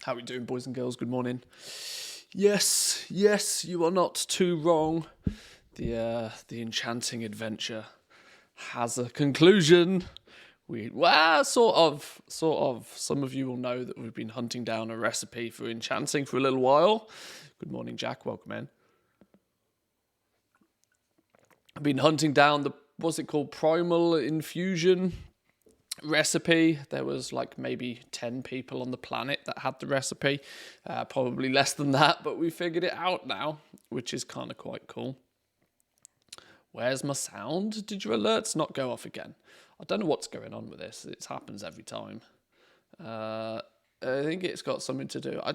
How are we doing, boys and girls? Good morning. Yes, you are not too wrong. The enchanting adventure has a conclusion. Sort of. Some of you will know that we've been hunting down a recipe for enchanting for a little while. Good morning, Jack. Welcome in. I've been hunting down what's it called? Primal Infusion recipe. There was like maybe 10 people on the planet that had the recipe. Probably less than that, but we figured it out now, which is kind of quite cool. Where's my sound? Did your alerts not go off again? I don't know what's going on with this. It happens every time. I think it's got something to do. I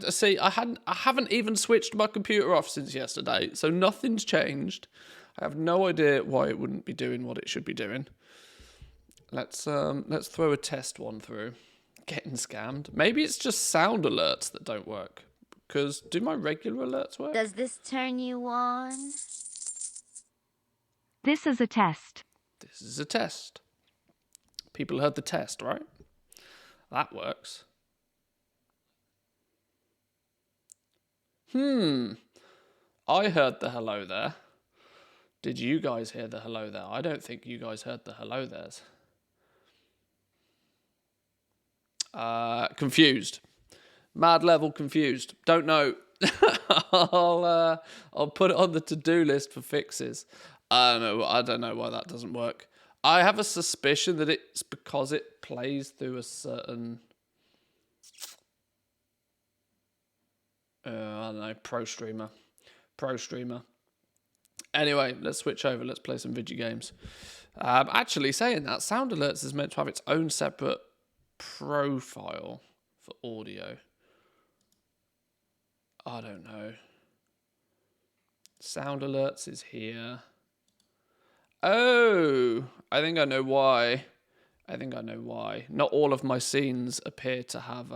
haven't even switched my computer off since yesterday, so nothing's changed. I have no idea why it wouldn't be doing what it should be doing. Let's throw a test one through. Getting scammed. Maybe it's just sound alerts that don't work. Because do my regular alerts work? Does this turn you on? This is a test. This is a test. People heard the test, right? That works. I heard the hello there. Did you guys hear the hello there? I don't think you guys heard the hello there's. Confused. Mad level confused. Don't know. I'll put it on the to-do list for fixes. I don't know why that doesn't work. I have a suspicion that it's because it plays through a certain I don't know, pro streamer. Anyway, let's switch over. Let's play some video games. Actually, saying that, Sound Alerts is meant to have its own separate profile for audio. I don't know. Sound Alerts is here. Oh, I think I know why. Not all of my scenes appear to have...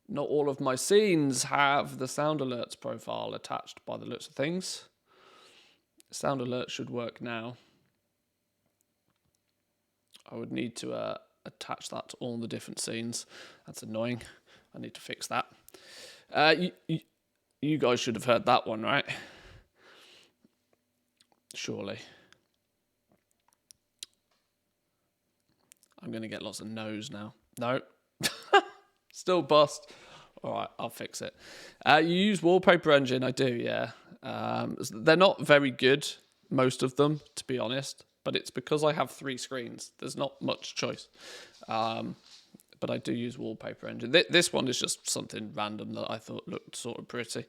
Not all of my scenes have the Sound Alerts profile attached by the looks of things. Sound Alert should work now. I would need to attach that to all the different scenes. That's annoying. I need to fix that. You guys should have heard that one, right? Surely. I'm going to get lots of no's now. No. Still bust. All right, I'll fix it. You use Wallpaper Engine? I do, yeah. They're not very good, most of them, to be honest. But it's because I have 3 screens. There's not much choice. But I do use Wallpaper Engine. This one is just something random that I thought looked sort of pretty.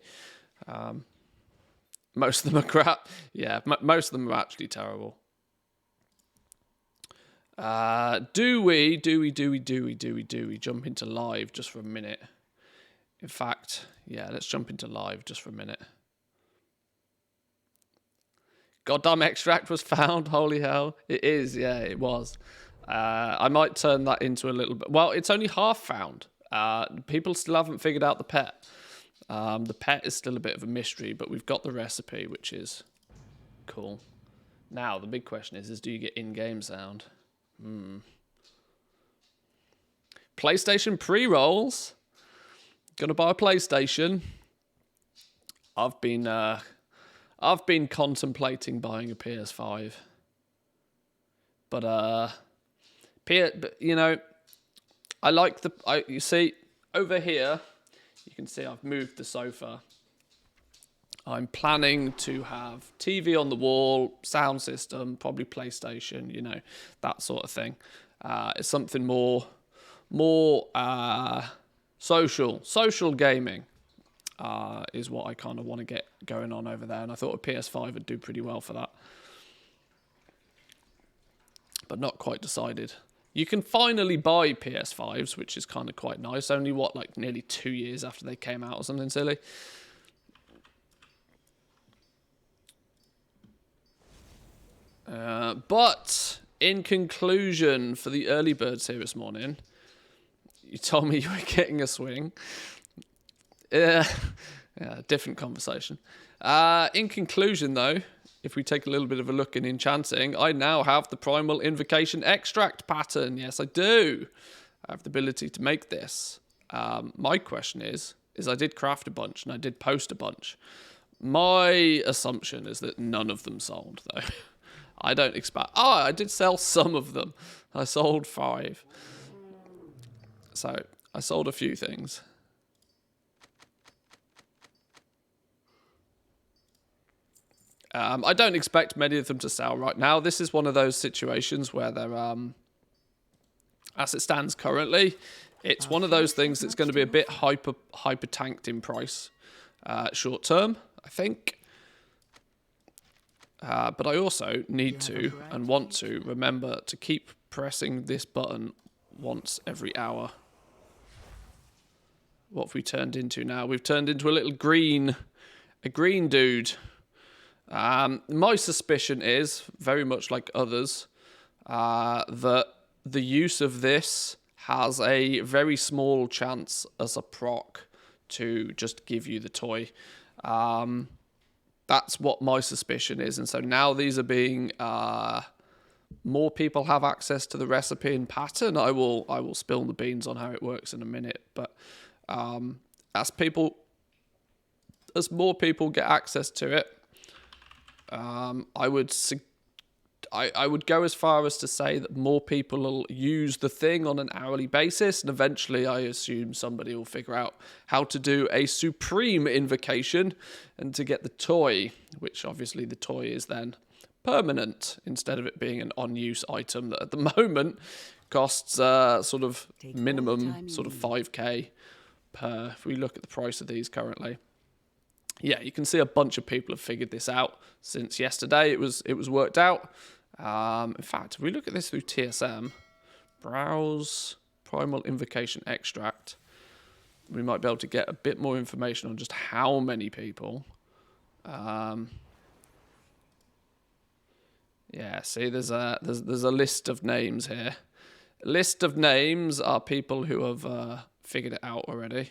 Most of them are crap. Yeah, most of them are actually terrible. Do we jump into live just for a minute? In fact, yeah, let's jump into live just for a minute. Goddamn extract was found. Holy hell. It is, yeah, it was. I might turn that into a little bit. Well, it's only half found. People still haven't figured out the pet. The pet is still a bit of a mystery, but we've got the recipe, which is cool. Now, the big question is do you get in-game sound? PlayStation pre-rolls. Gonna buy a PlayStation. I've been contemplating buying a PS5. But you know, I like you see over here, you can see I've moved the sofa. I'm planning to have TV on the wall, sound system, probably PlayStation, you know, that sort of thing. It's something more social gaming is what I kind of want to get going on over there. And I thought a PS5 would do pretty well for that. But not quite decided. You can finally buy PS5s, which is kind of quite nice. Only, like nearly 2 years after they came out or something silly. But in conclusion, for the early birds here this morning, you told me you were getting a swing. Yeah, different conversation. In conclusion, though, if we take a little bit of a look in enchanting, I now have the Primal Invocation extract pattern. Yes, I do. I have the ability to make this. My question is I did craft a bunch and I did post a bunch. My assumption is that none of them sold, though. I don't expect... Oh, I did sell some of them. I sold 5. So, I sold a few things. I don't expect many of them to sell right now. This is one of those situations where they're... as it stands currently, it's one of those things that's going to be a bit hyper tanked in price short term, I think. But I also need to and want to remember to keep pressing this button once every hour. What have we turned into now? We've turned into a little green dude. My suspicion is, very much like others, that the use of this has a very small chance as a proc to just give you the toy. That's what my suspicion is. And so now these are being... more people have access to the recipe and pattern. I will spill the beans on how it works in a minute. But as more people get access to it, I would go as far as to say that more people will use the thing on an hourly basis, and eventually I assume somebody will figure out how to do a supreme invocation and to get the toy, which obviously the toy is then permanent instead of it being an on-use item that at the moment costs sort of minimum sort of 5k per, if we look at the price of these currently. Yeah, you can see a bunch of people have figured this out since yesterday. It was worked out. In fact, if we look at this through TSM, browse primal invocation extract, we might be able to get a bit more information on just how many people. Yeah, see, there's a list of names here. A list of names are people who have figured it out already.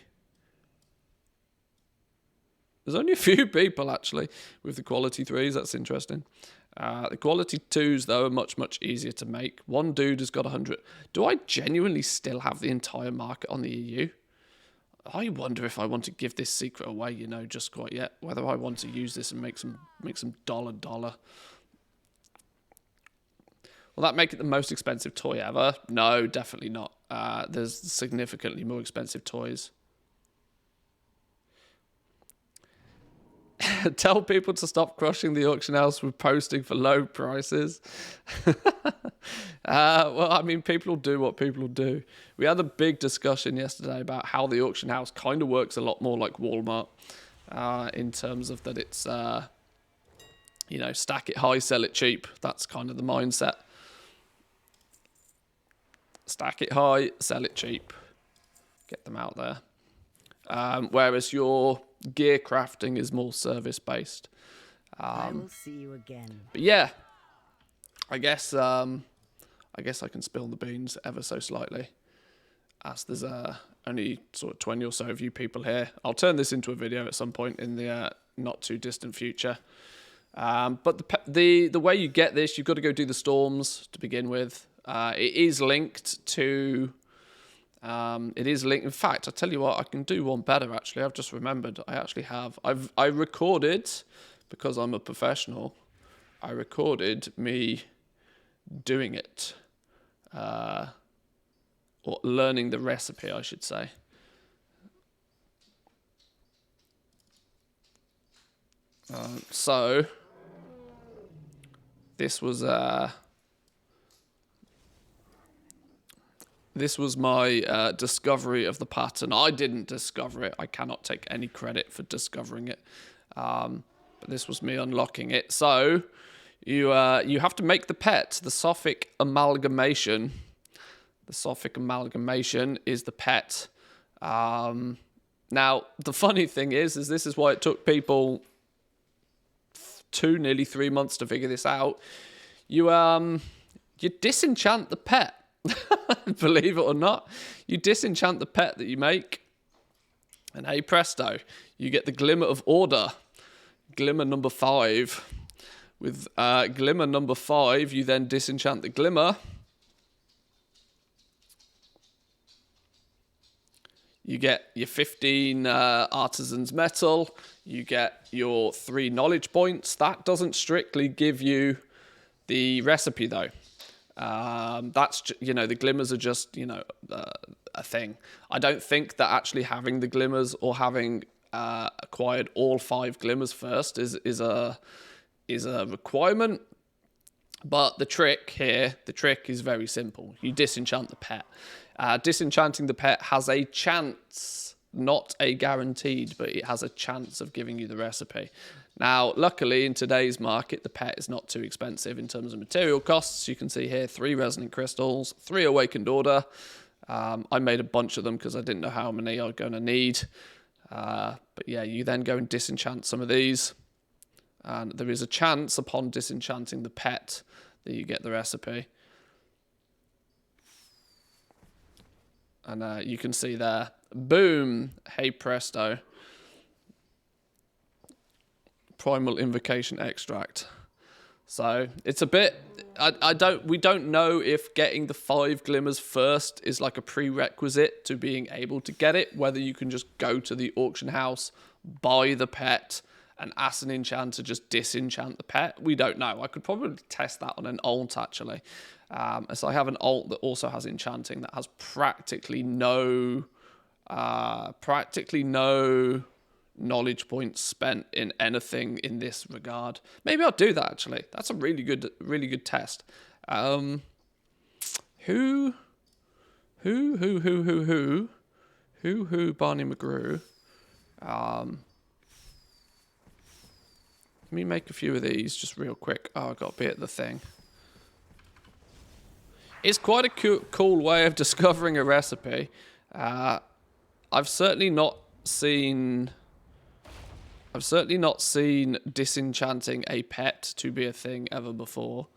There's only a few people, actually, with the quality 3s. That's interesting. The quality 2s, though, are much, much easier to make. One dude has got 100. Do I genuinely still have the entire market on the EU? I wonder if I want to give this secret away, you know, just quite yet. Whether I want to use this and make some dollar. Will that make it the most expensive toy ever? No, definitely not. There's significantly more expensive toys. Tell people to stop crushing the auction house with posting for low prices. Well, I mean, people will do what people will do. We had a big discussion yesterday about how the auction house kind of works a lot more like Walmart in terms of that it's, you know, stack it high, sell it cheap. That's kind of the mindset. Stack it high, sell it cheap. Get them out there. Whereas your gear crafting is more service based. I will see you again. But yeah, I guess I can spill the beans ever so slightly, as there's only sort of 20 or so of you people here. I'll turn this into a video at some point in the not too distant future. But the way you get this, you've got to go do the storms to begin with. It is linked to. It is linked. In fact, I tell you what, I can do one better. Actually, I've just remembered. I actually have. I recorded, because I'm a professional. I recorded me doing it, or learning the recipe, I should say. So this was my discovery of the pattern. I didn't discover it. I cannot take any credit for discovering it. But this was me unlocking it. So you have to make the pet, the Sophic amalgamation. The Sophic amalgamation is the pet. Now, the funny thing is this is why it took people nearly 3 months to figure this out. You disenchant the pet. Believe it or not, you disenchant the pet that you make, and hey presto, you get the glimmer of order, glimmer number 5. With glimmer number 5, you then disenchant the glimmer. You get your 15 artisan's metal. You get your 3 knowledge points. That doesn't strictly give you the recipe though. That's, you know, the glimmers are just, you know, a thing. I don't think that actually having the glimmers or having acquired all 5 glimmers first is a requirement. But the trick is very simple. You disenchant the pet. Disenchanting the pet has a chance, not a guaranteed, but it has a chance of giving you the recipe. Now, luckily, in today's market, the pet is not too expensive in terms of material costs. You can see here 3 resonant crystals, 3 awakened order. I made a bunch of them because I didn't know how many I was going to need. But yeah, you then go and disenchant some of these. And there is a chance upon disenchanting the pet that you get the recipe. And you can see there, boom, hey presto. Primal Invocation Extract. So it's a bit, we don't know if getting the 5 glimmers first is like a prerequisite to being able to get it, whether you can just go to the auction house, buy the pet, and ask an enchanter just disenchant the pet. We don't know. I could probably test that on an alt actually. So I have an alt that also has enchanting that has practically no knowledge points spent in anything in this regard. Maybe I'll do that actually. That's a really good test. Who Barney McGrew. Let me make a few of these just real quick. Oh, I got a bit of the thing. It's quite a cool way of discovering a recipe. I've certainly not seen disenchanting a pet to be a thing ever before.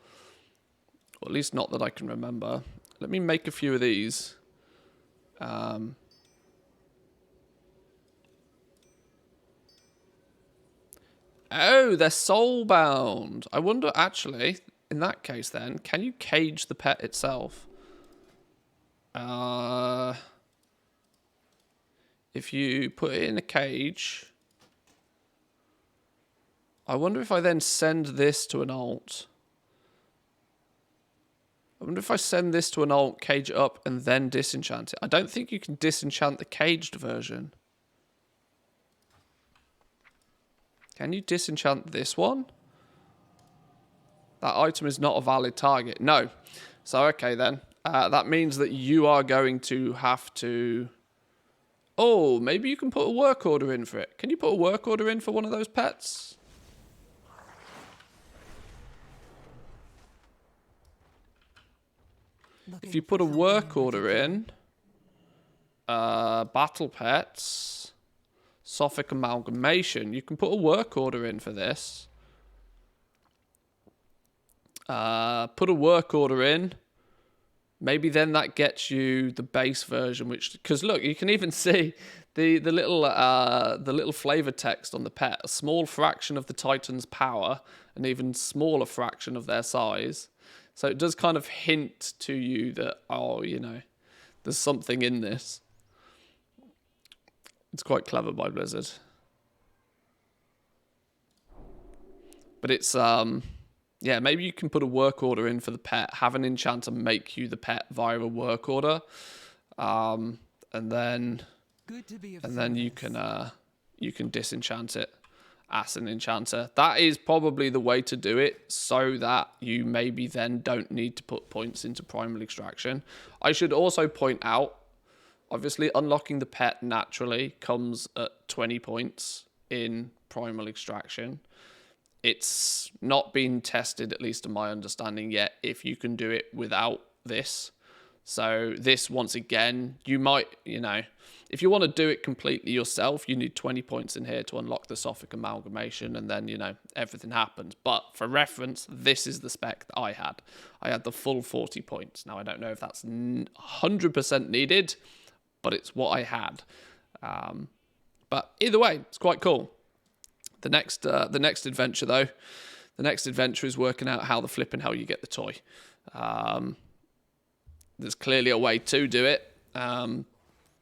Or at least not that I can remember. Let me make a few of these. Oh, they're soulbound. I wonder, actually, in that case then, can you cage the pet itself? If you put it in a cage... I wonder if I then send this to an alt. I wonder if I send this to an alt, cage it up, and then disenchant it. I don't think you can disenchant the caged version. Can you disenchant this one? That item is not a valid target. No. So, okay then. That means that you are going to have to... Oh, maybe you can put a work order in for it. Can you put a work order in for one of those pets? If you put a work order in, battle pets, Sophic amalgamation, you can put a work order in for this. Put a work order in. Maybe then that gets you the base version, which, because look, you can even see the little flavor text on the pet. A small fraction of the Titan's power, an even smaller fraction of their size. So it does kind of hint to you that, oh, you know, there's something in this. It's quite clever by Blizzard. But it's, yeah, maybe you can put a work order in for the pet, have an enchanter make you the pet via a work order. And then you can disenchant it as an enchanter. That is probably the way to do it, so that you maybe then don't need to put points into primal extraction. I should also point out, obviously unlocking the pet naturally comes at 20 points in primal extraction. It's not been tested, at least to my understanding yet, if you can do it without this. So this, once again, you might, you know, if you want to do it completely yourself, you need 20 points in here to unlock the Sophic amalgamation, and then, you know, everything happens. But for reference, this is the spec that I had. I had the full 40 points. Now, I don't know if that's 100% needed, but it's what I had. But either way, it's quite cool. The next adventure, though, the next adventure is working out how the flipping hell you get the toy. There's clearly a way to do it.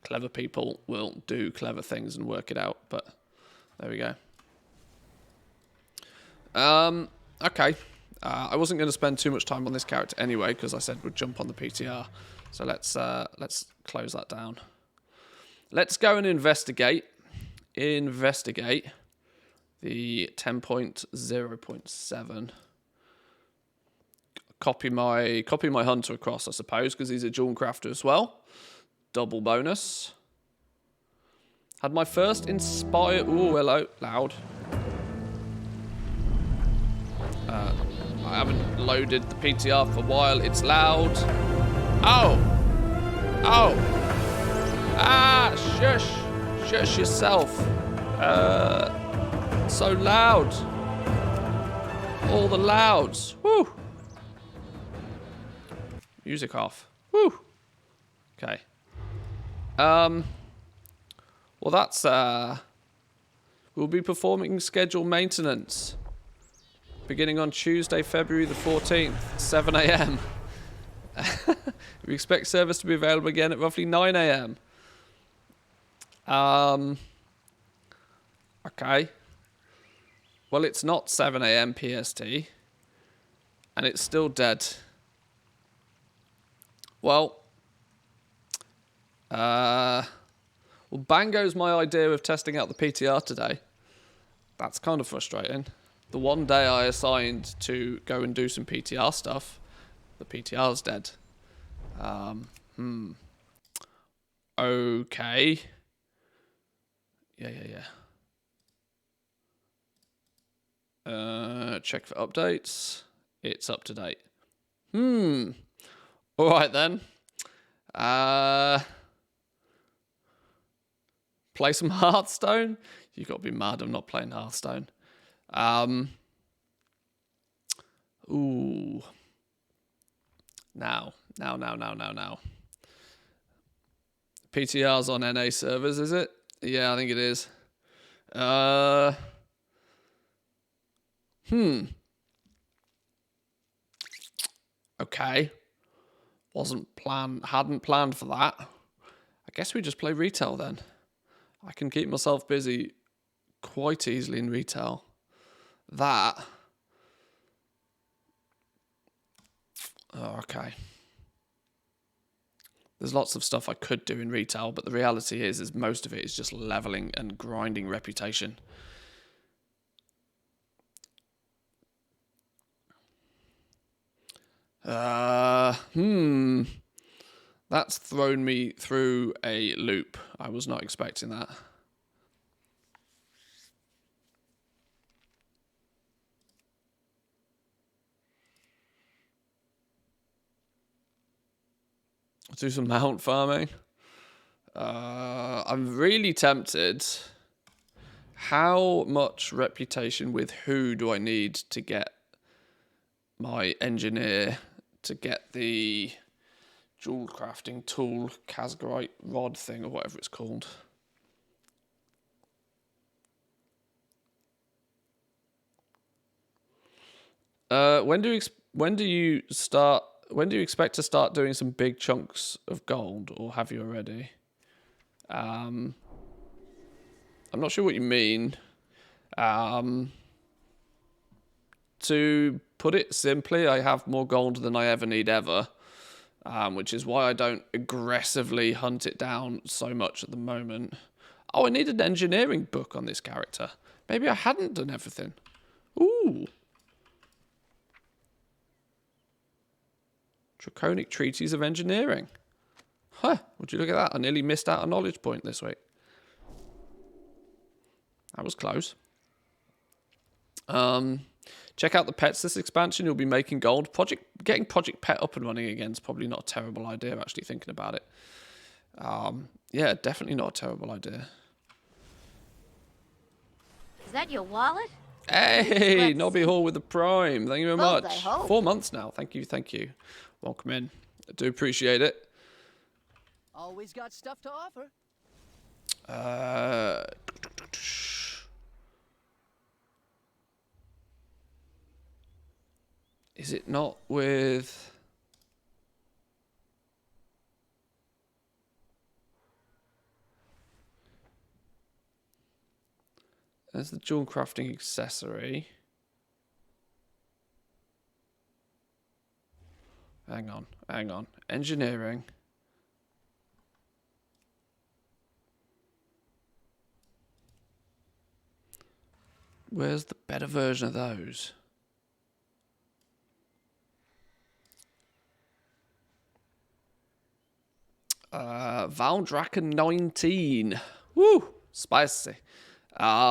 clever people will do clever things and work it out. But there we go. Okay. I wasn't going to spend too much time on this character anyway, because I said we'd jump on the PTR. So let's close that down. Let's go and investigate. Investigate the 10.0.7. Copy my hunter across, I suppose, because he's a jewel crafter as well. Double bonus. Had my first inspire. Ooh, hello, loud. I haven't loaded the PTR for a while. It's loud. Oh! Oh! Ah! Shush! Shush yourself. So loud. All the louds. Woo! Music off. Woo! Okay. Well, that's, we'll be performing scheduled maintenance. Beginning on Tuesday, February the 14th, 7 a.m. We expect service to be available again at roughly 9 a.m. Okay. Well, it's not 7 a.m. PST. And it's still dead. Well, Bango's my idea of testing out the PTR today. That's kind of frustrating. The one day I assigned to go and do some PTR stuff, the PTR's dead. Okay. Yeah. Check for updates. It's up to date. Alright then. Play some Hearthstone? You gotta be mad I'm not playing Hearthstone. Ooh. Now. PTR's on NA servers, is it? Yeah, I think it is. Okay. Hadn't planned for that. I guess we just play retail then. I can keep myself busy quite easily in retail. That. Oh, okay. There's lots of stuff I could do in retail, but the reality is most of it is just leveling and grinding reputation. That's thrown me through a loop. I was not expecting that. Let's do some mount farming. I'm really tempted. How much reputation with who do I need to get my engineer to get the jewel crafting tool, Casgarite rod thing, or whatever it's called? When do you expect to start doing some big chunks of gold, or have you already? I'm not sure what you mean. To put it simply, I have more gold than I ever need ever, which is why I don't aggressively hunt it down so much at the moment. Oh, I need an engineering book on this character. Maybe I hadn't done everything. Ooh. Draconic Treatise of Engineering. Huh, would you look at that? I nearly missed out a knowledge point this week. That was close. Check out the pets this expansion. You'll be making gold. Getting Project Pet up and running again is probably not a terrible idea, actually, thinking about it. Yeah, definitely not a terrible idea. Is that your wallet? Hey, Nobby Hall with the Prime. Thank you very Both, much. I hope. 4 months now. Thank you. Welcome in. I do appreciate it. Always got stuff to offer. Is it not with... There's the dual crafting accessory. Hang on. Engineering. Where's the better version of those? Valdraken 19. Woo! Spicy. I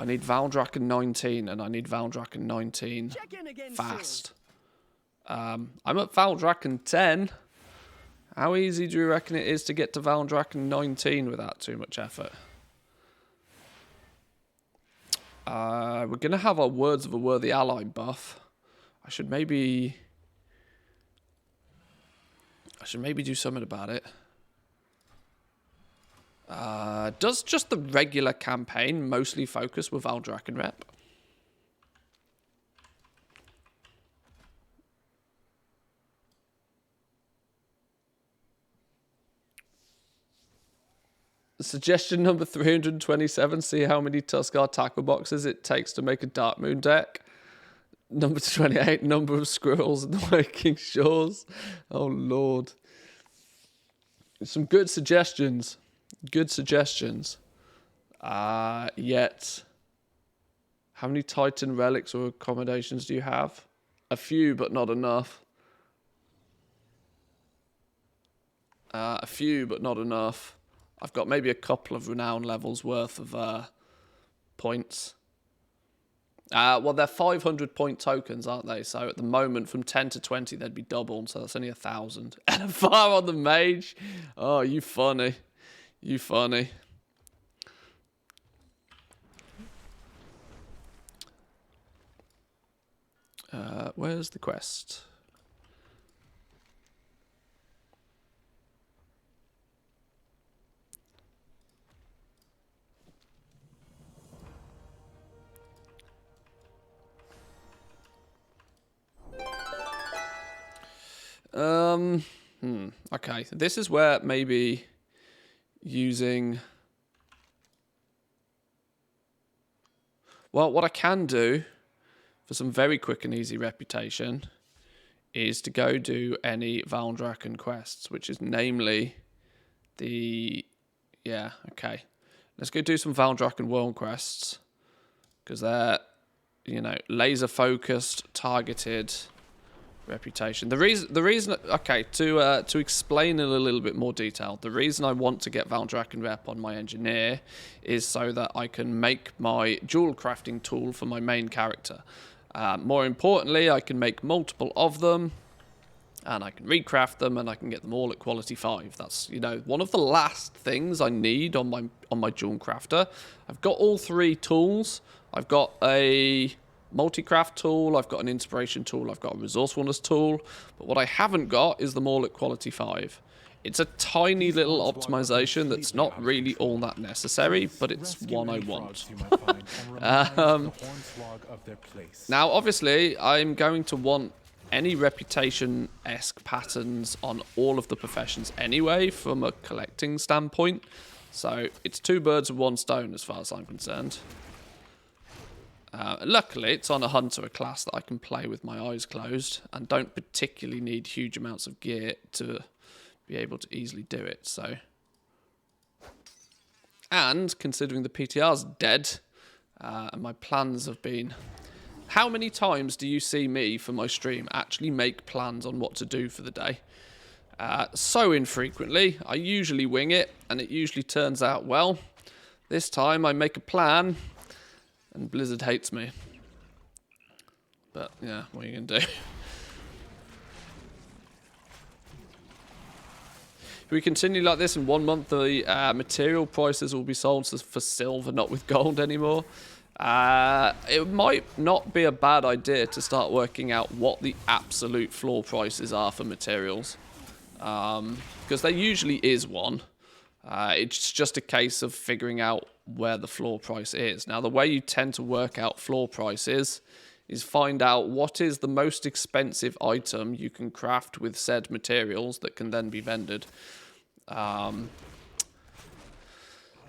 need Valdraken 19 and I need Valdraken 19 Check in again fast. I'm at Valdraken 10. How easy do you reckon it is to get to Valdraken 19 without too much effort? We're going to have our Words of a Worthy Ally buff. I should maybe do something about it. Does just the regular campaign mostly focus with Valdraken rep? Suggestion number 327, see how many Tuskar tackle boxes it takes to make a Dark Moon deck. Number 28, number of squirrels in the Waking Shores. Oh, Lord. Some good suggestions. Good suggestions. Yet, how many Titan relics or accommodations do you have? A few, but not enough. A few, but not enough. I've got maybe a couple of renown levels worth of points. Well, they're 500 point tokens, aren't they? So at the moment, from 10 to 20, they'd be doubled. So that's only 1,000. And a fire on the mage. Oh, you funny. You funny. Where's the quest? Okay, this is where maybe using... Well, what I can do for some very quick and easy reputation is to go do any Valdraken quests, which is namely the... Yeah, okay. Let's go do some Valdraken world quests, because they're, you know, laser-focused, targeted... reputation. The reason, okay, to explain in a little bit more detail, the reason I want to get Valdraken rep on my engineer is so that I can make my jewel crafting tool for my main character. More importantly, I can make multiple of them, and I can recraft them, and I can get them all at quality 5. That's, you know, one of the last things I need on my jewel crafter. I've got all 3 tools. I've got a multi-craft tool, I've got an inspiration tool, I've got a resourcefulness tool, but what I haven't got is them all at quality 5. It's a tiny little optimization that's not really all that necessary, but it's one I want. Now, obviously, I'm going to want any reputation-esque patterns on all of the professions anyway, from a collecting standpoint, so it's 2 birds with 1 stone as far as I'm concerned. Luckily, it's on a hunter, a class that I can play with my eyes closed, and don't particularly need huge amounts of gear to be able to easily do it. So, and considering the PTR's dead, and my plans have been... How many times do you see me for my stream actually make plans on what to do for the day? So infrequently. I usually wing it, and it usually turns out well. This time I make a plan, and Blizzard hates me. But, yeah, what are you going to do? If we continue like this, in 1 month, the material prices will be sold for silver, not with gold anymore. It might not be a bad idea to start working out what the absolute floor prices are for materials. Because there usually is one. It's just a case of figuring out where the floor price is. Now, the way you tend to work out floor prices is find out what is the most expensive item you can craft with said materials that can then be vended.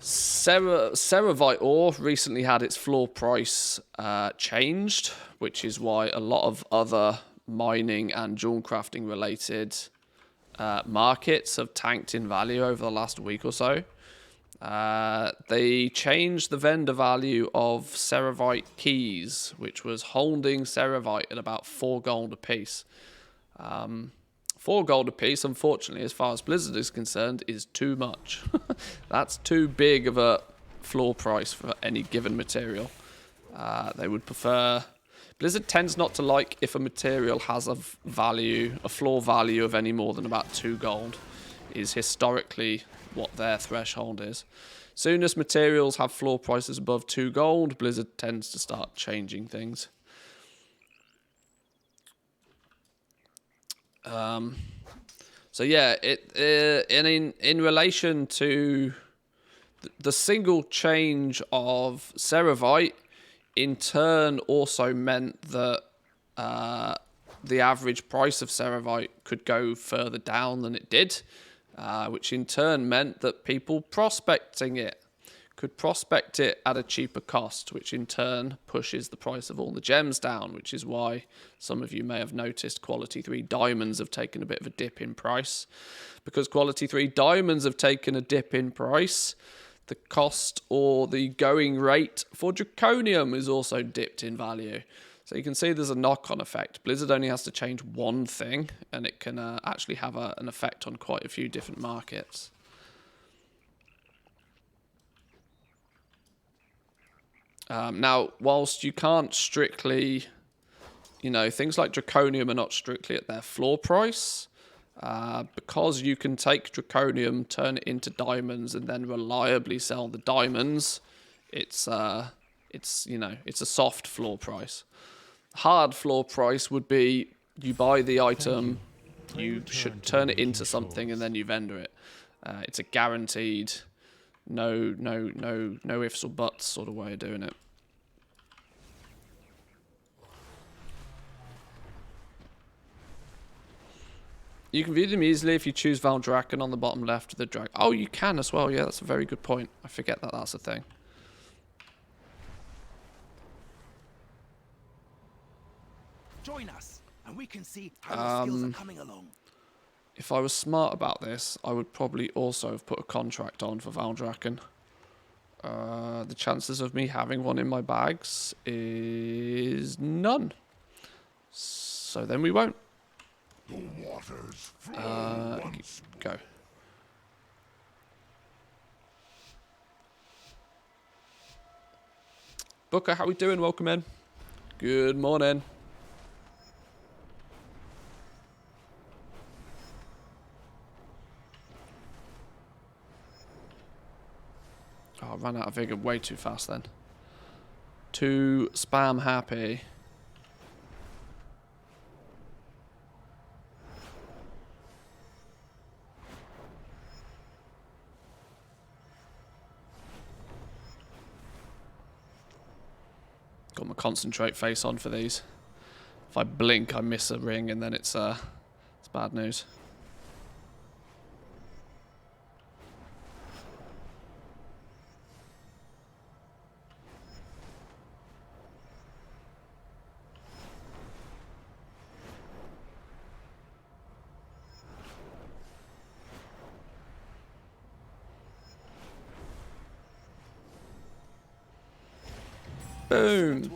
Ceravite ore recently had its floor price changed, which is why a lot of other mining and jewel crafting related markets have tanked in value over the last week or so. They changed the vendor value of Ceravite keys, which was holding Ceravite at about 4 gold a piece. 4 gold a piece, unfortunately, as far as Blizzard is concerned, is too much. That's too big of a floor price for any given material. They would prefer... Blizzard tends not to like if a material has a value, a floor value of any more than about 2 gold, is historically what their threshold is. Soon as materials have floor prices above 2 gold, Blizzard tends to start changing things. So yeah, in relation to the single change of Ceravite, in turn also meant that the average price of Ceravite could go further down than it did, which in turn meant that people prospecting it could prospect it at a cheaper cost, which in turn pushes the price of all the gems down, which is why some of you may have noticed Quality 3 diamonds have taken a bit of a dip in price. Because Quality 3 diamonds have taken a dip in price, the cost or the going rate for Draconium is also dipped in value. So you can see there's a knock-on effect. Blizzard only has to change one thing, and it can actually have an effect on quite a few different markets. Now, whilst you can't strictly, things like Draconium are not strictly at their floor price, because you can take Draconium, turn it into diamonds, and then reliably sell the diamonds. It's a soft floor price. Hard floor price would be you buy the item, you should turn it into something, and then you vendor it. It's a guaranteed, no ifs or buts sort of way of doing it. You can view them easily if you choose Valdrakken on the bottom left of the drag. Oh, you can as well. Yeah, that's a very good point. I forget that that's a thing. Join us, and we can see how your skills are coming along. If I was smart about this, I would probably also have put a contract on for Valdrakken. The chances of me having one in my bags is none. So then we won't. The waters flow once Go. Booker, how we doing? Welcome in. Good morning. Oh, I ran out of vigor way too fast then. Too spam happy. Got my concentrate face on for these. If I blink, I miss a ring, and then it's bad news. Boom.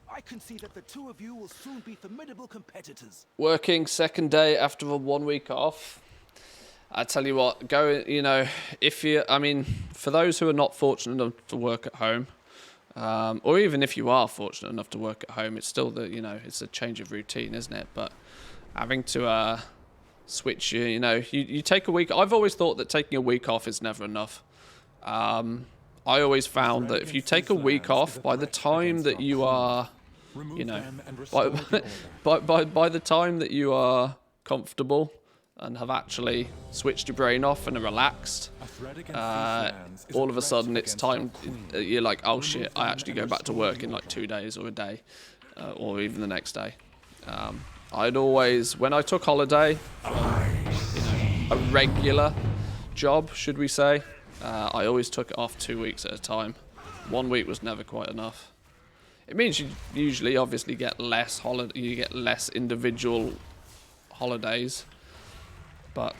I can see that the two of you will soon be formidable competitors. Working second day after a 1 week off. I tell you what, for those who are not fortunate enough to work at home, or even if you are fortunate enough to work at home, it's still it's a change of routine, isn't it? But having to switch, you take a week. I've always thought that taking a week off is never enough. I always found that if you take a week off, by the time that you are, by the time that you are comfortable and have actually switched your brain off and are relaxed, all of a sudden it's time, you're like, oh shit, I actually go back to work in like 2 days or a day, or even the next day. I'd always, when I took holiday from, a regular job, should we say, I always took it off 2 weeks at a time. 1 week was never quite enough. It means you usually obviously get less you get less individual holidays, but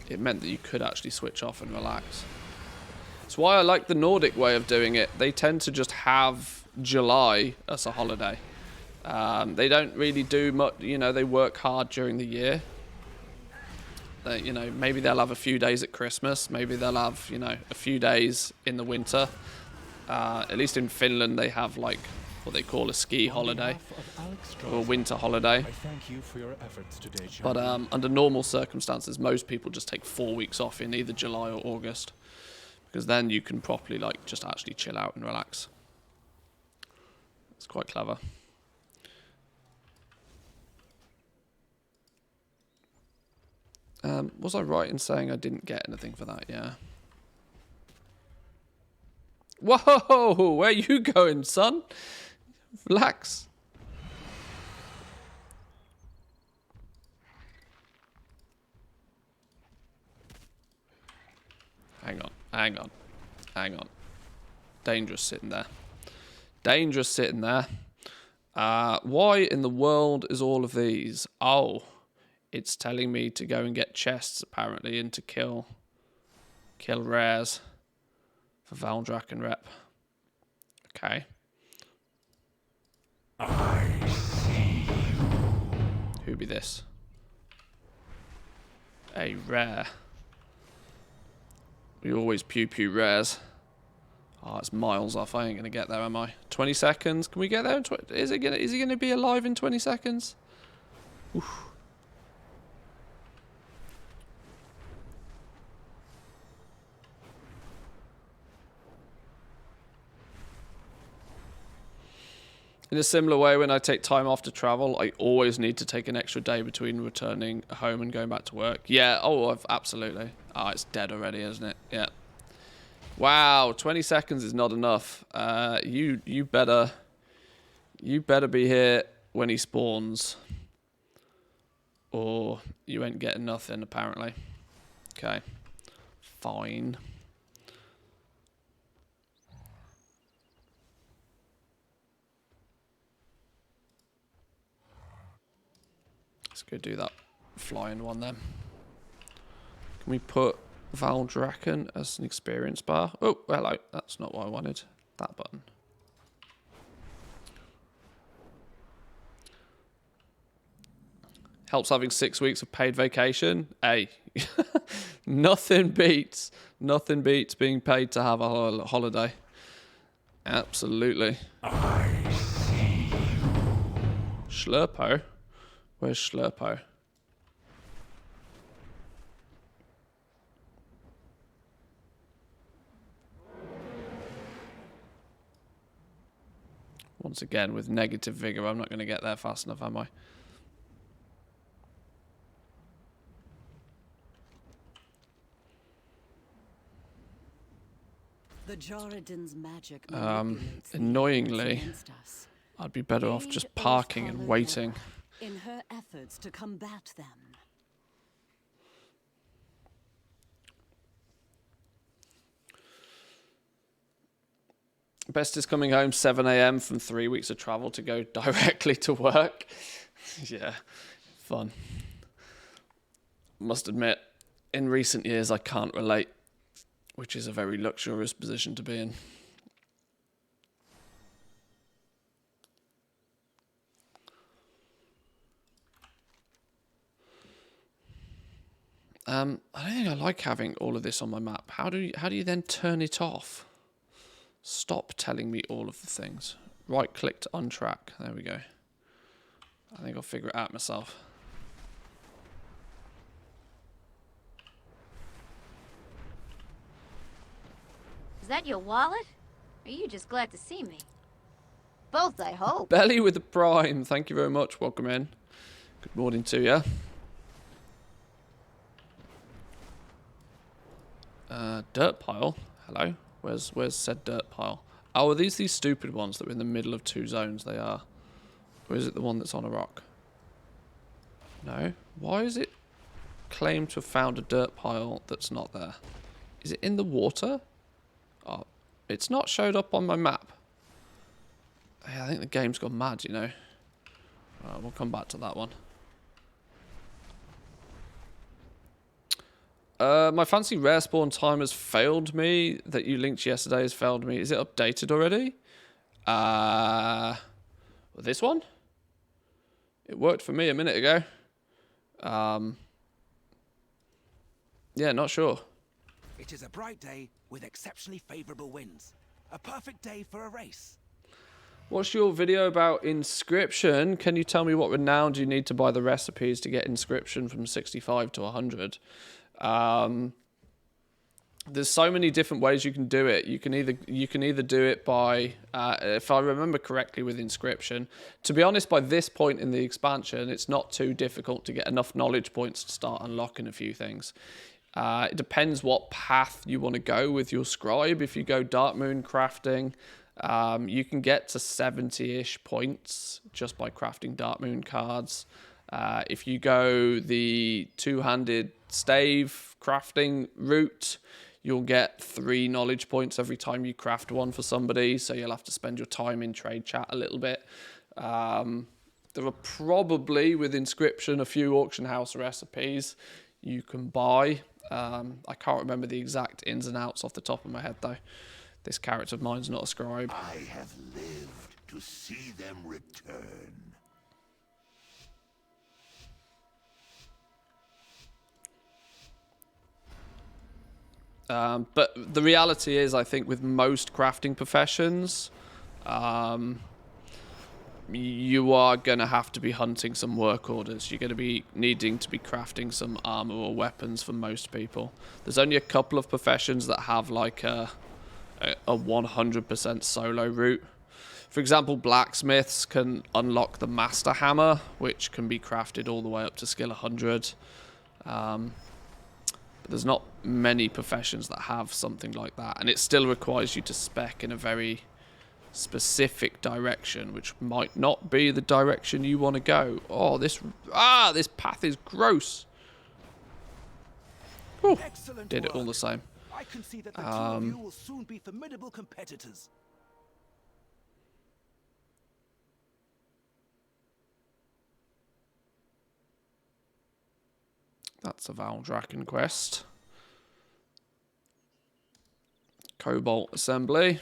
it meant that you could actually switch off and relax. It's why I like the Nordic way of doing it. They tend to just have July as a holiday. They don't really do much, you know, they work hard during the year. You know, maybe they'll have a few days at Christmas, maybe they'll have, you know, a few days in the winter. At least in Finland, they have like what they call a ski holiday or a winter holiday. But under normal circumstances, most people just take 4 weeks off in either July or August, because then you can properly like just actually chill out and relax. It's quite clever. Was I right in saying I didn't get anything for that? Yeah. Whoa! Where you going, son? Relax. Hang on. Hang on. Hang on. Dangerous sitting there. Dangerous sitting there. Why in the world is all of these? Oh. It's telling me to go and get chests, apparently, and to kill rares for Valdrakken rep. Okay. I see you. Who be this? A rare. We always pew rares. Oh, it's miles off. I ain't gonna get there, am I? 20 seconds. Can we get there in 20? Is he gonna be alive in 20 seconds? Oof. In a similar way, when I take time off to travel, I always need to take an extra day between returning home and going back to work. Yeah, absolutely. Oh, it's dead already, isn't it? Yeah. Wow, 20 seconds is not enough. You better be here when he spawns, or you ain't getting nothing, apparently. Okay. Fine. Let's go do that flying one then. Can we put Valdrakken as an experience bar? Oh, hello. That's not what I wanted. That button. Helps having 6 weeks of paid vacation. Hey, nothing beats being paid to have a holiday. Absolutely. I see you. Schlurpo? Where's Schlurpo? Once again, with negative vigor, I'm not going to get there fast enough, am I? The Joradin's magic Annoyingly, I'd be better off just parking and waiting. In her efforts to combat them. Best is coming home 7 AM from 3 weeks of travel to go directly to work. Yeah, fun. Must admit, in recent years I can't relate, which is a very luxurious position to be in. I don't think I like having all of this on my map. How do you then turn it off? Stop telling me all of the things. Right click to untrack. There we go. I think I'll figure it out myself. Is that your wallet? Or are you just glad to see me? Both, I hope. Belly with the prime. Thank you very much. Welcome in. Good morning to you. Dirt pile. Hello. Where's said dirt pile? Oh, are these stupid ones that are in the middle of two zones? They are. Or is it the one that's on a rock? No. Why is it claimed to have found a dirt pile that's not there? Is it in the water? Oh, it's not showed up on my map. Yeah, I think the game's gone mad, you know. We'll come back to that one. My fancy rare spawn time has failed me. That you linked yesterday has failed me. Is it updated already? This one? It worked for me a minute ago. Yeah, not sure. It is a bright day with exceptionally favorable winds. A perfect day for a race. What's your video about inscription? Can you tell me what renown do you need to buy the recipes to get inscription from 65 to 100? There's so many different ways you can do it. You can either do it by, if I remember correctly, with inscription. To be honest, by this point in the expansion, it's not too difficult to get enough knowledge points to start unlocking a few things. It depends what path you want to go with your scribe. If you go Dark Moon crafting, you can get to 70-ish points just by crafting Dark Moon cards. If you go the two-handed stave crafting route, you'll get 3 knowledge points every time you craft one for somebody, so you'll have to spend your time in trade chat a little bit. There are probably, with inscription, a few auction house recipes you can buy. I can't remember the exact ins and outs off the top of my head, though. This character of mine's not a scribe. I have lived to see them return. But the reality is, I think with most crafting professions, you are going to have to be hunting some work orders. You're going to be needing to be crafting some armor or weapons for most people. There's only a couple of professions that have like a 100% solo route. For example, blacksmiths can unlock the master hammer, which can be crafted all the way up to skill 100. But there's not many professions that have something like that, and it still requires you to spec in a very specific direction, which might not be the direction you want to go. Oh, this path is gross. Whew, Excellent did it all work. the same. I can see that the two of you will soon be formidable competitors. That's a Valdraken quest. Cobalt assembly.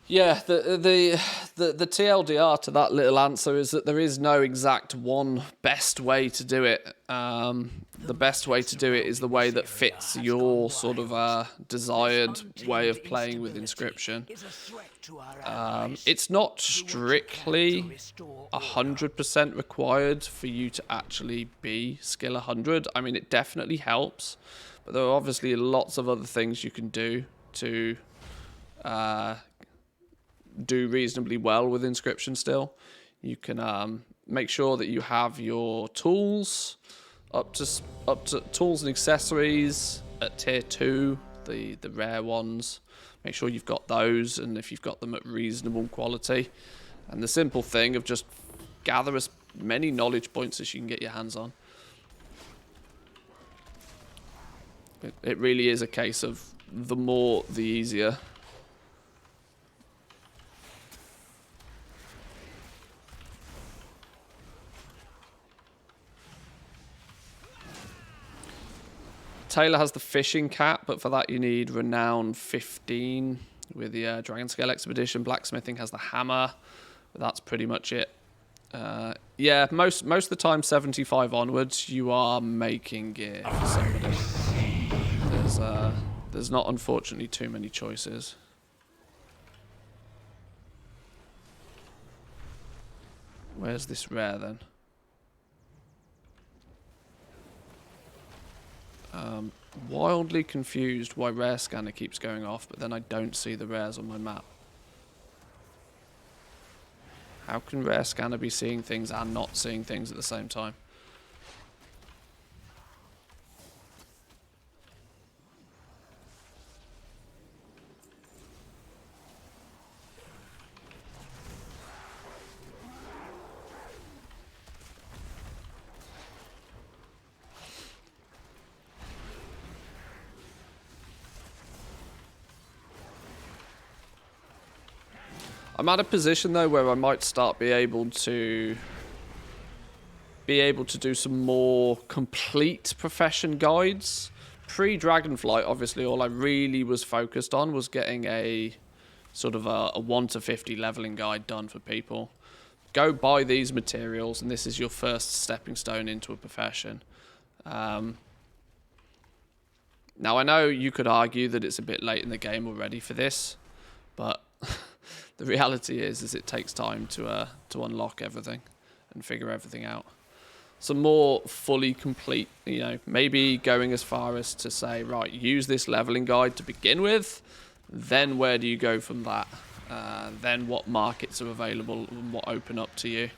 Yeah, the TLDR to that little answer is that there is no exact one best way to do it. The best way to do it is the way that fits your sort of desired way of playing with inscription. It's not strictly 100% required for you to actually be skill 100. I mean, it definitely helps, but there are obviously lots of other things you can do to do reasonably well with inscription still. You can make sure that you have your tools up to tools and accessories at tier 2, the rare ones. Make sure you've got those, and if you've got them at reasonable quality. And the simple thing of just gather as many knowledge points as you can get your hands on. It really is a case of the more, the easier. Taylor has the fishing cap, but for that you need renown 15 with the Dragon Scale Expedition. Blacksmithing has the hammer, but that's pretty much it. Yeah, most of the time 75 onwards you are making gear for somebody. There's not unfortunately too many choices. Where's this rare then? Wildly confused why rare scanner keeps going off, but then I don't see the rares on my map. How can Rare Scanner be seeing things and not seeing things at the same time? I'm at a position though where I might start be able to do some more complete profession guides. Pre-Dragonflight, obviously, all I really was focused on was getting a sort of a 1 to 50 leveling guide done for people. Go buy these materials, and this is your first stepping stone into a profession. Now, I know you could argue that it's a bit late in the game already for this, but the reality is it takes time to unlock everything and figure everything out. Some more fully complete, you know, maybe going as far as to say, right, use this leveling guide to begin with, then where do you go from that? Then what markets are available and what open up to you?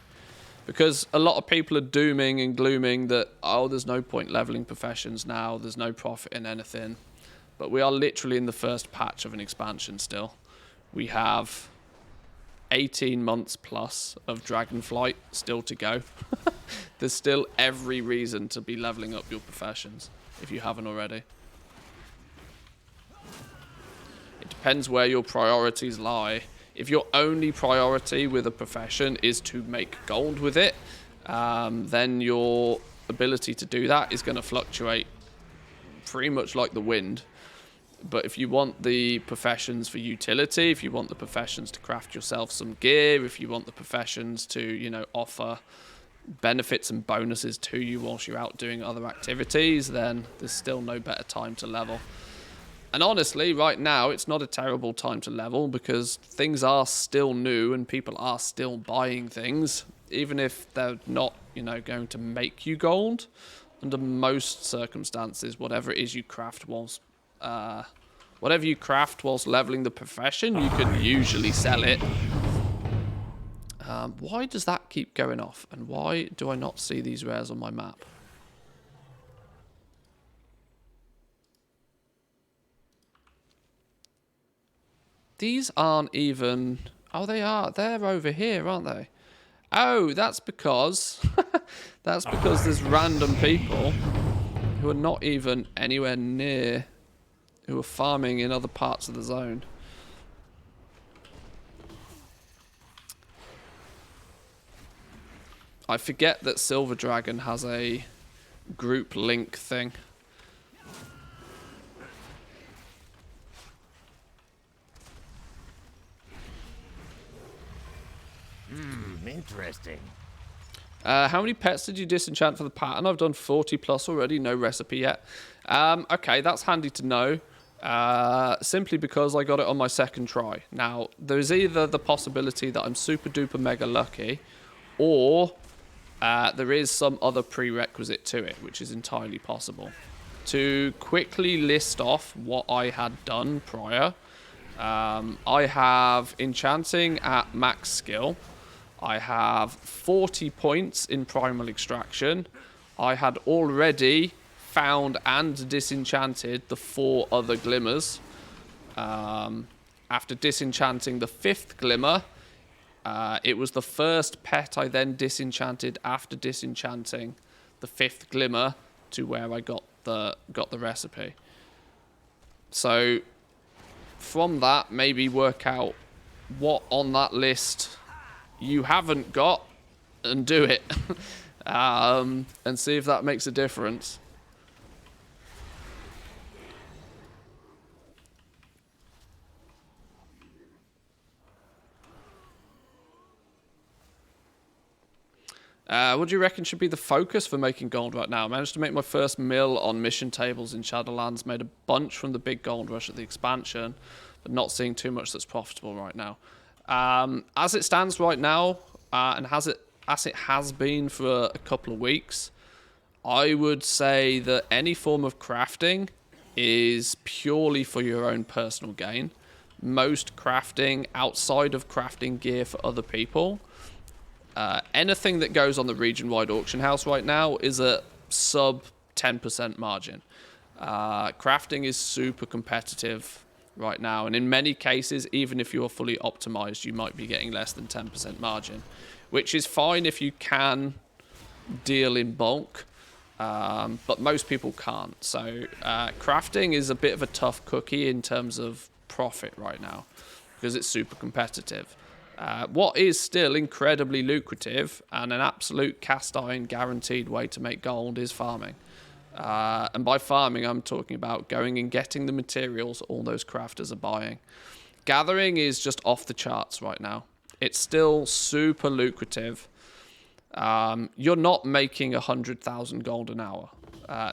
Because a lot of people are dooming and glooming that, oh, there's no point leveling professions now, there's no profit in anything. But we are literally in the first patch of an expansion still. We have 18 months plus of Dragonflight still to go. There's still every reason to be leveling up your professions if you haven't already. It depends where your priorities lie. If your only priority with a profession is to make gold with it, then your ability to do that is going to fluctuate pretty much like the wind. But if you want the professions for utility, if you want the professions to craft yourself some gear, if you want the professions to, you know, offer benefits and bonuses to you whilst you're out doing other activities, then there's still no better time to level. And honestly, right now, it's not a terrible time to level because things are still new and people are still buying things, even if they're not, you know, going to make you gold. Under most circumstances, whatever it is you craft whilst leveling the profession, you can usually sell it. Why does that keep going off? And why do I not see these rares on my map? These aren't even... Oh, they are. They're over here, aren't they? Oh, that's because... that's because there's random people who are not even anywhere near... who are farming in other parts of the zone. I forget that Silver Dragon has a group link thing. Interesting. How many pets did you disenchant for the pattern? I've done 40 plus already, no recipe yet. Okay, that's handy to know. Simply because I got it on my second try. Now, there's either the possibility that I'm super duper mega lucky, or there is some other prerequisite to it, which is entirely possible. To quickly list off what I had done prior, I have enchanting at max skill. I have 40 points in primal extraction. I had already found and disenchanted the 4 other glimmers. After disenchanting the 5th glimmer, it was the first pet I then disenchanted after disenchanting the 5th glimmer to where I got the recipe. So from that, maybe work out what on that list you haven't got and do it. And see if that makes a difference. What do you reckon should be the focus for making gold right now? I managed to make my first mill on mission tables in Shadowlands, made a bunch from the big gold rush at the expansion, but not seeing too much that's profitable right now. As it stands right now, and as it has been for a couple of weeks, I would say that any form of crafting is purely for your own personal gain. Most crafting outside of crafting gear for other people Anything that goes on the region-wide auction house right now is a sub 10% margin. Crafting is super competitive right now, and in many cases, even if you're fully optimized, you might be getting less than 10% margin, which is fine if you can deal in bulk, but most people can't. So crafting is a bit of a tough cookie in terms of profit right now because it's super competitive. What is still incredibly lucrative and an absolute cast iron guaranteed way to make gold is farming. And by farming, I'm talking about going and getting the materials all those crafters are buying. Gathering is just off the charts right now. It's still super lucrative. You're not making 100,000 gold an hour.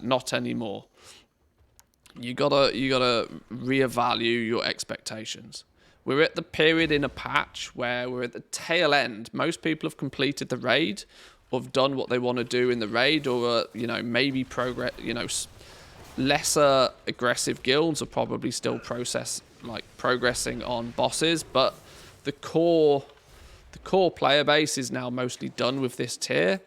Not anymore. You gotta reevaluate your expectations. We're at the period in a patch where we're at the tail end. Most people have completed the raid, or have done what they want to do in the raid, or maybe progress. Lesser aggressive guilds are probably still progressing on bosses, but the core player base is now mostly done with this tier.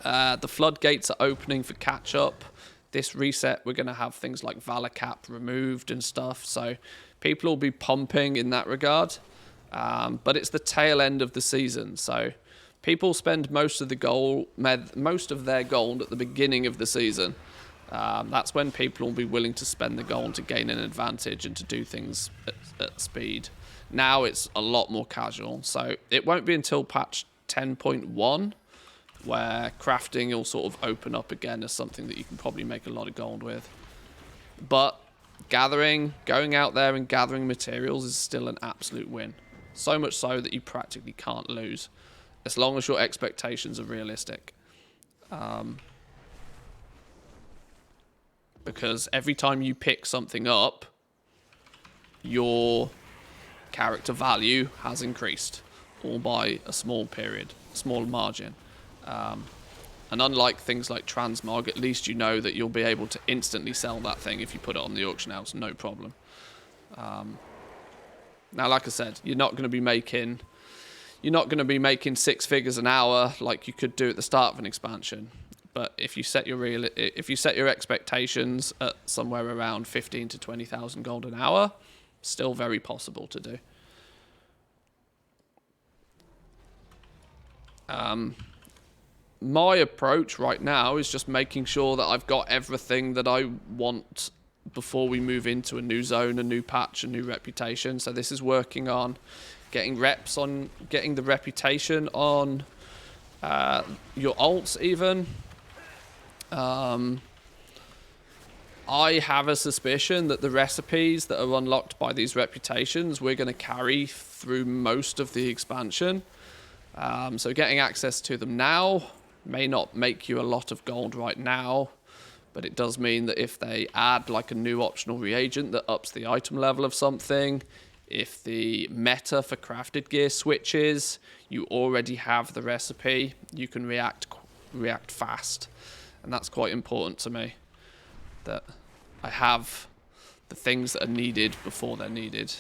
The floodgates are opening for catch up. This reset, we're going to have things like Valor Cap removed and stuff, so people will be pumping in that regard. But it's the tail end of the season, so people spend most of their gold at the beginning of the season. That's when people will be willing to spend the gold to gain an advantage and to do things at speed. Now it's a lot more casual, so it won't be until patch 10.1 where crafting will sort of open up again as something that you can probably make a lot of gold with. But going out there and gathering materials is still an absolute win. So much so that you practically can't lose, as long as your expectations are realistic. Because every time you pick something up, your character value has increased, all by a small margin. And unlike things like transmog, at least you know that you'll be able to instantly sell that thing if you put it on the auction house, no problem. Now, like I said, you're not going to be making 6 figures an hour like you could do at the start of an expansion. But if you set your expectations at somewhere around 15 to 20,000 gold an hour, still very possible to do. My approach right now is just making sure that I've got everything that I want before we move into a new zone, a new patch, a new reputation. So this is working on getting the reputation on your alts even. I have a suspicion that the recipes that are unlocked by these reputations we're going to carry through most of the expansion. So getting access to them now may not make you a lot of gold right now, but it does mean that if they add like a new optional reagent that ups the item level of something, if the meta for crafted gear switches, you already have the recipe, you can react fast. And that's quite important to me, that I have the things that are needed before they're needed.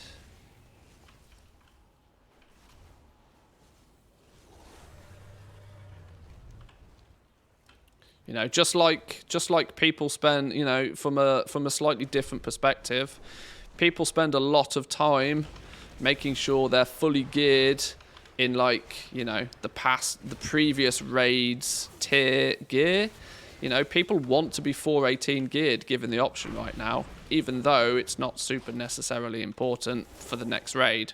Just like people spend, from a slightly different perspective, people spend a lot of time making sure they're fully geared in the previous raids tier gear. People want to be 418 geared given the option right now, even though it's not super necessarily important for the next raid.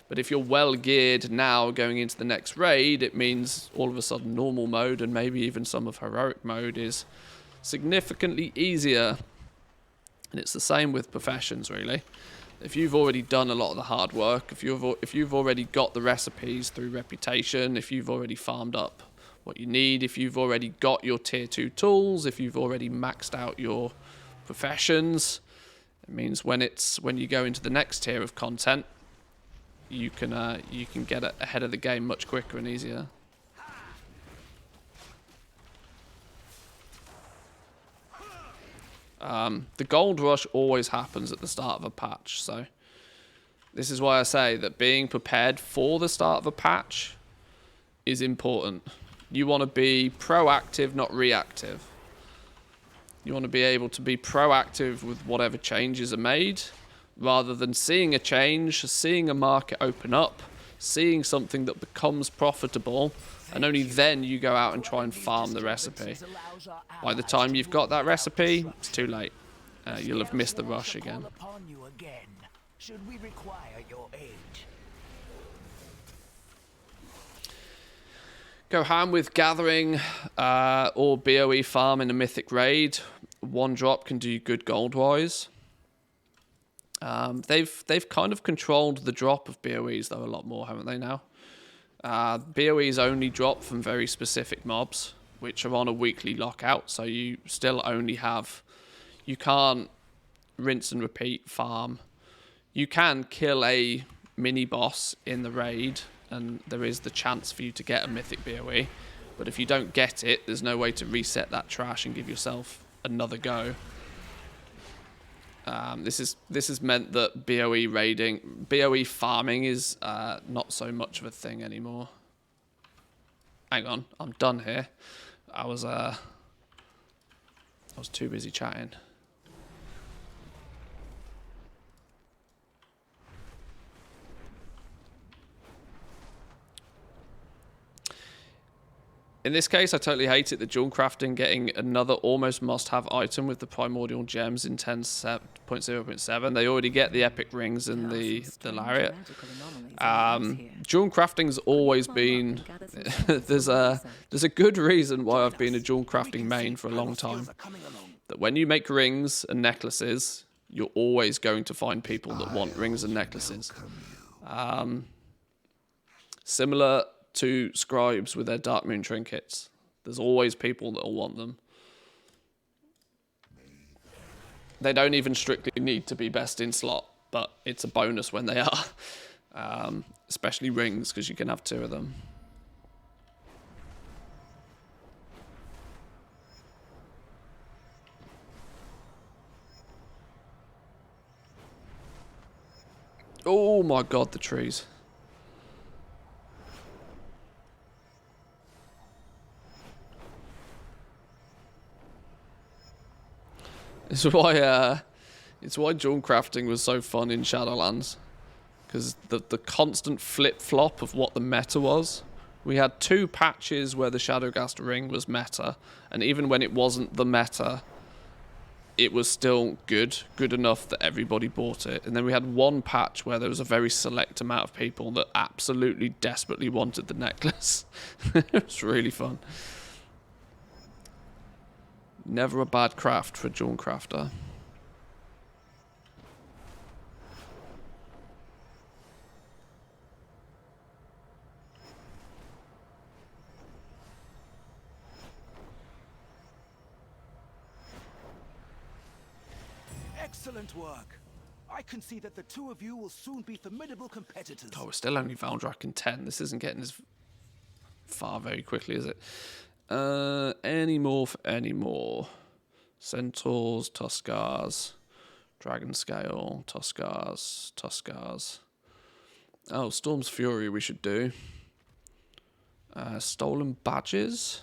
But if you're well geared now going into the next raid, it means all of a sudden normal mode and maybe even some of heroic mode is significantly easier. And it's the same with professions, really. If you've already done a lot of the hard work, if you've already got the recipes through reputation, if you've already farmed up what you need, if you've already got your tier 2 tools, if you've already maxed out your professions, it means when you go into the next tier of content, you can get ahead of the game much quicker and easier. The gold rush always happens at the start of a patch, so this is why I say that being prepared for the start of a patch is important. You want to be proactive, not reactive. You want to be able to be proactive with whatever changes are made, rather than seeing a change, seeing a market open up, seeing something that becomes profitable, and only then you go out and try and farm the recipe. By the time you've got that recipe, it's too late. You'll have missed the rush again. Should we require your aid? Go ham with gathering or BOE farm in a mythic raid. One drop can do you good gold-wise. They've kind of controlled the drop of BOEs though a lot more, haven't they now? BOEs only drop from very specific mobs, which are on a weekly lockout, so you still only have... You can't rinse and repeat farm. You can kill a mini-boss in the raid, and there is the chance for you to get a mythic BOE, but if you don't get it, there's no way to reset that trash and give yourself another go. This has meant that BOE farming is not so much of a thing anymore. Hang on, I'm done here. I was too busy chatting. In this case, I totally hate it that dual crafting getting another almost must-have item with the primordial gems in 10.0.7. They already get the epic rings and the lariat. Dual crafting's always been... there's a good reason why I've been a dual crafting main for a long time. That when you make rings and necklaces, you're always going to find people that want rings and necklaces. Similar to scribes with their Dark Moon trinkets. There's always people that will want them. They don't even strictly need to be best in slot, but it's a bonus when they are. Especially rings, because you can have 2 of them. Oh my god, the trees. It's why dual crafting was so fun in Shadowlands, because the constant flip-flop of what the meta was. We had 2 patches where the Shadowgast ring was meta, and even when it wasn't the meta, it was still good enough that everybody bought it. And then we had 1 patch where there was a very select amount of people that absolutely desperately wanted the necklace. It was really fun. Never a bad craft for a dual crafter. Excellent work. I can see that the 2 of you will soon be formidable competitors. Oh, we're still only Valdrak in 10. This isn't getting as far very quickly, is it? Any more. Centaurs, Tuskars, Dragon Scale, Tuskars. Oh, Storm's Fury we should do. Stolen Badges.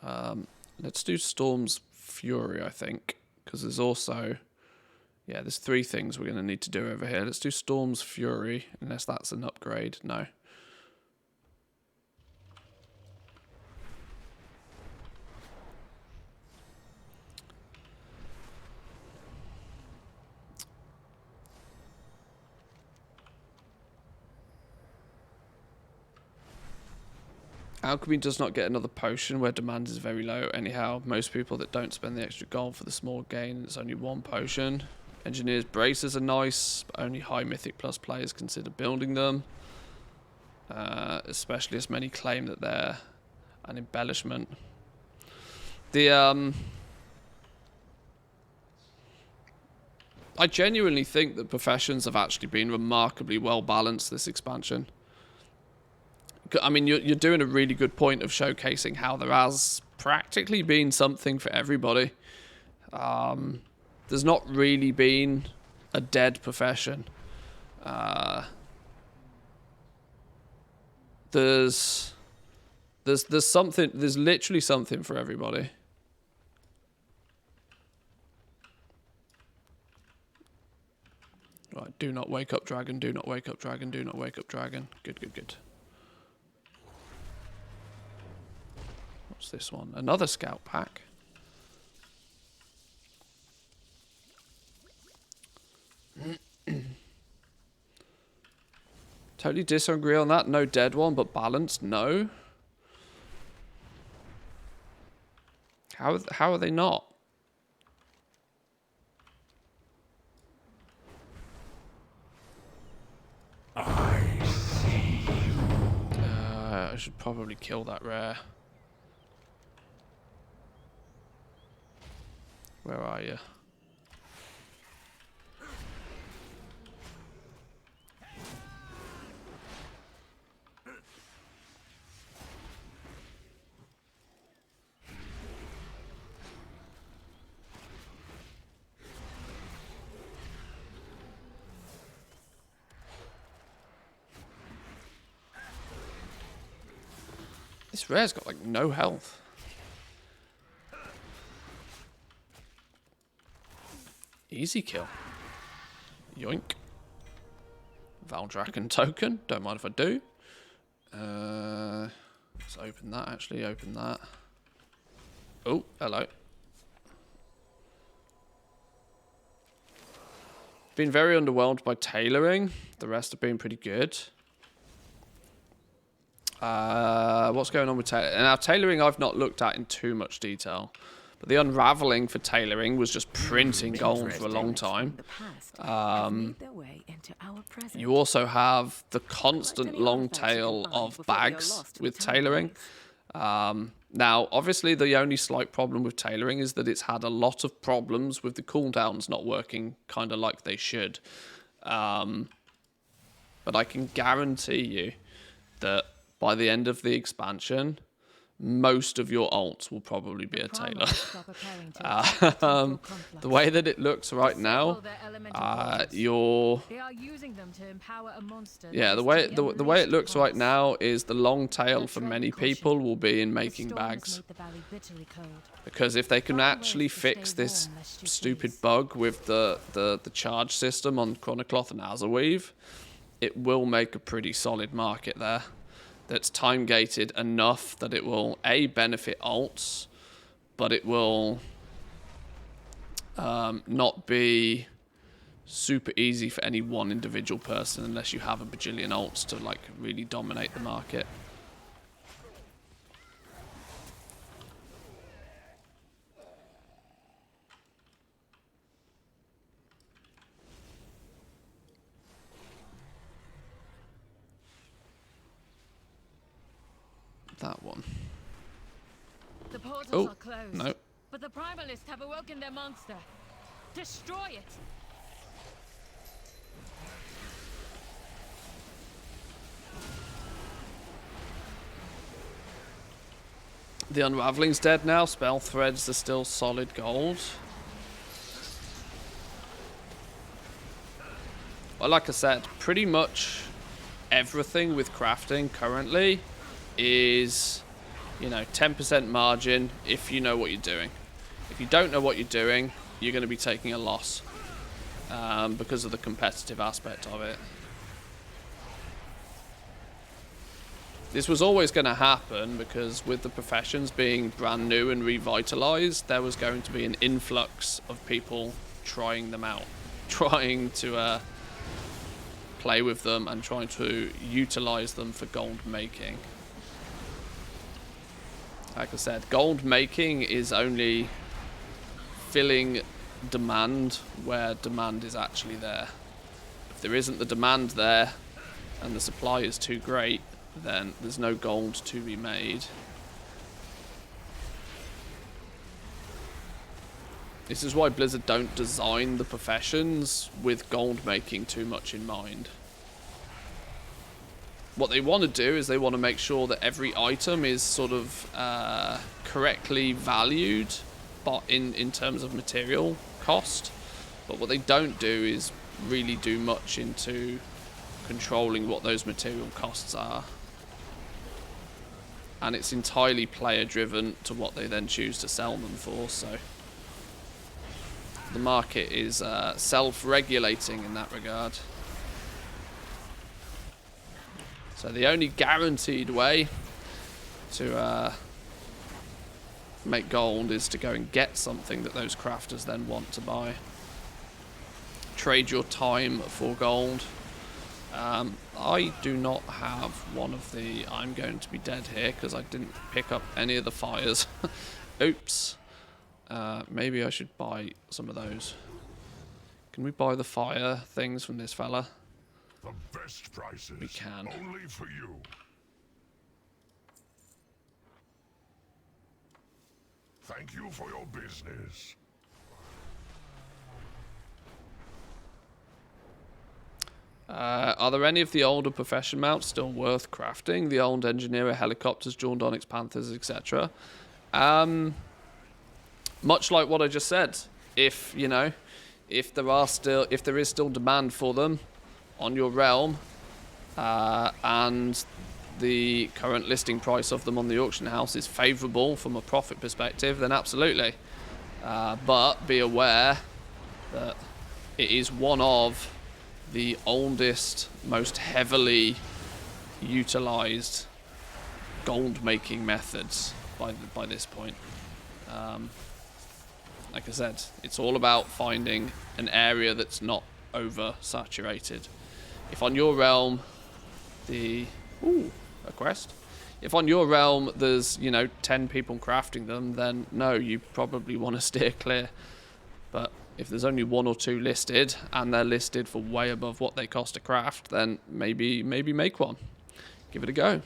Let's do Storm's Fury, I think, because there's also... Yeah, there's 3 things we're going to need to do over here. Let's do Storm's Fury, unless that's an upgrade. No. Alchemy does not get another potion where demand is very low. Anyhow, most people that don't spend the extra gold for the small gain, it's only 1 potion. Engineer's braces are nice, but only high mythic plus players consider building them. Especially as many claim that they're an embellishment. I genuinely think that professions have actually been remarkably well balanced this expansion. I mean, you're doing a really good point of showcasing how there has practically been something for everybody. There's not really been a dead profession. There's something. There's literally something for everybody. Right, do not wake up, dragon. Do not wake up, dragon. Do not wake up, dragon. Good, good, good. What's this one? Another scout pack. Totally disagree on that. No dead one, but balanced. No. How are they not? I should probably kill that rare. Where are you? This rare's got like no health. Easy kill. Yoink. Valdraken token. Don't mind if I do. Let's open that actually. Open that. Oh, hello. Been very underwhelmed by tailoring. The rest have been pretty good. What's going on with tailoring? Now, tailoring I've not looked at in too much detail. But the unraveling for tailoring was just printing gold for a long time. You also have the constant long tail of bags with tailoring. Now, obviously, the only slight problem with tailoring is that it's had a lot of problems with the cooldowns not working kind of like they should. But I can guarantee you that by the end of the expansion, most of your alts will probably be a tailor. The way that it looks right now, the way it looks right now is the long tail for many people will be in making bags. Because if they can actually fix this stupid bug with the charge system on Chronocloth and Azerweave, it will make a pretty solid market there. That's time gated enough that it will benefit alts, but it will not be super easy for any one individual person unless you have a bajillion alts to like really dominate the market. That one. The portals are closed. No. But the primalists have awoken their monster. Destroy it. The Unraveling's dead now. Spell threads are still solid gold. Well, like I said, pretty much everything with crafting currently is, 10% margin if you know what you're doing. If you don't know what you're doing, you're going to be taking a loss because of the competitive aspect of it. This was always going to happen because with the professions being brand new and revitalized, there was going to be an influx of people trying them out, trying to play with them and trying to utilize them for gold making. Like I said, gold making is only filling demand where demand is actually there. If there isn't the demand there and the supply is too great, then there's no gold to be made. This is why Blizzard don't design the professions with gold making too much in mind. What they want to do is they want to make sure that every item is sort of correctly valued, but in terms of material cost. But what they don't do is really do much into controlling what those material costs are. and it's entirely player driven to what they then choose to sell them for. So the market is self-regulating in that regard. So the only guaranteed way to make gold is to go and get something that those crafters then want to buy. Trade your time for gold. I do not have one of the I'm going to be dead here because I didn't pick up any of the fires. Oops. Maybe I should buy some of those. Can we buy the fire things from this fella? The best prices. We can. Only for you. Thank you for your business. Are there any of the older profession mounts still worth crafting? The old Engineer helicopters, Jordonics, Panthers, etc. Much like what I just said, if there is still demand for them on your realm, and the current listing price of them on the auction house is favourable from a profit perspective, then absolutely. But be aware that it is one of the oldest, most heavily utilised gold making methods by this point. Like I said, it's all about finding an area that's not oversaturated. If on your realm a quest. If on your realm there's 10 people crafting them, then no, you probably want to steer clear. But if there's only 1 or 2 listed, and they're listed for way above what they cost to craft, then maybe make one. Give it a go.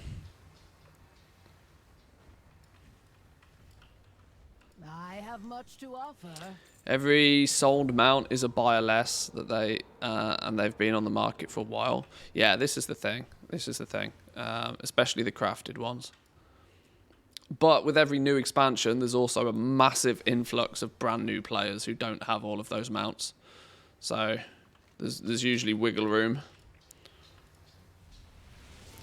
I have much to offer. Every sold mount is a buyer less that and they've been on the market for a while. Yeah, this is the thing. Especially the crafted ones. But with every new expansion, there's also a massive influx of brand new players who don't have all of those mounts. So there's usually wiggle room.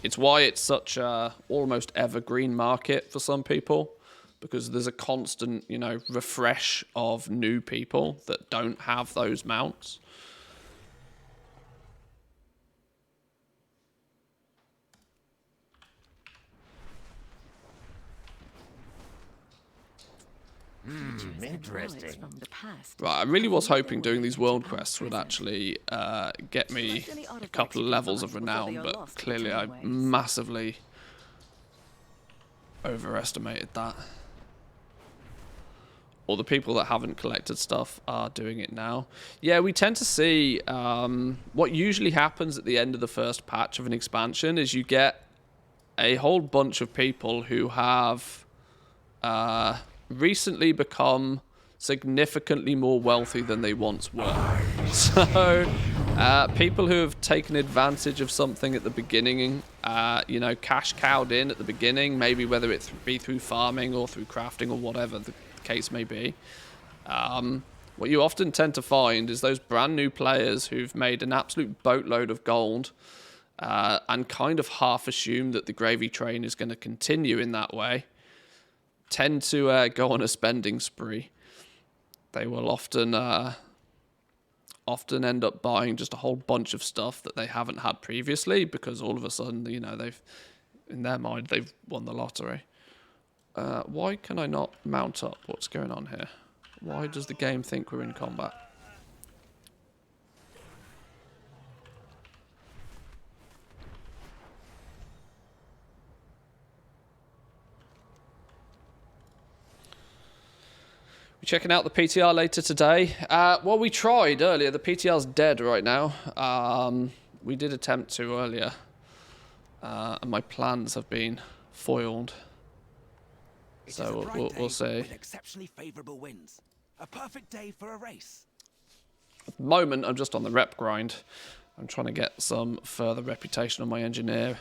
It's why it's such a almost evergreen market for some people, because there's a constant, refresh of new people that don't have those mounts. Interesting. From the past. Right, I really was hoping doing these world quests would actually get me a couple of levels of renown, but clearly I massively overestimated that. Or the people that haven't collected stuff are doing it now. Yeah, we tend to see what usually happens at the end of the first patch of an expansion is you get a whole bunch of people who have recently become significantly more wealthy than they once were. So people who have taken advantage of something at the beginning, cash cowed in at the beginning, maybe whether it be through farming or through crafting or whatever the case may be. What you often tend to find is those brand new players who've made an absolute boatload of gold and kind of half assume that the gravy train is going to continue in that way, tend to go on a spending spree. They will often end up buying just a whole bunch of stuff that they haven't had previously because all of a sudden, in their mind, they've won the lottery. Why can I not mount up? What's going on here? Why does the game think we're in combat? We're checking out the PTR later today. Well, we tried earlier. The PTR's dead right now. We did attempt to earlier. And my plans have been foiled. So we'll see. With exceptionally favourable winds. A perfect day for a race. At the moment, I'm just on the rep grind. I'm trying to get some further reputation on my engineer.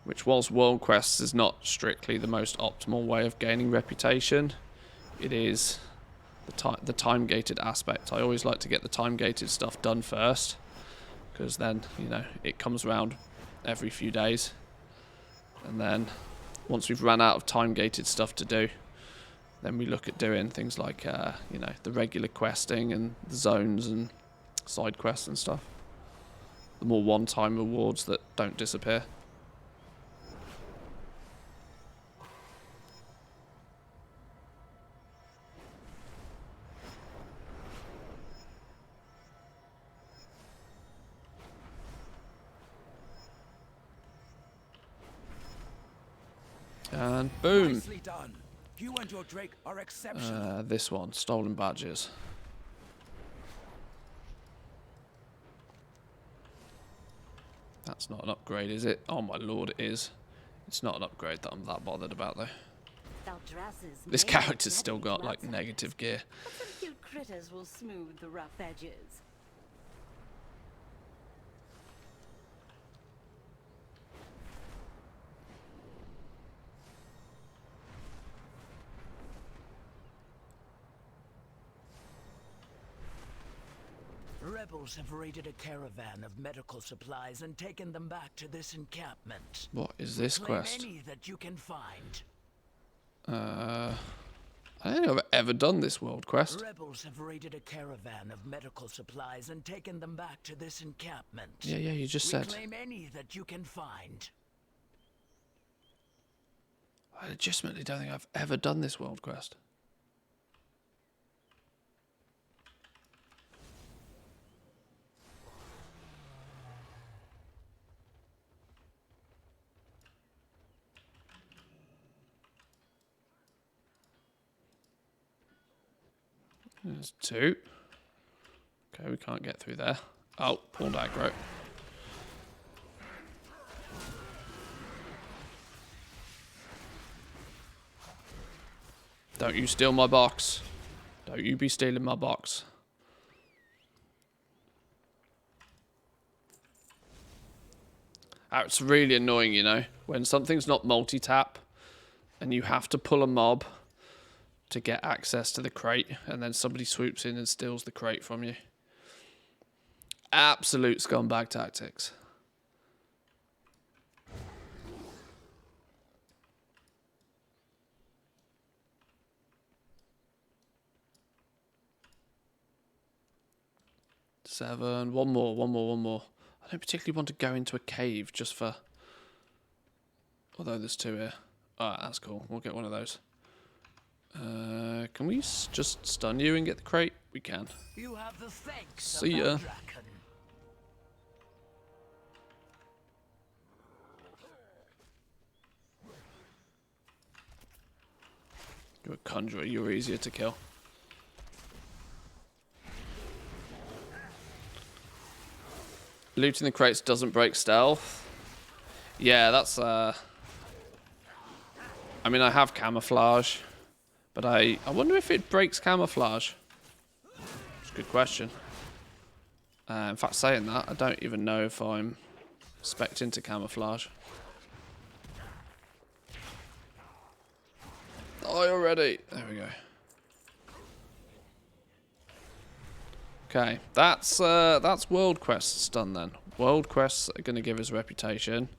Which, whilst World Quests is not strictly the most optimal way of gaining reputation, it is the time gated aspect. I always like to get the time gated stuff done first, because then, you know, it comes around every few days, and then once we've run out of time gated stuff to do, then we look at doing things like you know, the regular questing and the zones and side quests and stuff, the more one-time rewards that don't disappear. And boom. Nicely done. You and your Drake are exceptional. This one, stolen badges. That's not an upgrade, is it? Oh my lord, it is. It's not an upgrade that I'm that bothered about, though. This character's still got, like, negative gear. But some cute critters will smooth the rough edges. Rebels have raided a caravan of medical supplies and taken them back to this encampment. What is this Claim quest? any that you can find. I don't think I've ever done this world quest. Rebels have raided a caravan of medical supplies and taken them back to this encampment. Yeah, you just said. Claim any that you can find. I legitimately don't think I've ever done this world quest. There's 2. Okay, we can't get through there. Oh, pawned aggro. Don't you steal my box. Don't you be stealing my box. It's really annoying, you know, when something's not multi-tap and you have to pull a mob to get access to the crate, and then somebody swoops in and steals the crate from you. Absolute scumbag tactics. Seven. One more. I don't particularly want to go into a cave just for... Although there's 2 here. Alright, that's cool. We'll get one of those. Can we just stun you and get the crate? We can. You have the thanks See of ya. the Draken. You're a conjurer. You're easier to kill. Looting the crates doesn't break stealth. Yeah, that's... I mean, I have camouflage. But I wonder if it breaks camouflage. It's a good question. In fact, saying that, I don't even know if I'm spec'd into camouflage. Die already. There we go. Okay, that's world quests done then. World quests are going to give us reputation.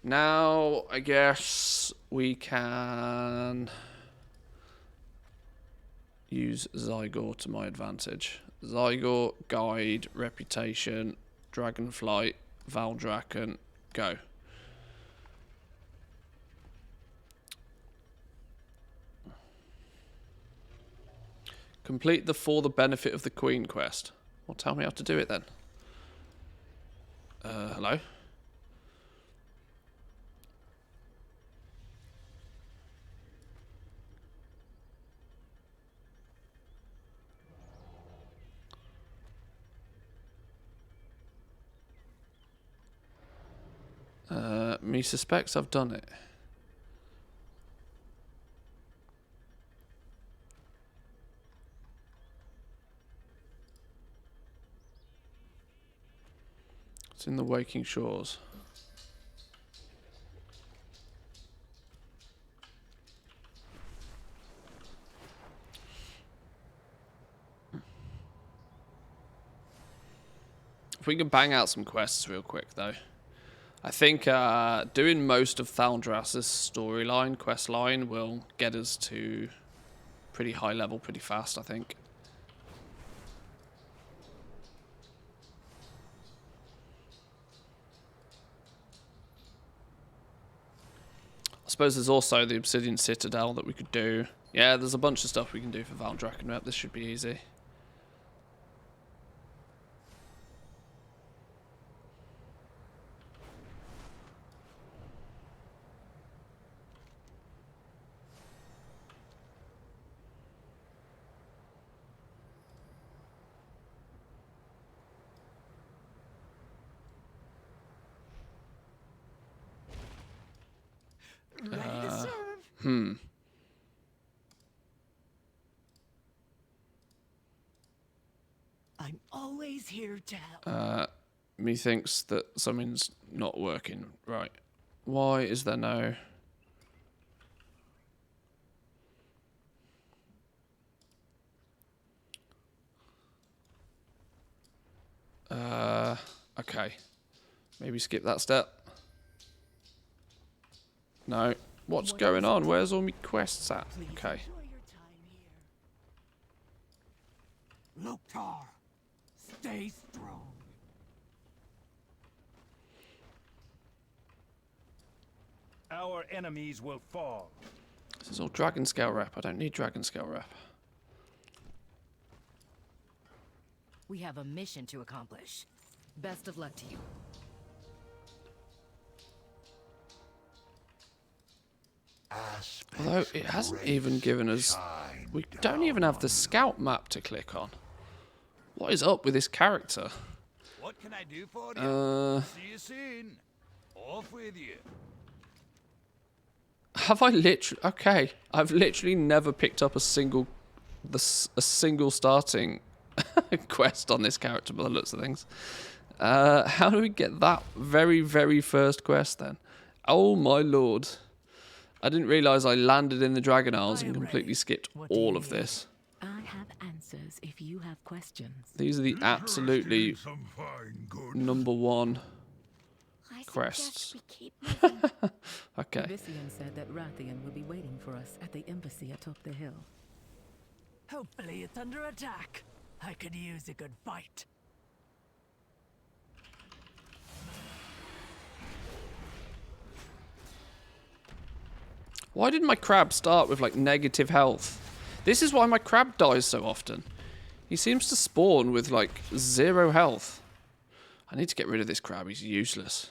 Now, I guess we can use Zygor to my advantage. Zygor, guide, reputation, dragonflight, Valdraken, go. Complete the For the Benefit of the Queen quest. Well, tell me how to do it then. Hello? Me suspects I've done it. It's in the Waking Shores. If we can bang out some quests real quick, though. I think doing most of Thaldras's storyline, quest line, will get us to pretty high level pretty fast, I think. I suppose there's also the Obsidian Citadel that we could do. Yeah, there's a bunch of stuff we can do for Valdrakenrep. This should be easy. Ready to serve. I'm always here to help. Methinks that something's not working right. Why is there no... okay. Maybe skip that step. No. What's going on? Where's all my quests at? Okay. Enjoy your time here. Loktar, stay strong. Our enemies will fall. This is all Dragon Scale rep. I don't need Dragon Scale rep. We have a mission to accomplish. Best of luck to you. Although it hasn't even given us... We don't even have the scout map to click on. What is up with this character? What can I do for you? See you soon. Off with you. Have I literally... Okay. I've literally never picked up a single starting quest on this character by the looks of things. How do we get that very, very first quest then? Oh my lord. I didn't realise I landed in the Dragon Isles and completely skipped all of this. I have answers if you have questions. These are the absolutely Some fine good. number one I crests. suggest we keep moving. Okay. Vician said that Rathian will be waiting for us at the embassy atop the hill. Hopefully it's under attack. I could use a good fight. Why did my crab start with like negative health? This is why my crab dies so often. He seems to spawn with like 0 health. I need to get rid of this crab. He's useless.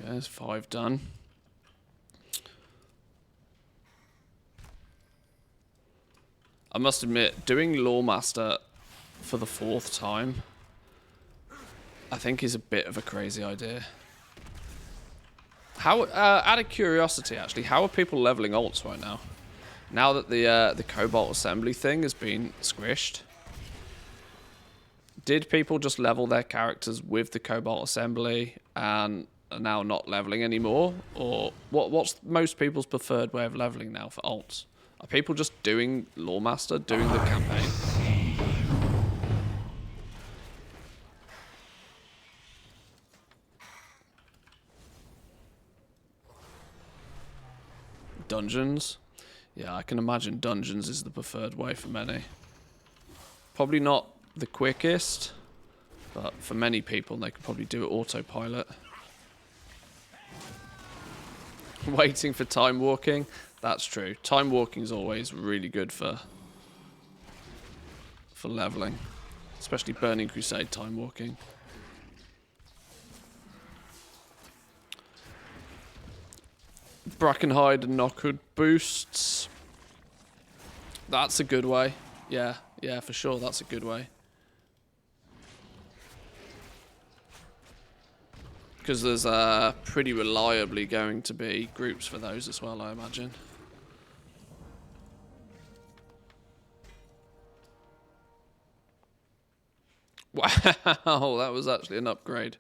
There's 5 done. I must admit, doing Lawmaster for the 4th time, I think is a bit of a crazy idea. How, out of curiosity, actually, how are people leveling alts right now? Now that the Cobalt Assembly thing has been squished, did people just level their characters with the Cobalt Assembly and are now not leveling anymore? Or what's most people's preferred way of leveling now for alts? Are people just doing Lawmaster, doing the campaign? Dungeons? Yeah, I can imagine dungeons is the preferred way for many. Probably not the quickest, but for many people they could probably do it autopilot. Waiting for time walking, that's true. Time walking is always really good for leveling, especially Burning Crusade time walking. Brackenhide and Knockwood boosts. That's a good way. Yeah, yeah, for sure, that's a good way. Because there's pretty reliably going to be groups for those as well, I imagine. Wow, that was actually an upgrade.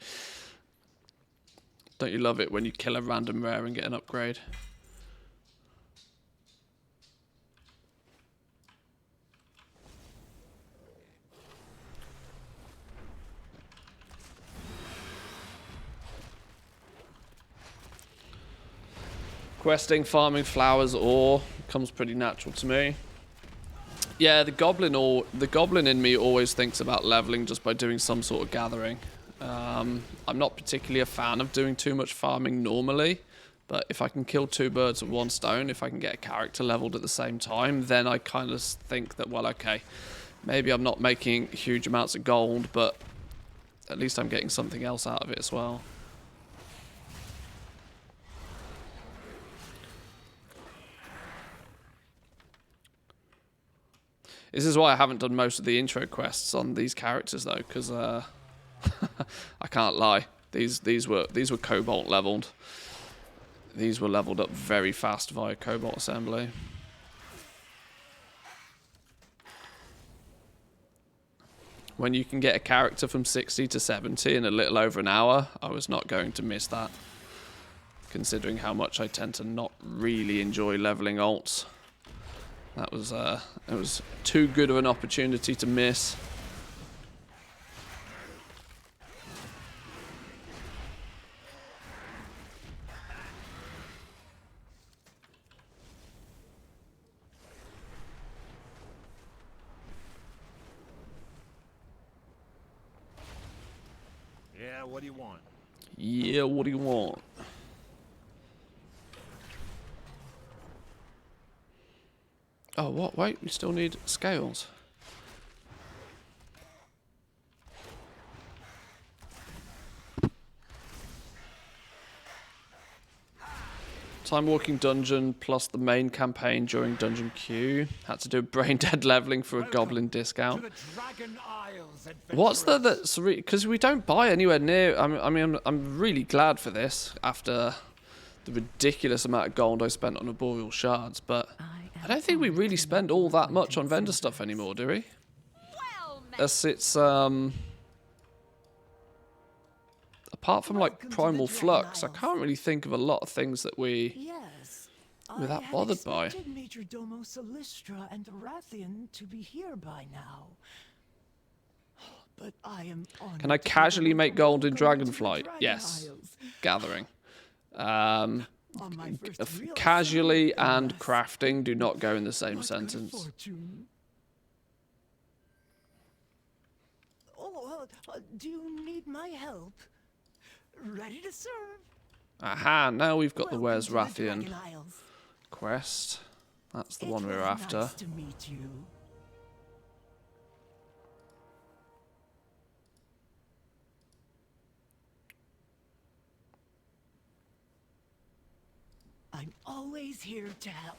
Don't you love it when you kill a random rare and get an upgrade? Questing, farming, flowers, ore comes pretty natural to me. Yeah, the goblin in me always thinks about leveling just by doing some sort of gathering. I'm not particularly a fan of doing too much farming normally, but if I can kill 2 birds with 1 stone, if I can get a character leveled at the same time, then I kind of think that, well, okay, maybe I'm not making huge amounts of gold, but at least I'm getting something else out of it as well. This is why I haven't done most of the intro quests on these characters though, because I can't lie. These were Cobalt leveled. These were leveled up very fast via Cobalt assembly. When you can get a character from 60 to 70 in a little over an hour, I was not going to miss that. Considering how much I tend to not really enjoy leveling alts. That was it was too good of an opportunity to miss. Yeah, what do you want? Yeah, what do you want? Oh, what? Wait, we still need scales. Time walking dungeon plus the main campaign during dungeon queue. Had to do brain dead leveling for a goblin discount. What's that's because we don't buy anywhere near. I mean, I'm really glad for this after the ridiculous amount of gold I spent on arboreal shards, but I don't think we really spend all that much on vendor stuff anymore, do we? As it's apart from like Primal Flux, I can't really think of a lot of things that we're that bothered by. Major Domo Solistra and Rathian to be here by now. But I am Can I casually make gold in Dragonflight? Yes. Gathering. Casually and crafting do not go in the same sentence. Oh, do you need my help? Ready to serve. Aha, now we've got the Where's Welcome to the Rathian Dragon Isles. quest. That's the It one we're was after. Nice to meet you. I'm always here to help.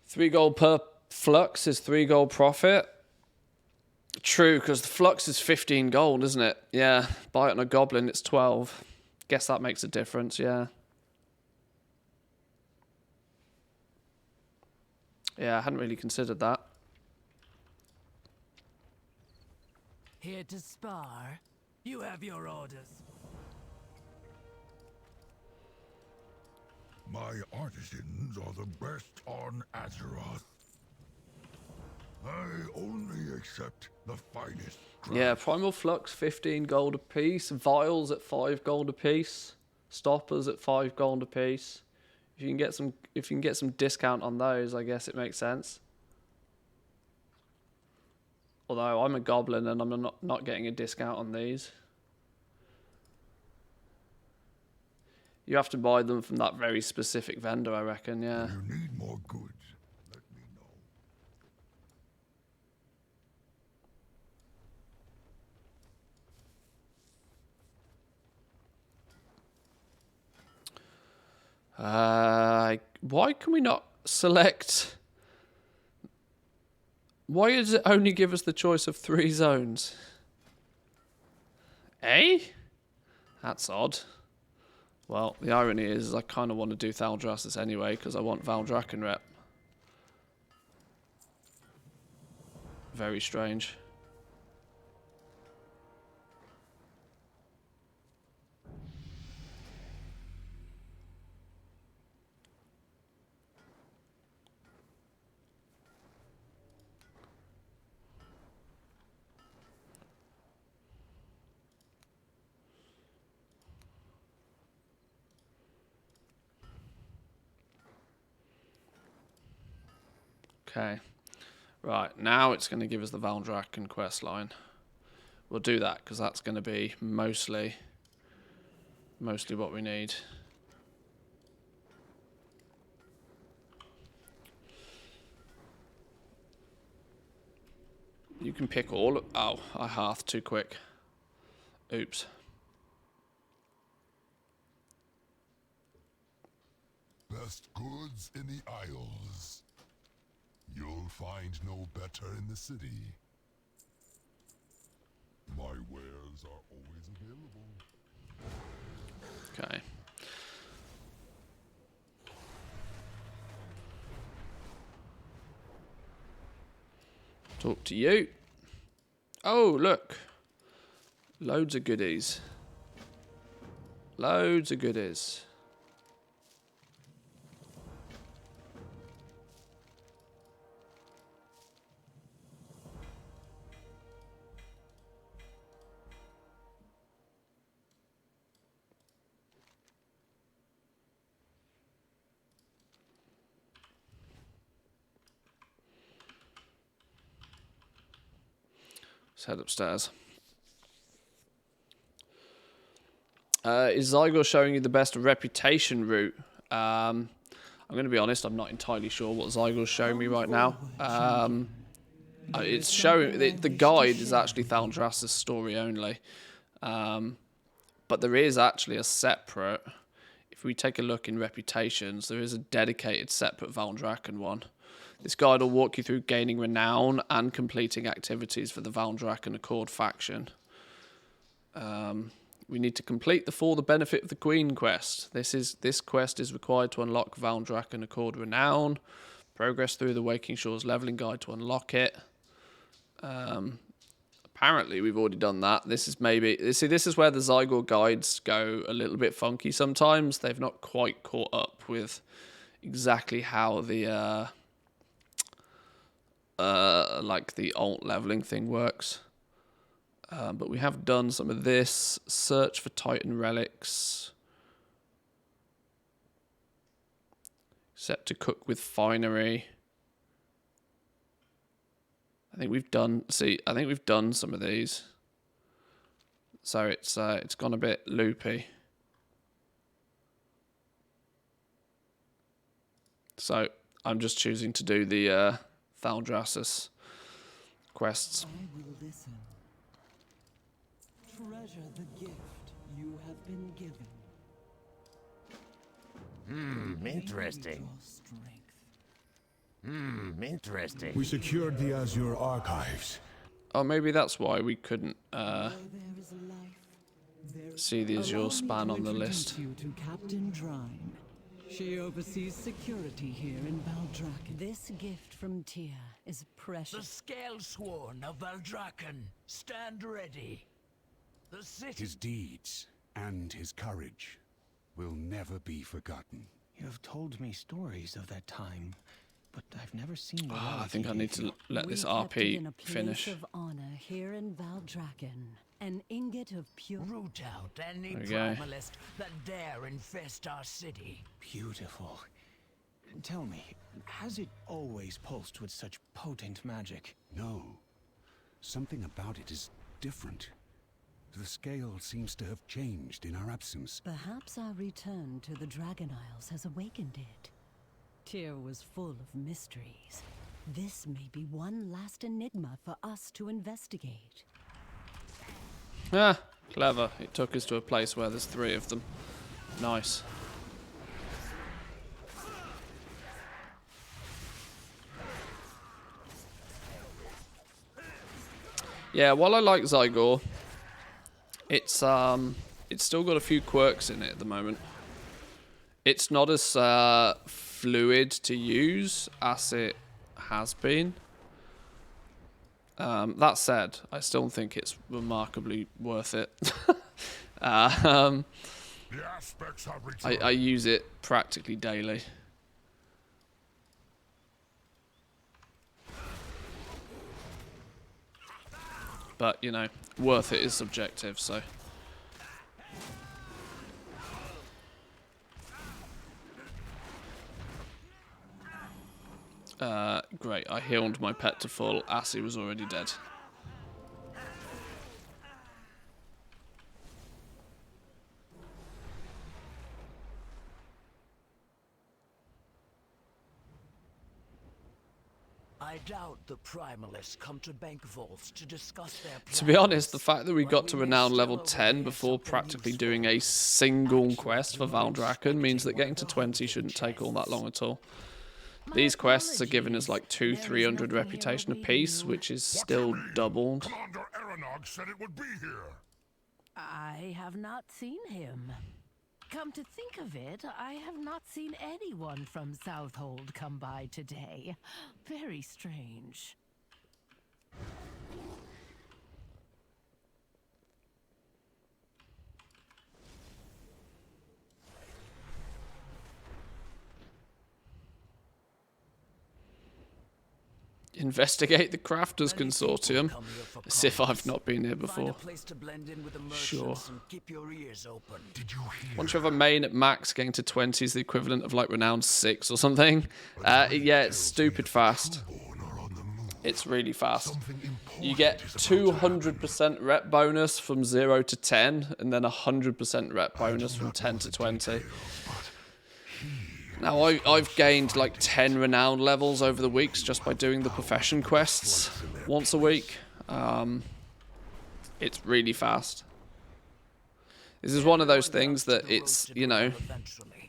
3 gold per flux is 3 gold profit. True, because the flux is 15 gold, isn't it? Yeah, buy it on a goblin, it's 12. Guess that makes a difference, yeah. Yeah, I hadn't really considered that. Here to spar. You have your orders. My artisans are the best on Azeroth. I only accept the finest craft. Yeah, Primal Flux, 15 gold apiece. Vials at 5 gold apiece. Stoppers at 5 gold apiece. If you can get some discount on those, I guess it makes sense. Although I'm a goblin and I'm not getting a discount on these. You have to buy them from that very specific vendor, I reckon, yeah. If you need more goods, let me know. Why can we not select... Why does it only give us the choice of 3 zones? Eh? That's odd. Well, the irony is I kind of want to do Thaldraszus anyway, because I want Valdrakken rep. Very strange. Okay. Right, now it's going to give us the Valdrakken quest line. We'll do that, because that's going to be mostly what we need. You can pick all of... Oh, I hearthed too quick. Oops. Best goods in the Isles. You'll find no better in the city. My wares are always available. Okay. Talk to you. Oh, look. Loads of goodies. Loads of goodies. Let's head upstairs. Is Zygor showing you the best reputation route? I'm going to be honest, I'm not entirely sure what Zygor's showing me right now. It's showing... The guide is actually Thaldraszus' story only. But there is actually a separate... If we take a look in reputations, there is a dedicated separate Valdrakken one. This guide will walk you through gaining renown and completing activities for the Valdrakken Accord faction. We need to complete the For the Benefit of the Queen quest. This quest is required to unlock Valdrakken Accord renown. Progress through the Waking Shores leveling guide to unlock it. Apparently we've already done that. This is maybe... See, this is where the Zygor guides go a little bit funky sometimes. They've not quite caught up with exactly how the... like the alt leveling thing works. But we have done some of this. Search for Titan relics. Set to cook with finery. I think we've done... See, I think we've done some of these. So it's gone a bit loopy. So I'm just choosing to do the Thaldraszus quests. I will listen. Treasure the gift you have been given. Interesting. Interesting. We secured the Azure archives. Oh, maybe that's why we couldn't see the Azure span on the list. You to Captain Drine. She oversees security here in Valdrakken. This gift from Tyr is The precious. Scale Sworn of Valdrakken, stand ready. The city... His deeds and his courage will never be forgotten. You have told me stories of that time, but I've never seen the I relic think I he need gave you. to let this We kept it in a RP place finish. of honor here in Valdrakken. An ingot of pure... Root out any There we go. primalist that dare infest our city. Beautiful. Tell me, has it always pulsed with such potent magic? No. Something about it is different. The scale seems to have changed in our absence. Perhaps our return to the Dragon Isles has awakened it. Tyr was full of mysteries. This may be one last enigma for us to investigate. Ah, clever. It took us to a place where there's 3 of them. Nice. Yeah, while I like Zygor, it's still got a few quirks in it at the moment. It's not as fluid to use as it has been. That said, I still think it's remarkably worth it. I use it practically daily. But, you know, worth it is subjective, so... great, I healed my pet to full as he was already dead. I doubt the Primalists come to Bank Vaults to discuss their plans. To be honest, the fact that we got to renown level 10 before practically doing a single quest for Valdrakken means that getting to 20 shouldn't take all that long at all. These quests are giving us like 200-300 reputation apiece, which is still doubled. Commander Aranog said it would be here. I have not seen him. Come to think of it, I have not seen anyone from Southhold come by today. Very strange. Investigate the Crafters Consortium, as if I've not been here before. Sure. Once you have a main at max, getting to 20 is the equivalent of like Renowned 6 or something. Yeah, it's stupid fast. It's really fast. You get 200% rep bonus from 0 to 10, and then 100% rep bonus from 10 to 20. Now, I've gained like 10 renowned levels over the weeks just by doing the profession quests once a week. It's really fast. This is one of those things that it's, you know,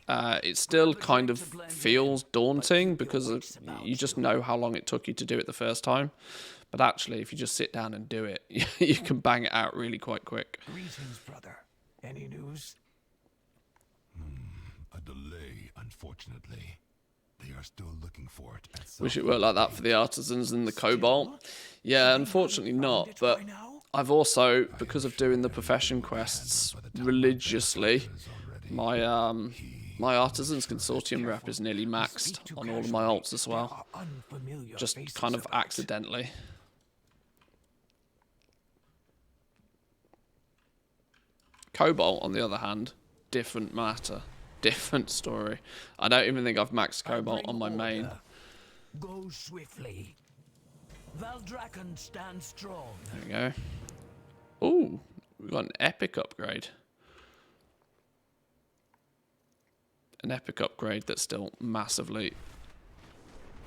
it still kind of feels daunting because you just know how long it took you to do it the first time. But actually, if you just sit down and do it, you can bang it out really quite quick. Greetings, brother. Any news? A delay, unfortunately. They are still looking for it. Wish it worked like that for the artisans and the cobalt. Yeah, unfortunately not, but I've also, because of doing the profession quests religiously, my artisans consortium rep is nearly maxed on all of my alts as well. Just kind of accidentally. Cobalt, on the other hand, different matter. Different story. I don't even think I've maxed Cobalt on my main. Go swiftly. Valdrakken stands strong. There we go. Ooh, we got an epic upgrade. An epic upgrade that's still massively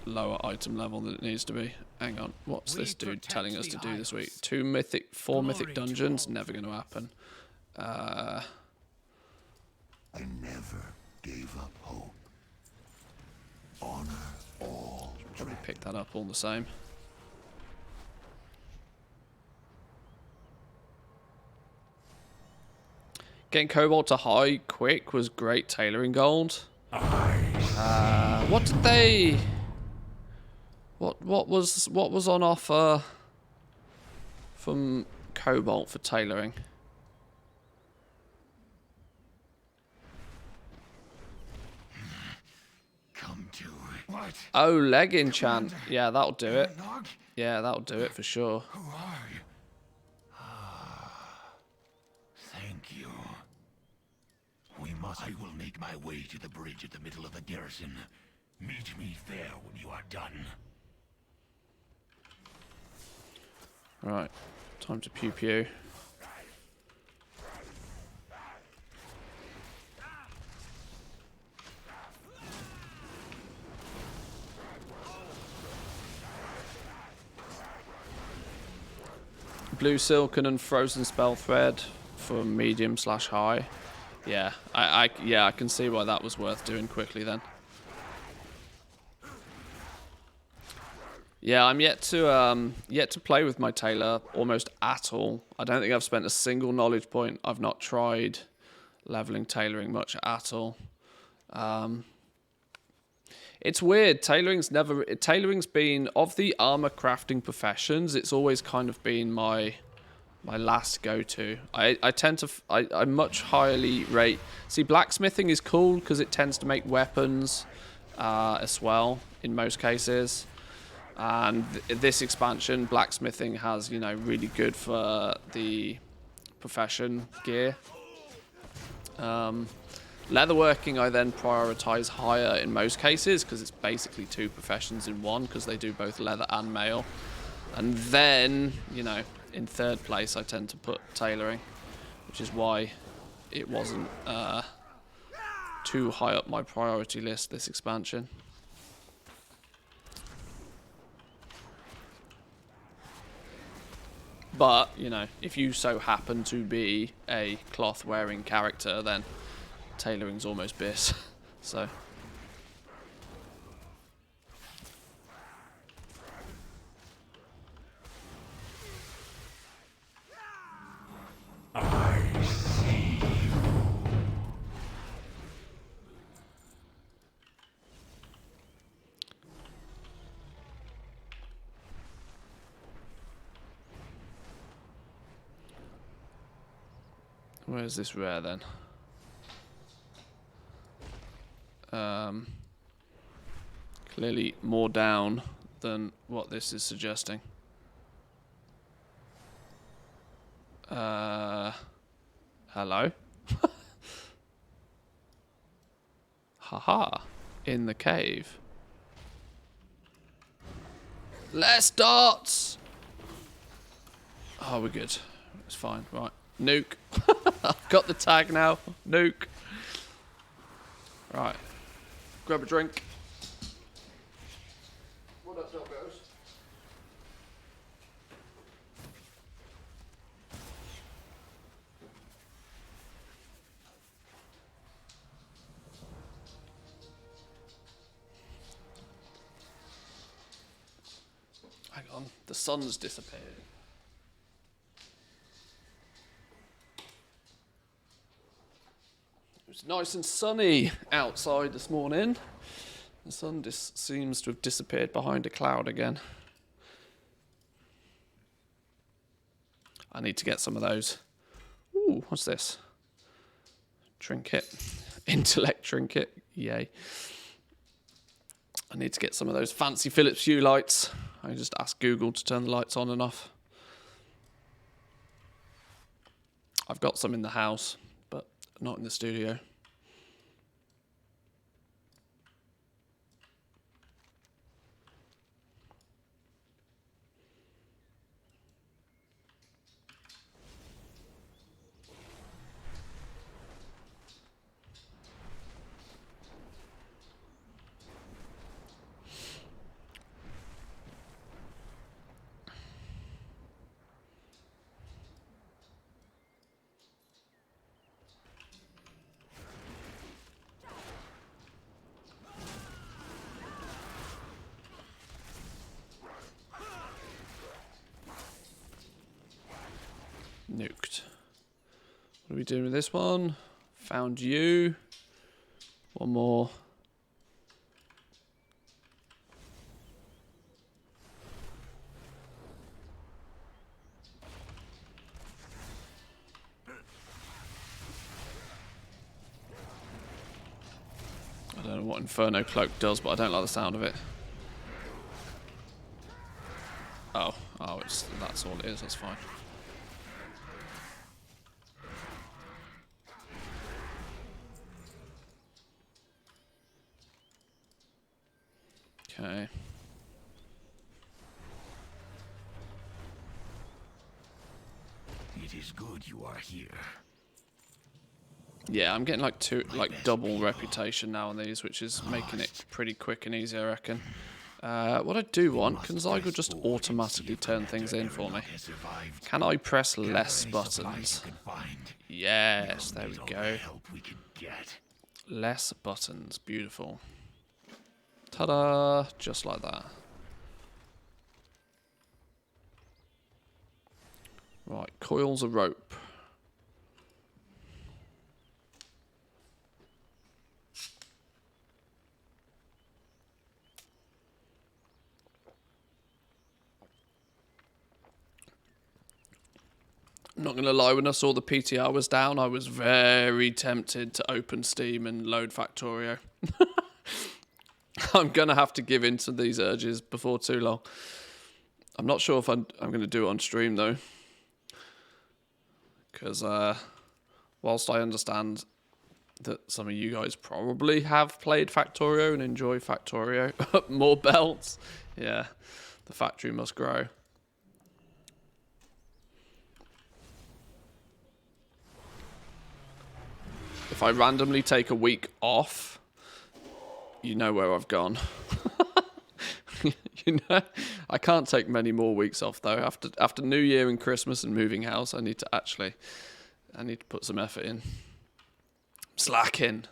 lower item level than it needs to be. Hang on, what's this dude telling us to do this week? 4 mythic dungeons? Never going to happen. I never gave up hope. Honor all. Probably pick that up all the same. Getting Cobalt to high quick was great tailoring gold. What did they? What was on offer from Cobalt for tailoring? Oh, leg enchant. Yeah, that'll do it. Yeah, that'll do it for sure. Who are you? Thank you. I will make my way to the bridge at the middle of the garrison. Meet me there when you are done. Right, time to pew pew. Blue Silken and Frozen Spell Thread for medium/high. Yeah, I can see why that was worth doing quickly then. Yeah, I'm yet to play with my tailor almost at all. I don't think I've spent a single knowledge point. I've not tried leveling tailoring much at all. It's weird. Tailoring's been, of the armor crafting professions, it's always kind of been my last go-to. I much highly rate. See, blacksmithing is cool because it tends to make weapons as well in most cases. And this expansion, blacksmithing has, you know, really good for the profession gear. Leatherworking I then prioritize higher in most cases because it's basically 2 professions in one because they do both leather and mail. And then, you know, in 3rd place I tend to put tailoring, which is why it wasn't too high up my priority list this expansion. But, you know, if you so happen to be a cloth-wearing character, then tailoring's almost bis. So. I see you. Where's this rare then? Clearly more down than what this is suggesting. Hello? Haha. In the cave. Less dots! Oh, we're good. It's fine. Right. Nuke. I've got the tag now. Nuke. Right. Grab a drink. What up, doggos? Hang on. The sun's disappeared. It's nice and sunny outside this morning. The sun seems to have disappeared behind a cloud again. I need to get some of those. Ooh, what's this? Trinket. Intellect trinket. Yay. I need to get some of those fancy Philips Hue lights. I just asked Google to turn the lights on and off. I've got some in the house, but not in the studio. Nuked. What are we doing with this one? Found you. One more. I don't know what Inferno Cloak does, but I don't like the sound of it. Oh, that's all it is, that's fine. Okay. It is good you are here. Yeah, I'm getting like double reputation now on these, which is making it pretty quick and easy, I reckon. What I do want, can Zygo just automatically turn things in for me? Can I press less buttons? Yes, there we go. Less buttons, beautiful. Ta-da! Just like that. Right, coils of rope. I'm not going to lie, when I saw the PTR was down, I was very tempted to open Steam and load Factorio. I'm going to have to give in to these urges before too long. I'm not sure if I'm going to do it on stream, though. Because whilst I understand that some of you guys probably have played Factorio and enjoy Factorio, more belts, yeah, the factory must grow. If I randomly take a week off, you know where I've gone. You know, I can't take many more weeks off though. After New Year and Christmas and moving house, I need to put some effort in. Slack in.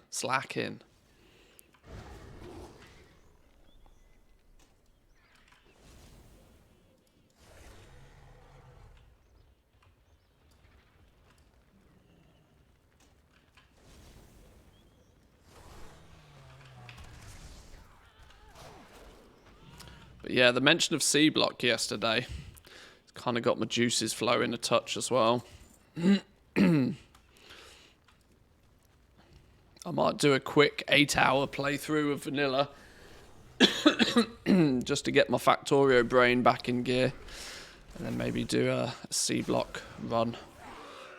But yeah, the mention of C block yesterday kind of got my juices flowing a touch as well. I might do a quick 8-hour playthrough of vanilla just to get my Factorio brain back in gear, and then maybe do a C block run.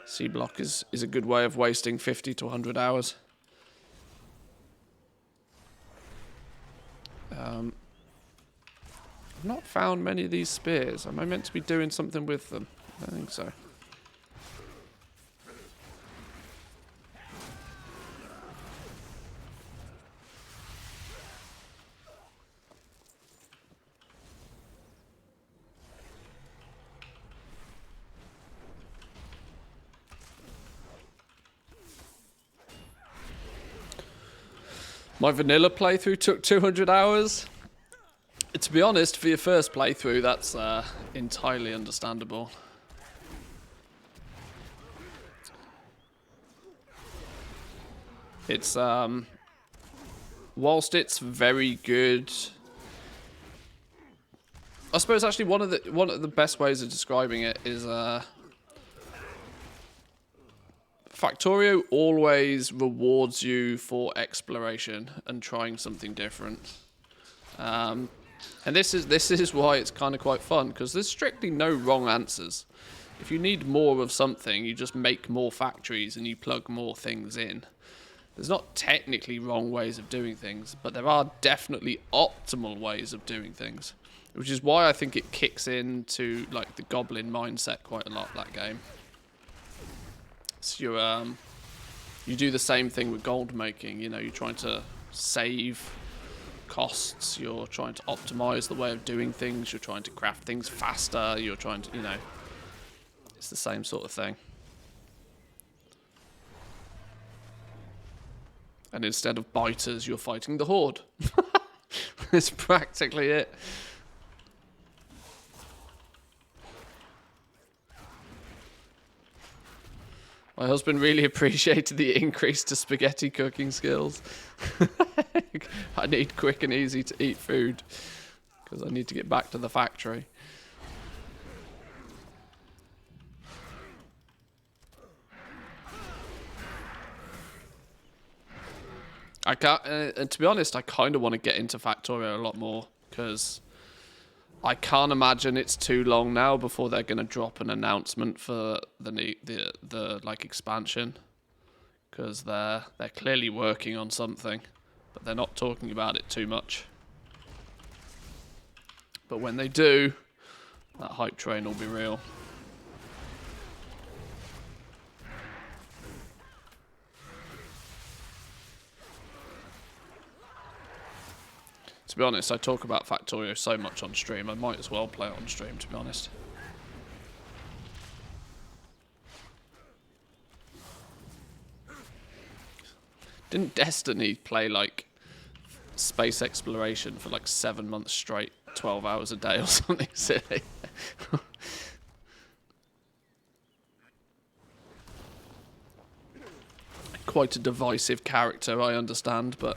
C block is a good way of wasting 50 to 100 hours. I've not found many of these spears. Am I meant to be doing something with them? I don't think so. My vanilla playthrough took 200 hours. To be honest, for your first playthrough, that's entirely understandable. It's whilst it's very good, I suppose actually one of the best ways of describing it is Factorio always rewards you for exploration and trying something different. And this is why it's kind of quite fun, because there's strictly no wrong answers. If you need more of something, you just make more factories and you plug more things in. There's not technically wrong ways of doing things, but there are definitely optimal ways of doing things, which is why I think it kicks into like the goblin mindset quite a lot, that game. So you do the same thing with gold making, you know, you're trying to save costs, you're trying to optimize the way of doing things, you're trying to craft things faster, you're trying to, you know, it's the same sort of thing. And instead of biters, you're fighting the horde. That's practically it. My husband really appreciated the increase to spaghetti cooking skills. I need quick and easy to eat food because I need to get back to the factory. I can't, and to be honest, I kind of want to get into Factorio a lot more because I can't imagine it's too long now before they're going to drop an announcement for the like expansion, because they're clearly working on something, but they're not talking about it too much. But when they do, that hype train will be real. To be honest, I talk about Factorio so much on stream, I might as well play it on stream, to be honest. Didn't Destiny play like space exploration for like 7 months straight, 12 hours a day or something silly? quite a divisive character, I understand, but...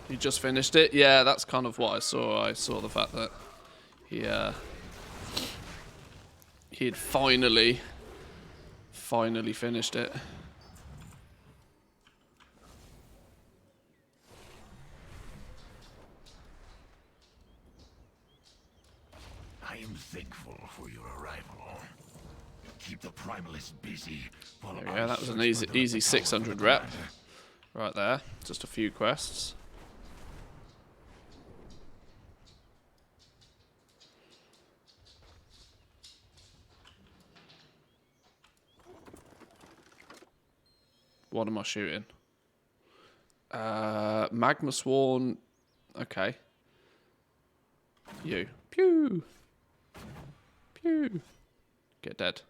You just finished it? Yeah, that's kind of what I saw. I saw the fact that he had finally finished it. I am thankful for your arrival. Keep the primalists busy. There we go. That was an easy 600 rep right there. Just a few quests. What am I shooting? Magma Sworn. Okay. You. Pew. Pew. Get dead.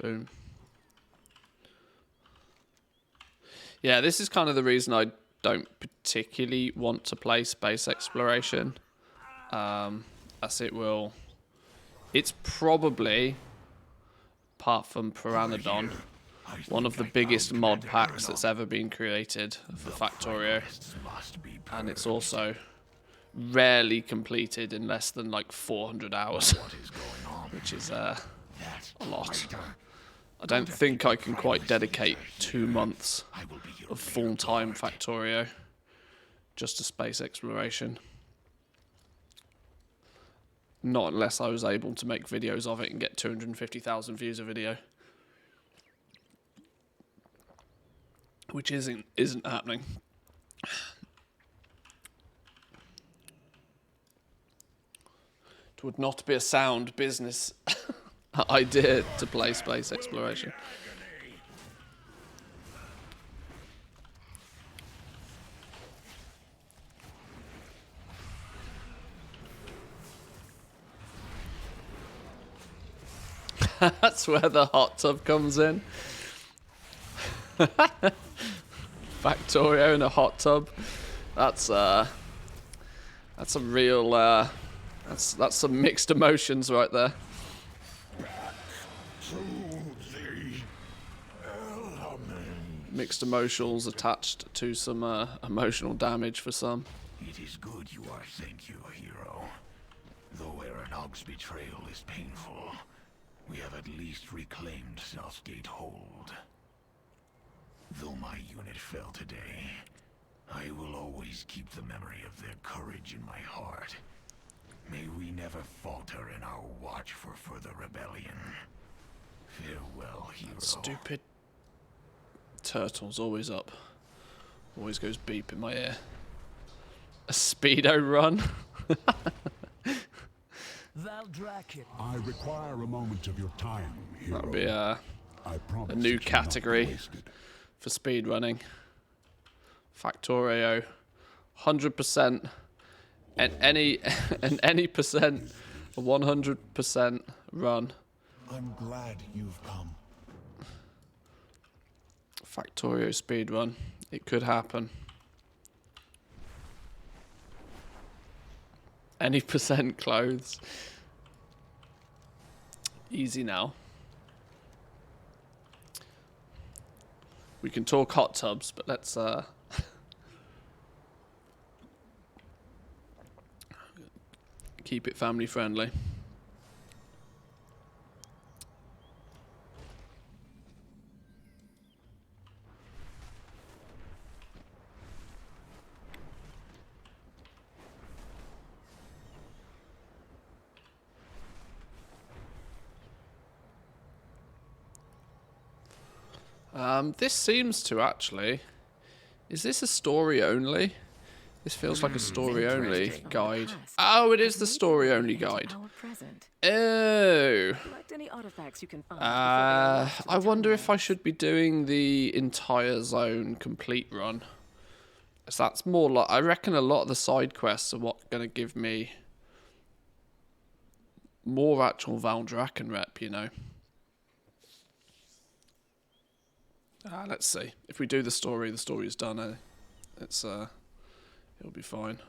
Boom. Yeah, this is kind of the reason I don't particularly want to play space exploration. As it will... It's probably, apart from Pteranodon, one of the biggest mod packs that's ever been created for Factorio. And it's also rarely completed in less than like 400 hours, which is a lot. I don't think I can quite dedicate 2 months of full-time Factorio just to space exploration. Not unless I was able to make videos of it and get 250,000 views a video. Which isn't happening. It would not be a sound business idea to play space exploration. That's where the hot tub comes in. Factorio in a hot tub. That's a real that's some mixed emotions right there. Mixed emotions attached to some emotional damage for some. It is good you are, thank you, hero. Though Aranog's betrayal is painful, we have at least reclaimed Southgate Hold. Though my unit fell today, I will always keep the memory of their courage in my heart. May we never falter in our watch for further rebellion. Farewell, hero. Stupid turtle's always up. Always goes beep in my ear. A speedo run. I require a moment of your time, hero. That'll be a new category for speed running. Factorio, 100%, and any percent, a 100% run. I'm glad you've come. Factorio speed run. It could happen. Any percent clothes. Easy now. We can talk hot tubs, but let's keep it family friendly. This seems to actually... Is this a story only? This feels like a story-only Interesting. guide. Oh, it is the story-only guide. Oh. I wonder if I should be doing the entire zone complete run. So that's more like, I reckon a lot of the side quests are what going to give me more actual Valdrakken rep, you know. Let's see. If we do the story is done. It'll be fine.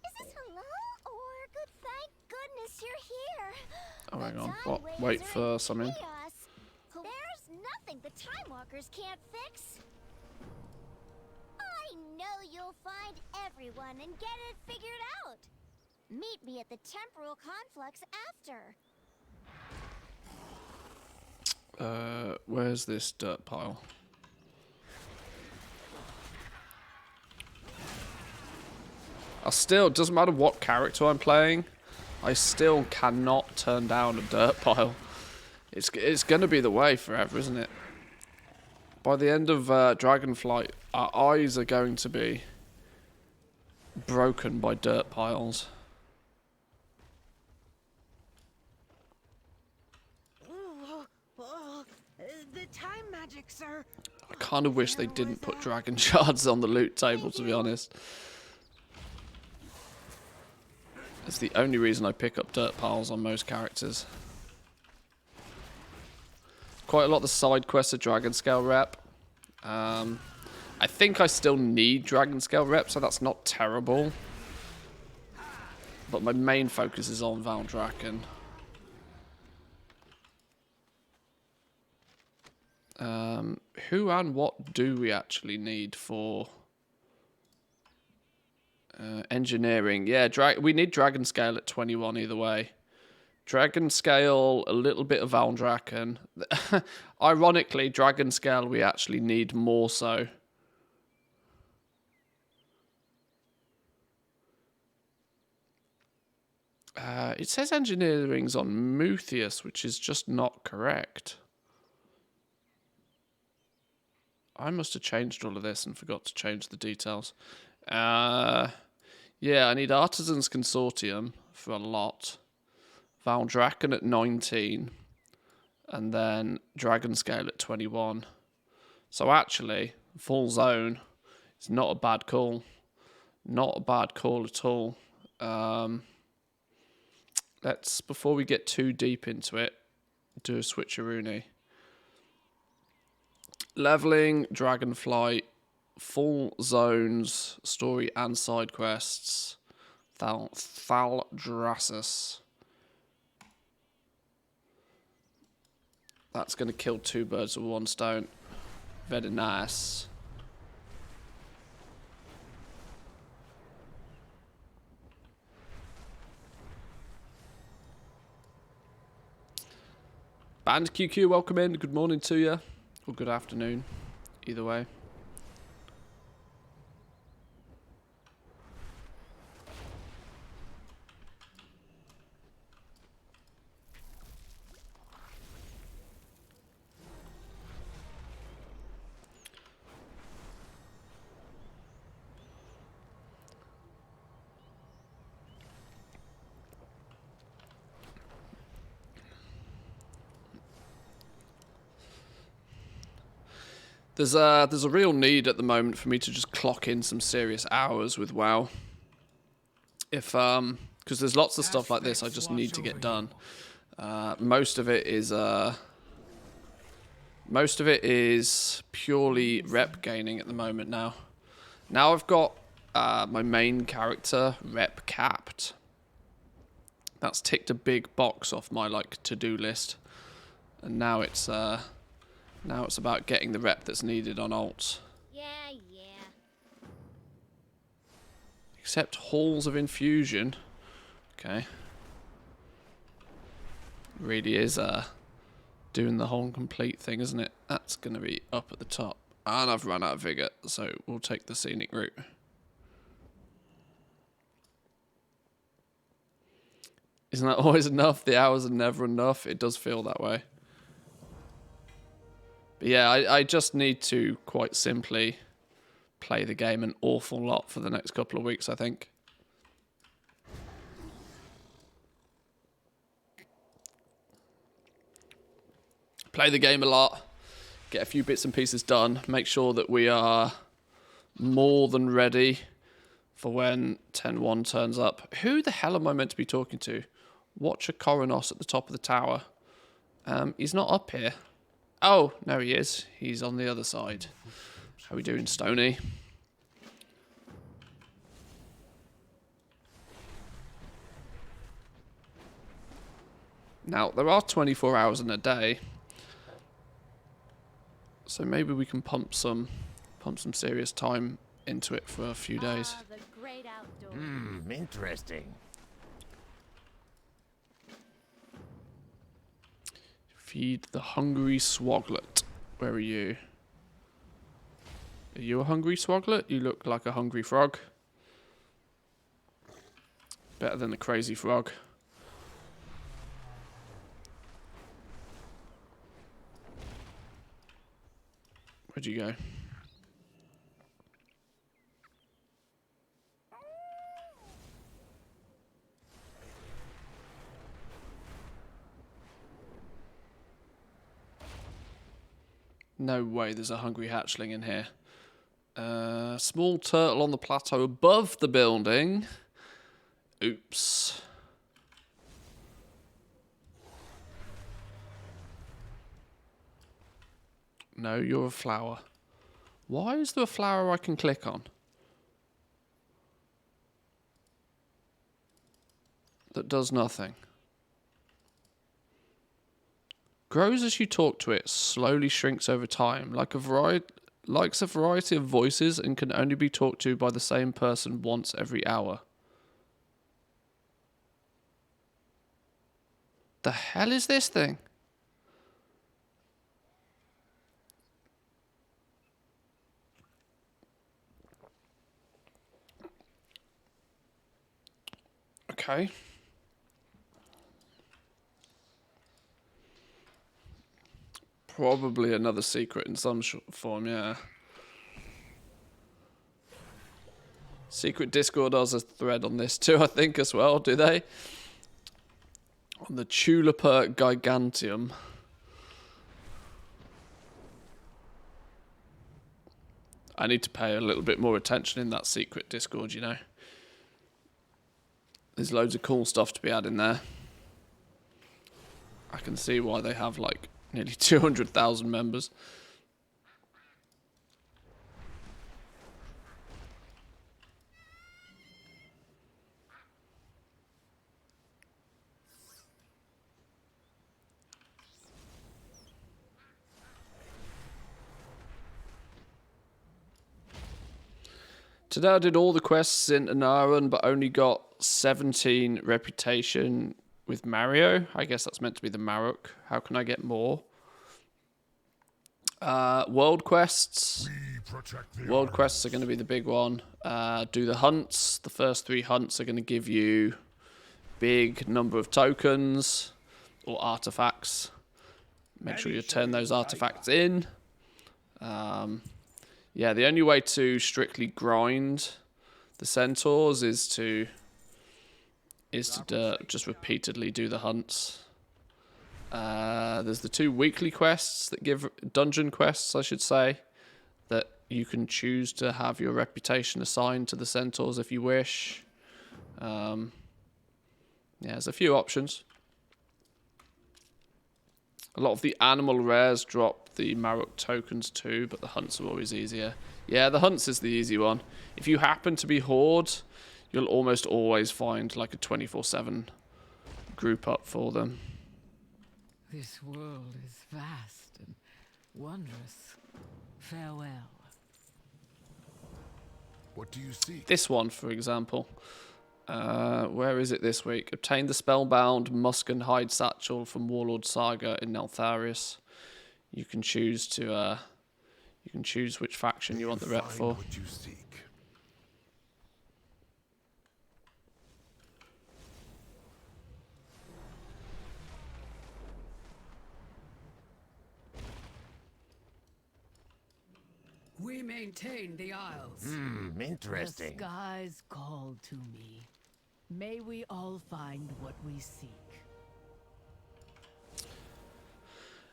Is this hello or good? Thank goodness you're here. Oh, hang on. What? Wait for something. There's nothing the Time Walkers can't fix. I know you'll find everyone and get it figured out. Meet me at the temporal conflux after. Where's this dirt pile? Doesn't matter what character I'm playing, I still cannot turn down a dirt pile. It's going to be the way forever, isn't it? By the end of Dragonflight, our eyes are going to be broken by dirt piles. The time magic, sir. I kind of wish they didn't put dragon shards on the loot table, to be honest. It's the only reason I pick up dirt piles on most characters. Quite a lot of the side quests are dragon scale rep. I think I still need dragon scale rep, so that's not terrible. But my main focus is on Valdrakken. Who and what do we actually need for engineering? Yeah, we need dragon scale at 21 either way. Dragon scale, a little bit of Valdrakken. Ironically, dragon scale we actually need more so. It says engineering's on Manthieus, which is just not correct. I must have changed all of this and forgot to change the details. Yeah, I need Artisans Consortium for a lot. Valdrakken at 19. And then Dragon Scale at 21. So actually, full zone is not a bad call. Not a bad call at all. Let's, before we get too deep into it, do a switcheroony. Leveling, Dragonflight, full zones, story and side quests. Thaldrassus. That's going to kill two birds with one stone. Very nice. Band QQ, welcome in. Good morning to you. Or good afternoon. Either way. There's a real need at the moment for me to just clock in some serious hours with WoW. If because there's lots of stuff like this I just need to get done. Most of it is purely rep gaining at the moment now. Now I've got my main character rep capped. That's ticked a big box off my to-do list, and now it's about getting the rep that's needed on alts. Yeah. Except Halls of Infusion. Okay. Really is doing the whole complete thing, isn't it? That's going to be up at the top. And I've run out of vigor, so we'll take the scenic route. Isn't that always enough? The hours are never enough. It does feel that way. But yeah, I just need to quite simply play the game an awful lot for the next couple of weeks, I think. Play the game a lot, get a few bits and pieces done, make sure that we are more than ready for when 10-1 turns up. Who the hell am I meant to be talking to? Watcher Coronos at the top of the tower. He's not up here. Oh, no he is. He's on the other side. How we doing, Stony? Now, there are 24 hours in a day. So maybe we can pump some serious time into it for a few days. The great outdoors. Interesting. Feed the hungry swoglet. Where are you? Are you a hungry swoglet? You look like a hungry frog. Better than the crazy frog. Where'd you go? No way there's a hungry hatchling in here. Small turtle on the plateau above the building. Oops. No, you're a flower. Why is there a flower I can click on? That does nothing. Grows as you talk to it, slowly shrinks over time, likes a variety of voices and can only be talked to by the same person once every hour. The hell is this thing? Okay. Probably another secret in some form, yeah. Secret Discord has a thread on this too, I think, as well, do they? On the Tulipa giganteum. I need to pay a little bit more attention in that secret Discord, you know. There's loads of cool stuff to be had in there. I can see why they have like nearly 200,000 members. Today I did all the quests in Anaran, but only got 17 reputation with Mario. I guess that's meant to be the Marok. How can I get more? World quests. World quests are going to be the big one. Do the hunts. The first 3 hunts are going to give you big number of tokens or artifacts. Make sure you turn those artifacts in. Yeah, the only way to strictly grind the centaurs is to just repeatedly do the hunts. There's the 2 weekly quests that give dungeon quests, I should say, that you can choose to have your reputation assigned to the centaurs if you wish. Yeah, there's a few options. A lot of the animal rares drop the Marok tokens too, but the hunts are always easier. Yeah, the hunts is the easy one. If you happen to be Horde, you'll almost always find like a 24/7 group up for them. This world is vast and wondrous. Farewell. What do you see? This one, for example. Where is it this week? Obtain the spellbound musk and hide satchel from Warlord Saga in Neltharius. You can choose to which faction you want the rep for. What you seek. We maintain the Isles. Interesting. The skies call to me. May we all find what we seek.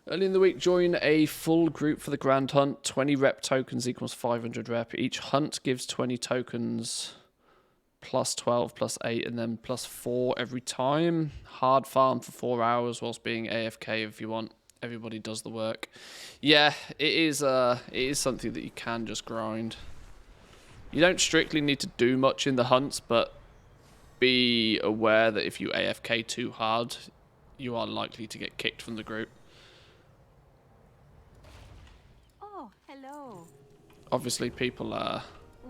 Early in the week, join a full group for the Grand Hunt. 20 rep tokens equals 500 rep. Each hunt gives 20 tokens plus 12, plus 8, and then plus 4 every time. Hard farm for 4 hours whilst being AFK if you want. Everybody does the work. Yeah, it is something that you can just grind. You don't strictly need to do much in the hunts, but be aware that if you AFK too hard, you are likely to get kicked from the group. Oh, hello. Obviously, people are,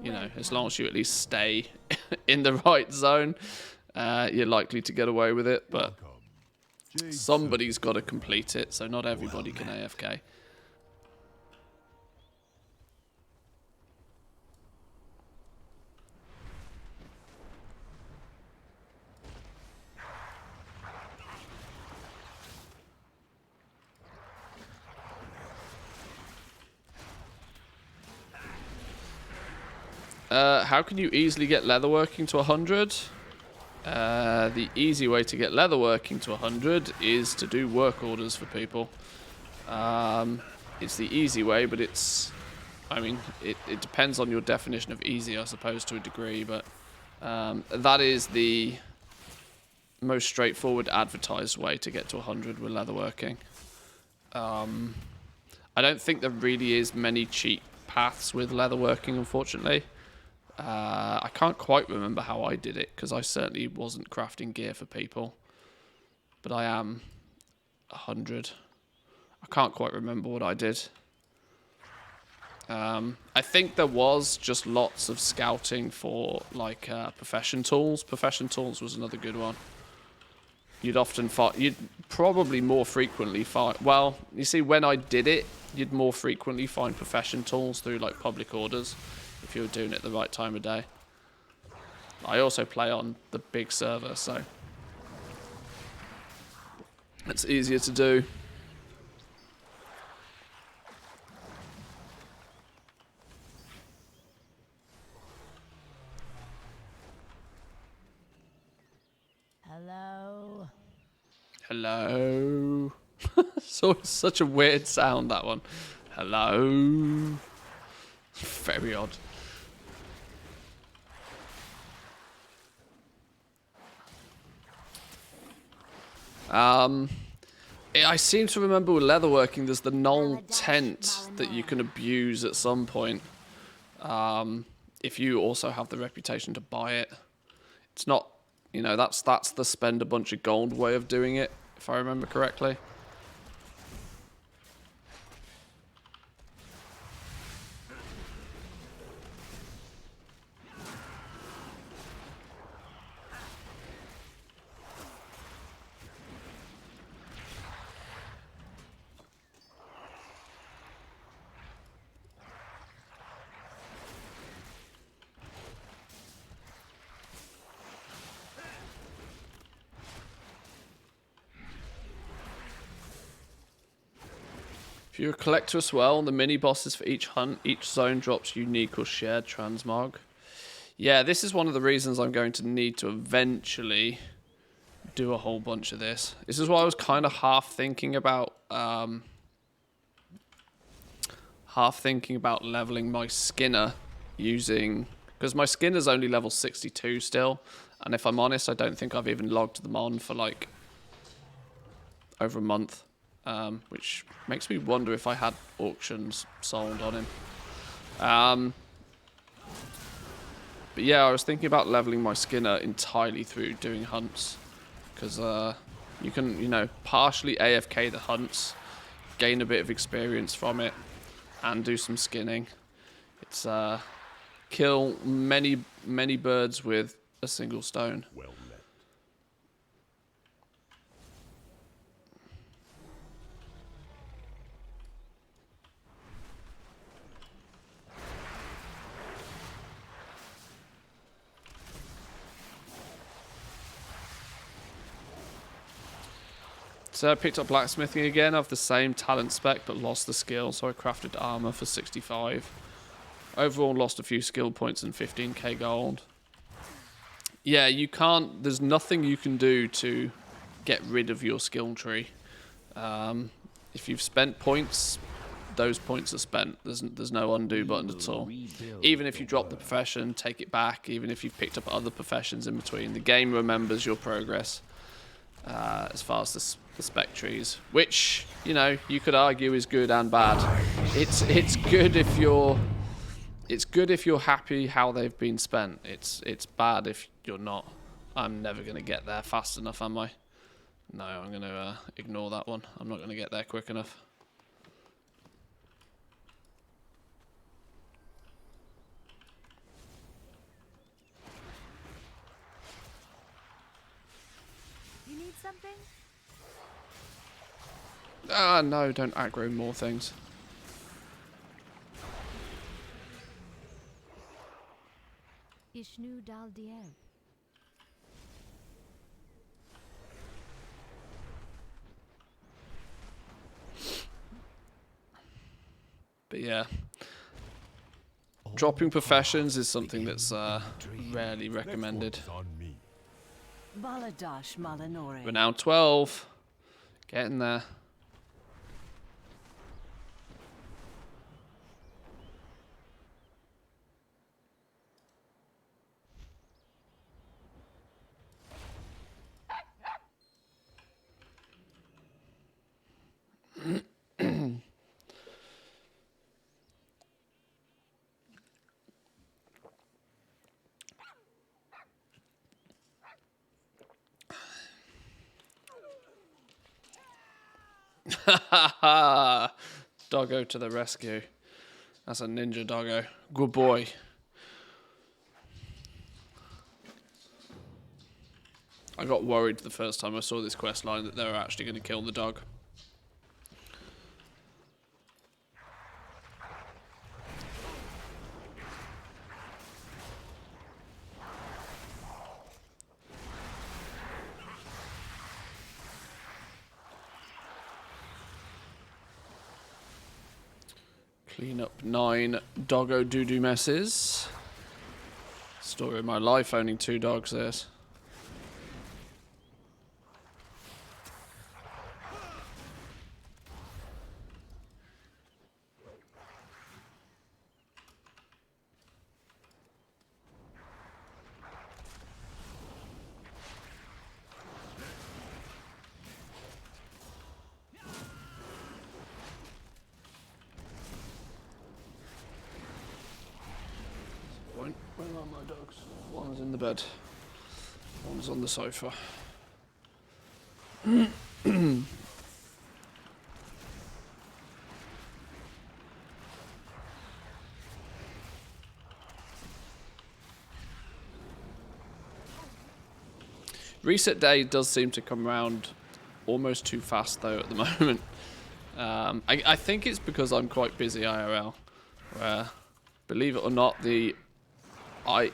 you know, as long as you at least stay in the right zone, you're likely to get away with it, but somebody's got to complete it, so not everybody can AFK. How can you easily get leatherworking to 100? The easy way to get leatherworking to 100 is to do work orders for people. It's the easy way, but it's... I mean, it depends on your definition of easy, I suppose, to a degree, but that is the most straightforward advertised way to get to 100 with leatherworking. I don't think there really is many cheap paths with leatherworking, unfortunately. I can't quite remember how I did it, because I certainly wasn't crafting gear for people. But I am 100. I can't quite remember what I did. I think there was just lots of scouting for, like, profession tools. Profession tools was another good one. You'd often find... You'd probably more frequently find... Well, you see, when I did it, you'd more frequently find profession tools through, like, public orders, if you were doing it the right time of day. I also play on the big server, so it's easier to do. Hello? Hello? So such a weird sound, that one. Hello? Very odd. I seem to remember with leatherworking, there's the null tent that you can abuse at some point. If you also have the reputation to buy it. It's not, you know, that's the spend a bunch of gold way of doing it, if I remember correctly. If you're a collector as well, the mini bosses for each hunt, each zone drops unique or shared transmog. Yeah, this is one of the reasons I'm going to need to eventually do a whole bunch of this. This is why I was kind of half thinking about leveling my Skinner using... Because my Skinner's only level 62 still, and if I'm honest, I don't think I've even logged them on for like over a month. Which makes me wonder if I had auctions sold on him. But yeah, I was thinking about leveling my Skinner entirely through doing hunts. Because you can, you know, partially AFK the hunts, gain a bit of experience from it, and do some skinning. It's kill many birds with a single stone. Well met. So I picked up blacksmithing again. I have the same talent spec but lost the skill, so I crafted armor for 65. Overall, lost a few skill points and 15k gold. Yeah, you can't... There's nothing you can do to get rid of your skill tree. If you've spent points, those points are spent. There's no undo button at all. Even if you drop the profession, take it back. Even if you've picked up other professions in between, the game remembers your progress as far as the spec trees, which, you know, you could argue is good and bad. It's good if you're happy how they've been spent. It's bad if you're not. I'm never gonna get there fast enough, am I? No, I'm gonna ignore that one. I'm not gonna get there quick enough. You need something? Ah, no, don't aggro more things. Ishnu Dal Dieb. But yeah, dropping professions is something that's rarely recommended. Baladash Malanore. We're now 12. Getting there. Doggo to the rescue. That's a ninja doggo. Good boy. I got worried the first time I saw this quest line that they were actually going to kill the dog. Clean up 9 doggo doo-doo messes. Story of my life owning 2 dogs, this. Where are my dogs? One's in the bed. One's on the sofa. Reset day does seem to come around almost too fast though at the moment. I think it's because I'm quite busy IRL. Where, believe it or not,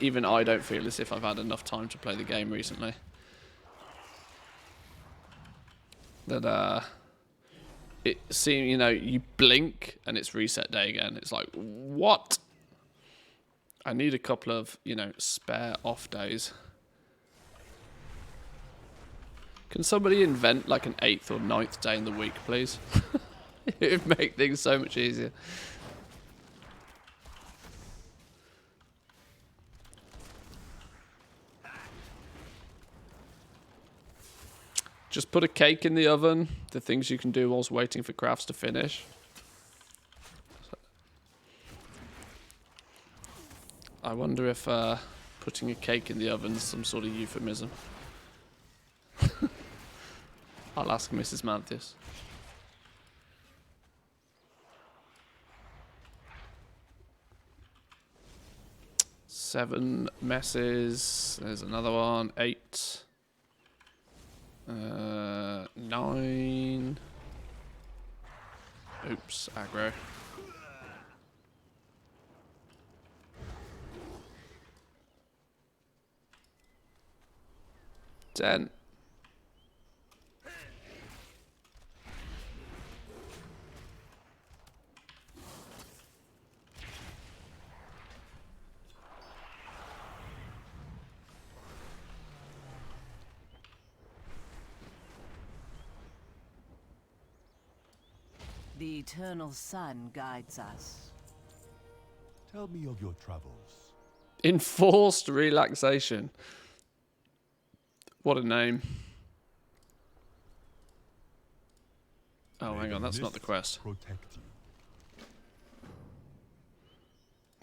even I don't feel as if I've had enough time to play the game recently. That it seems, you know, you blink and it's reset day again. It's like, what? I need a couple of, you know, spare off days. Can somebody invent like an 8th or 9th day in the week, please? It would make things so much easier. Just put a cake in the oven. The things you can do whilst waiting for crafts to finish. I wonder if putting a cake in the oven is some sort of euphemism. I'll ask Mrs. Manthieus. Seven messes. There's another one. 8. 9. Oops, aggro. 10. The eternal sun guides us. Tell me of your travels. Enforced relaxation. What a name. Oh, hang on, that's not the quest.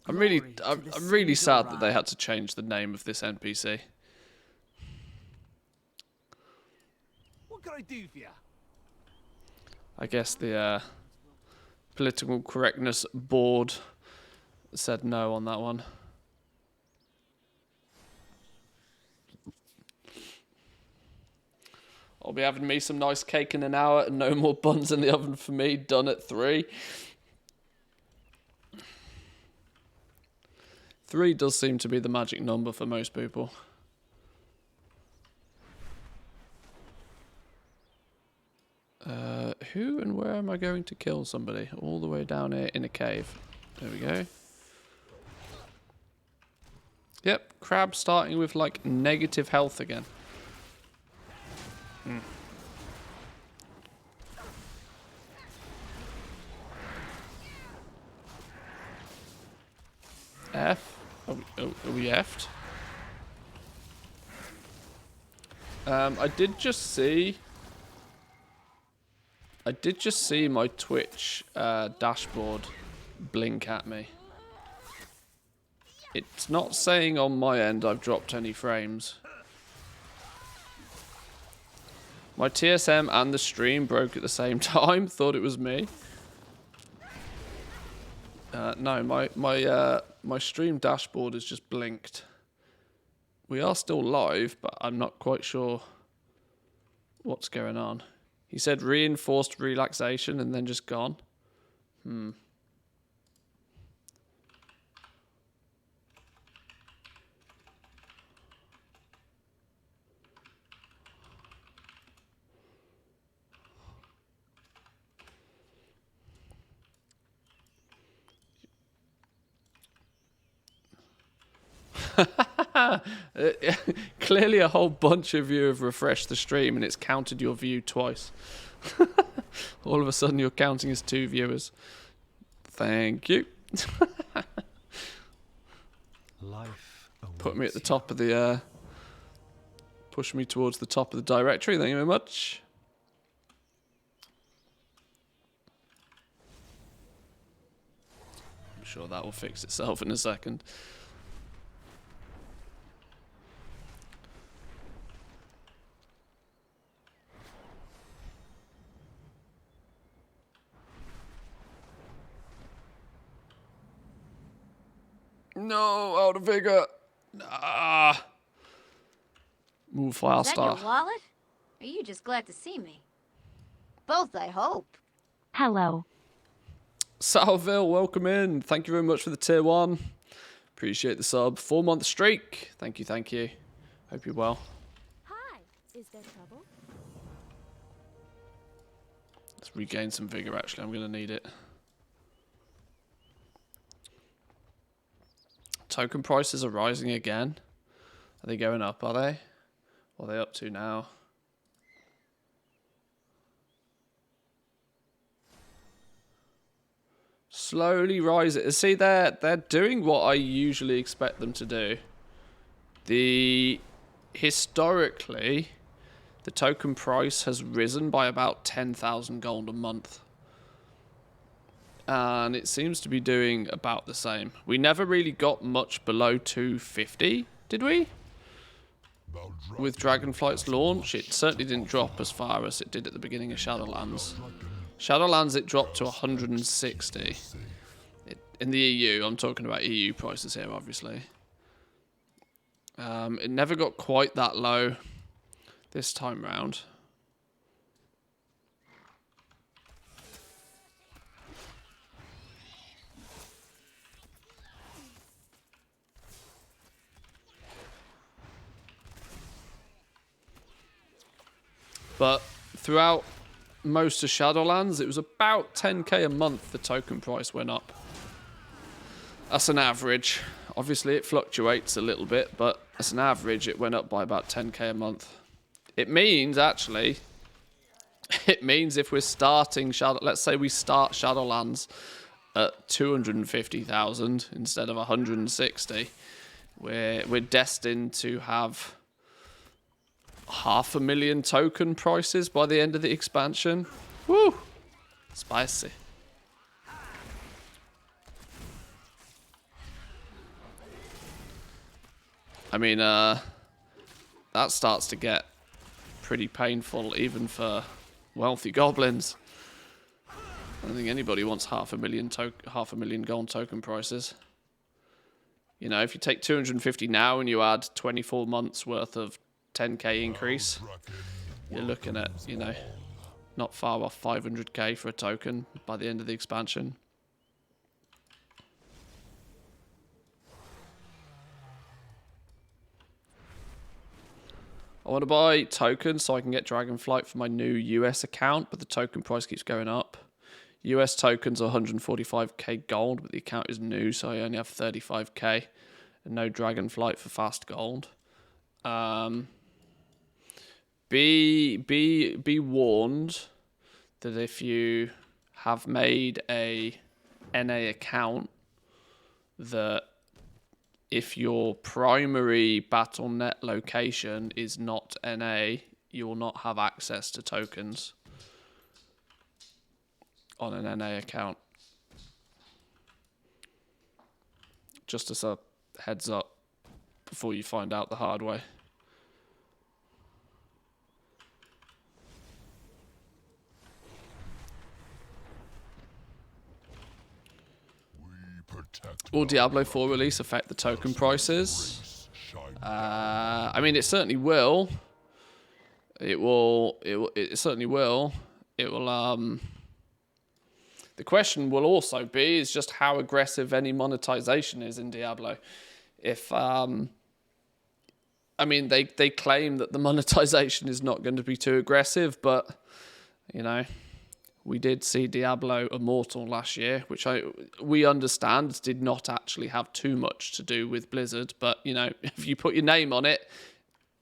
I'm really sad that they had to change the name of this NPC. What can I do for you? I guess the political correctness board said no on that one. I'll be having me some nice cake in an hour and no more buns in the oven for me. Done at 3. 3 does seem to be the magic number for most people. Who and where am I going to kill somebody? All the way down here in a cave. There we go. Yep, crab starting with like negative health again. F? Are we F'd? I did just see my Twitch dashboard blink at me. It's not saying on my end I've dropped any frames. My TSM and the stream broke at the same time. Thought it was me. No, my stream dashboard has just blinked. We are still live, but I'm not quite sure what's going on. He said reinforced relaxation and then just gone. Clearly a whole bunch of you have refreshed the stream and it's counted your view twice. All of a sudden you're counting as 2 viewers. Thank you. Put me at the top of the push me towards the top of the directory. Thank you very much. I'm sure that will fix itself in a second. No, out of vigor. Ah. Move faster. Is that your wallet? Or are you just glad to see me? Both, I hope. Hello. Salville, welcome in. Thank you very much for the tier 1. Appreciate the sub. 4-month streak. Thank you, thank you. Hope you're well. Hi. Is there trouble? Let's regain some vigor, actually. I'm going to need it. Token prices are rising again. Are they going up, are they? What are they up to now? Slowly rising. See, they're doing what I usually expect them to do. Historically, the token price has risen by about 10,000 gold a month. And it seems to be doing about the same. We never really got much below 250, did we? With Dragonflight's launch, it certainly didn't drop as far as it did at the beginning of Shadowlands. Shadowlands, it dropped to 160. In the EU, I'm talking about EU prices here, obviously. It never got quite that low this time round. But throughout most of Shadowlands, it was about 10k a month the token price went up. That's an average. Obviously, it fluctuates a little bit, but as an average, it went up by about 10k a month. It means, actually, it means if we're starting Shadow, let's say we start Shadowlands at 250,000 instead of 160, we're destined to have 500,000 token prices by the end of the expansion. Woo! Spicy. I mean, that starts to get pretty painful even for wealthy goblins. I don't think anybody wants 500,000 gold token prices. You know, if you take 250 now and you add 24 months worth of 10k increase, you're looking at, you know, not far off 500k for a token by the end of the expansion. I want to buy tokens so I can get Dragonflight for my new US account, but the token price keeps going up. US tokens are 145k gold, but the account is new, so I only have 35k and no Dragonflight for fast gold. Be warned that if you have made a NA account, that if your primary BattleNet location is not NA, you will not have access to tokens on an NA account. Just as a heads up before you find out the hard way. Will Diablo 4 release affect the token prices? I mean, it certainly will. It certainly will. It will. The question will also be is just how aggressive any monetization is in Diablo. If I mean, they claim that the monetization is not going to be too aggressive, but you know, we did see Diablo Immortal last year, which we understand did not actually have too much to do with Blizzard, but you know, if you put your name on it,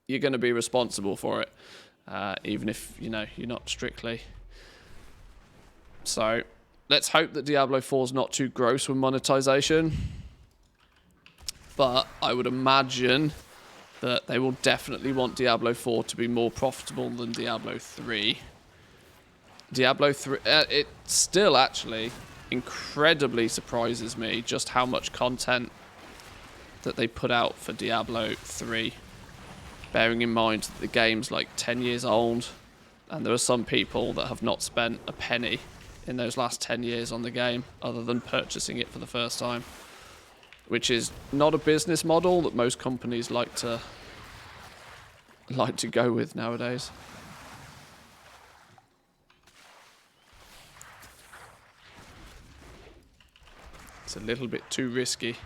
you're going to be responsible for it, even if you know you're not strictly. So let's hope that Diablo 4 is not too gross with monetization. But I would imagine that they will definitely want Diablo 4 to be more profitable than Diablo 3. Diablo 3, it still actually incredibly surprises me just how much content that they put out for Diablo 3. Bearing in mind that the game's like 10 years old, and there are some people that have not spent a penny in those last 10 years on the game other than purchasing it for the first time, which is not a business model that most companies like to go with nowadays. It's a little bit too risky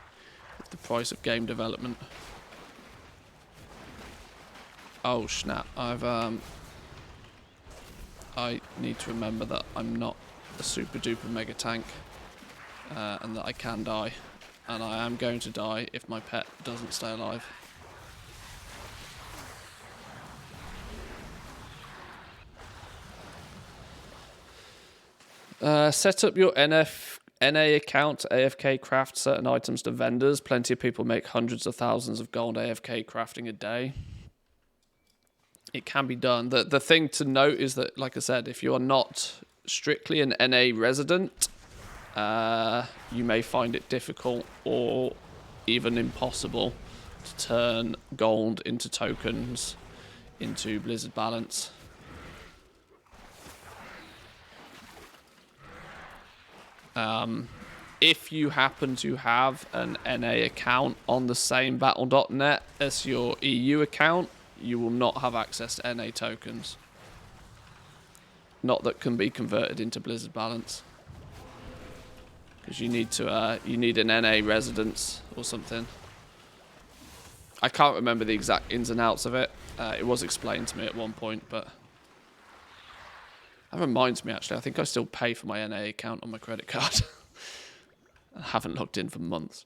with the price of game development. Oh snap, I need to remember that I'm not a super duper mega tank, and that I can die, and I am going to die if my pet doesn't stay alive. Set up your NA account, AFK craft certain items to vendors. Plenty of people make hundreds of thousands of gold AFK crafting a day. It can be done. The thing to note is that, like I said, if you are not strictly an NA resident, you may find it difficult or even impossible to turn gold into tokens into Blizzard Balance. If you happen to have an NA account on the same Battle.net as your EU account, you will not have access to NA tokens. Not that can be converted into Blizzard Balance, because you need an NA residence or something. I can't remember the exact ins and outs of it. It was explained to me at one point, but that reminds me, actually, I think I still pay for my NA account on my credit card. I haven't logged in for months.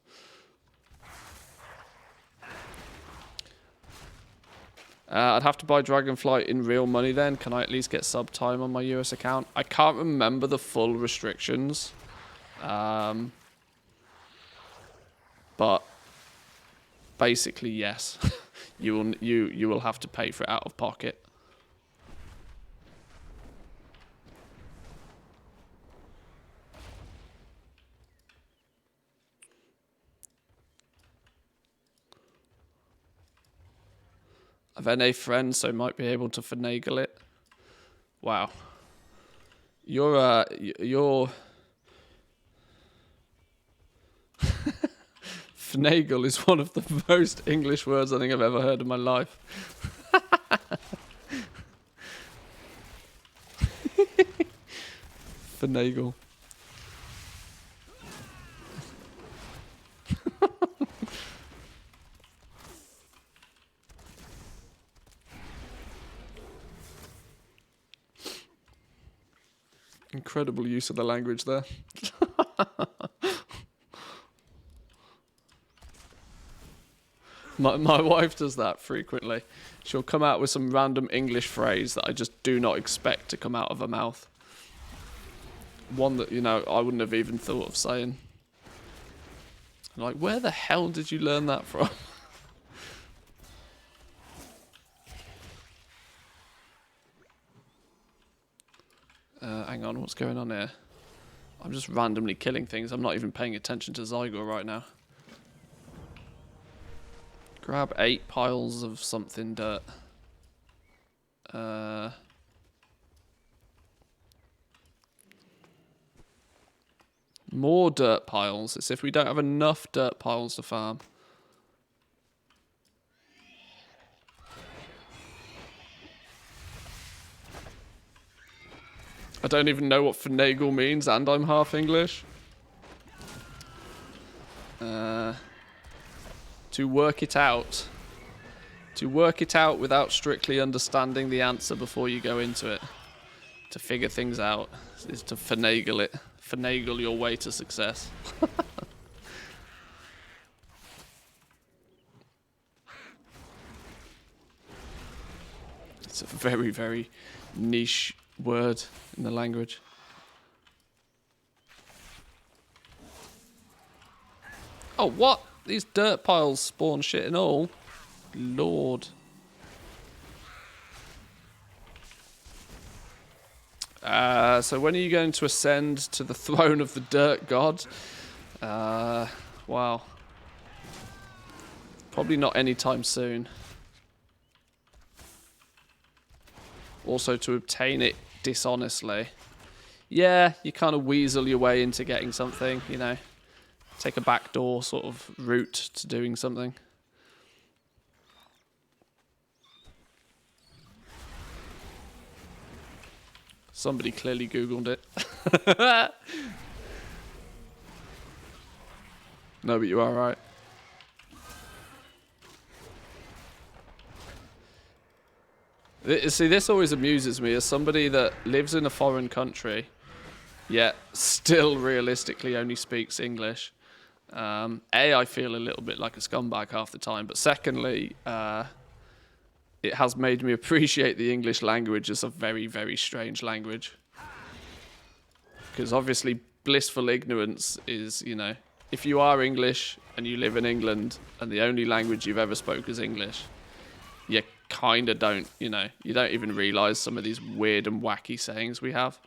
I'd have to buy Dragonflight in real money then. Can I at least get sub time on my US account? I can't remember the full restrictions. But basically, yes. you will have to pay for it out of pocket. I've NA friends, so might be able to finagle it. Wow. You're finagle is one of the most English words I think I've ever heard in my life. Finagle. Incredible use of the language there. My wife does that frequently. She'll come out with some random English phrase that I just do not expect to come out of her mouth. One that, you know, I wouldn't have even thought of saying. Like, where the hell did you learn that from? Hang on, what's going on here? I'm just randomly killing things. I'm not even paying attention to Zygo right now. Grab 8 piles of something dirt. More dirt piles. It's if we don't have enough dirt piles to farm. I don't even know what finagle means, and I'm half English. To work it out. To work it out without strictly understanding the answer before you go into it. To figure things out is to finagle it. Finagle your way to success. It's a very, very niche word in the language. Oh, what? These dirt piles spawn shit and all? Lord. So when are you going to ascend to the throne of the dirt god? Wow. Probably not anytime soon. Also, to obtain it dishonestly. Yeah, you kind of weasel your way into getting something, you know. Take a backdoor sort of route to doing something. Somebody clearly Googled it. No, but you are right. See, this always amuses me as somebody that lives in a foreign country, yet still realistically only speaks English. A, I feel a little bit like a scumbag half the time, but secondly, it has made me appreciate the English language as a very, very strange language. Because obviously, blissful ignorance is, you know, if you are English and you live in England and the only language you've ever spoke is English, you kind of don't, you know, you don't even realise some of these weird and wacky sayings we have.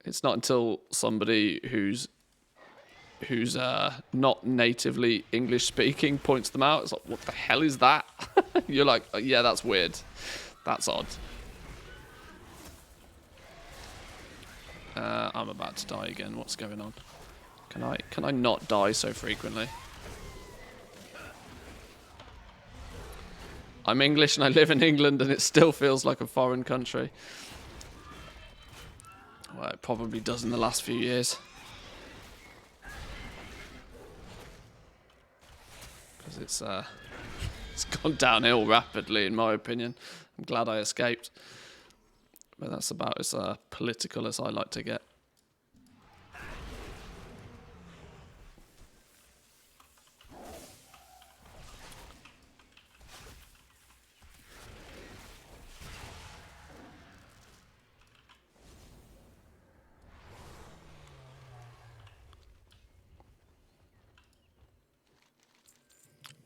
It's not until somebody who's not natively English speaking points them out. It's like, what the hell is that? You're like, oh, yeah, that's weird. That's odd. I'm about to die again. What's going on? Can I not die so frequently? I'm English and I live in England and it still feels like a foreign country. Well, it probably does in the last few years. Because it's gone downhill rapidly, in my opinion. I'm glad I escaped. But that's about as political as I like to get.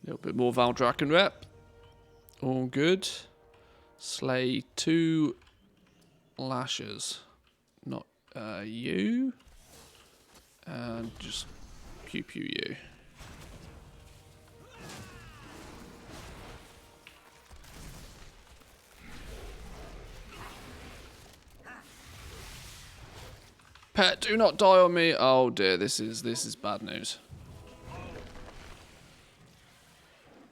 little bit more Valdrakken rep. All good. Slay 2 lashers. Not you. And just pew pew you. Pet, do not die on me. Oh dear, this is bad news.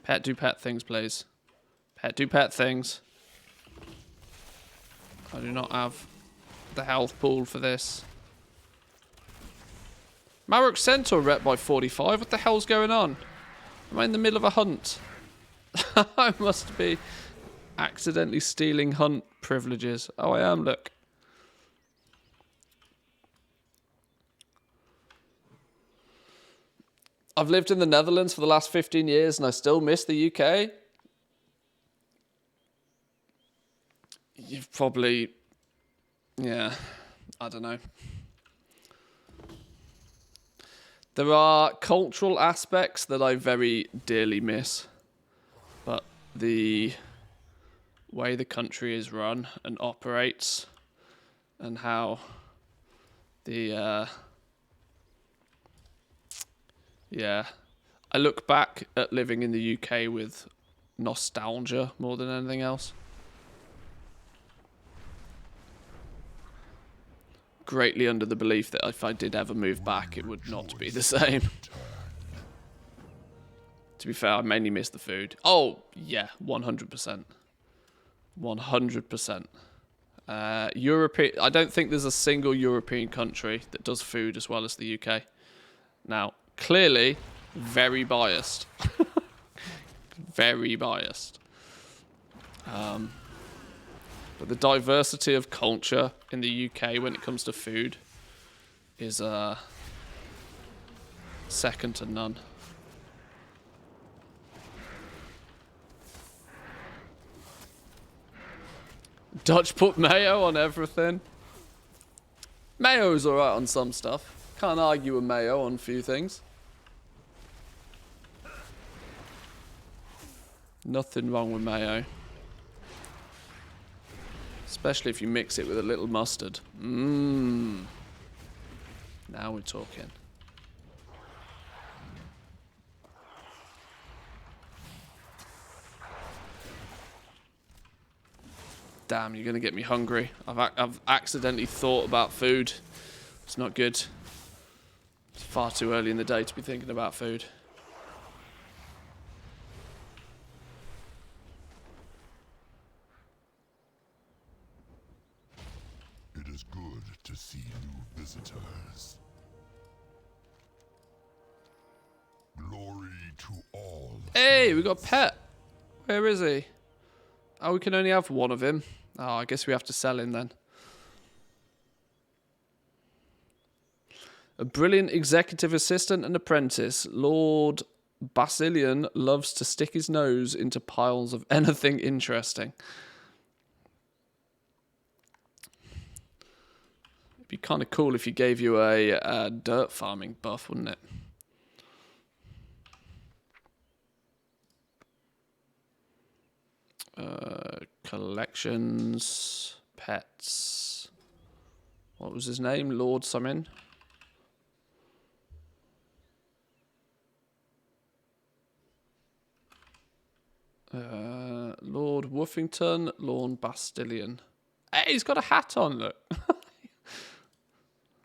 Pet, do pet things, please. Pet, do pet things. I do not have the health pool for this. Marok Centaur rep by 45. What the hell's going on? Am I in the middle of a hunt? I must be accidentally stealing hunt privileges. Oh, I am, look. I've lived in the Netherlands for the last 15 years and I still miss the UK. You've probably... Yeah, I don't know. There are cultural aspects that I very dearly miss. But the way the country is run and operates and how the... Yeah, I look back at living in the UK with nostalgia more than anything else. Greatly under the belief that if I did ever move back, it would not be the same. To be fair, I mainly miss the food. Oh, yeah, 100%. 100%. European. I don't think there's a single European country that does food as well as the UK. Now, clearly, very biased. Very biased. But the diversity of culture in the UK when it comes to food is second to none. Dutch put mayo on everything. Mayo's alright on some stuff. Can't argue with mayo on a few things. Nothing wrong with mayo. Especially if you mix it with a little mustard. Mmm. Now we're talking. Damn, you're going to get me hungry. I've accidentally thought about food. It's not good. It's far too early in the day to be thinking about food. It is good to see new visitors. Glory to all. Hey, we got a pet. Where is he? Oh, we can only have one of him. Oh, I guess we have to sell him then. A brilliant executive assistant and apprentice, Lord Basilian loves to stick his nose into piles of anything interesting. It'd be kind of cool if he gave you a dirt farming buff, wouldn't it? Collections, pets. What was his name? Lord something. Lord Woofington, Lord Bastillion. Hey, he's got a hat on, look.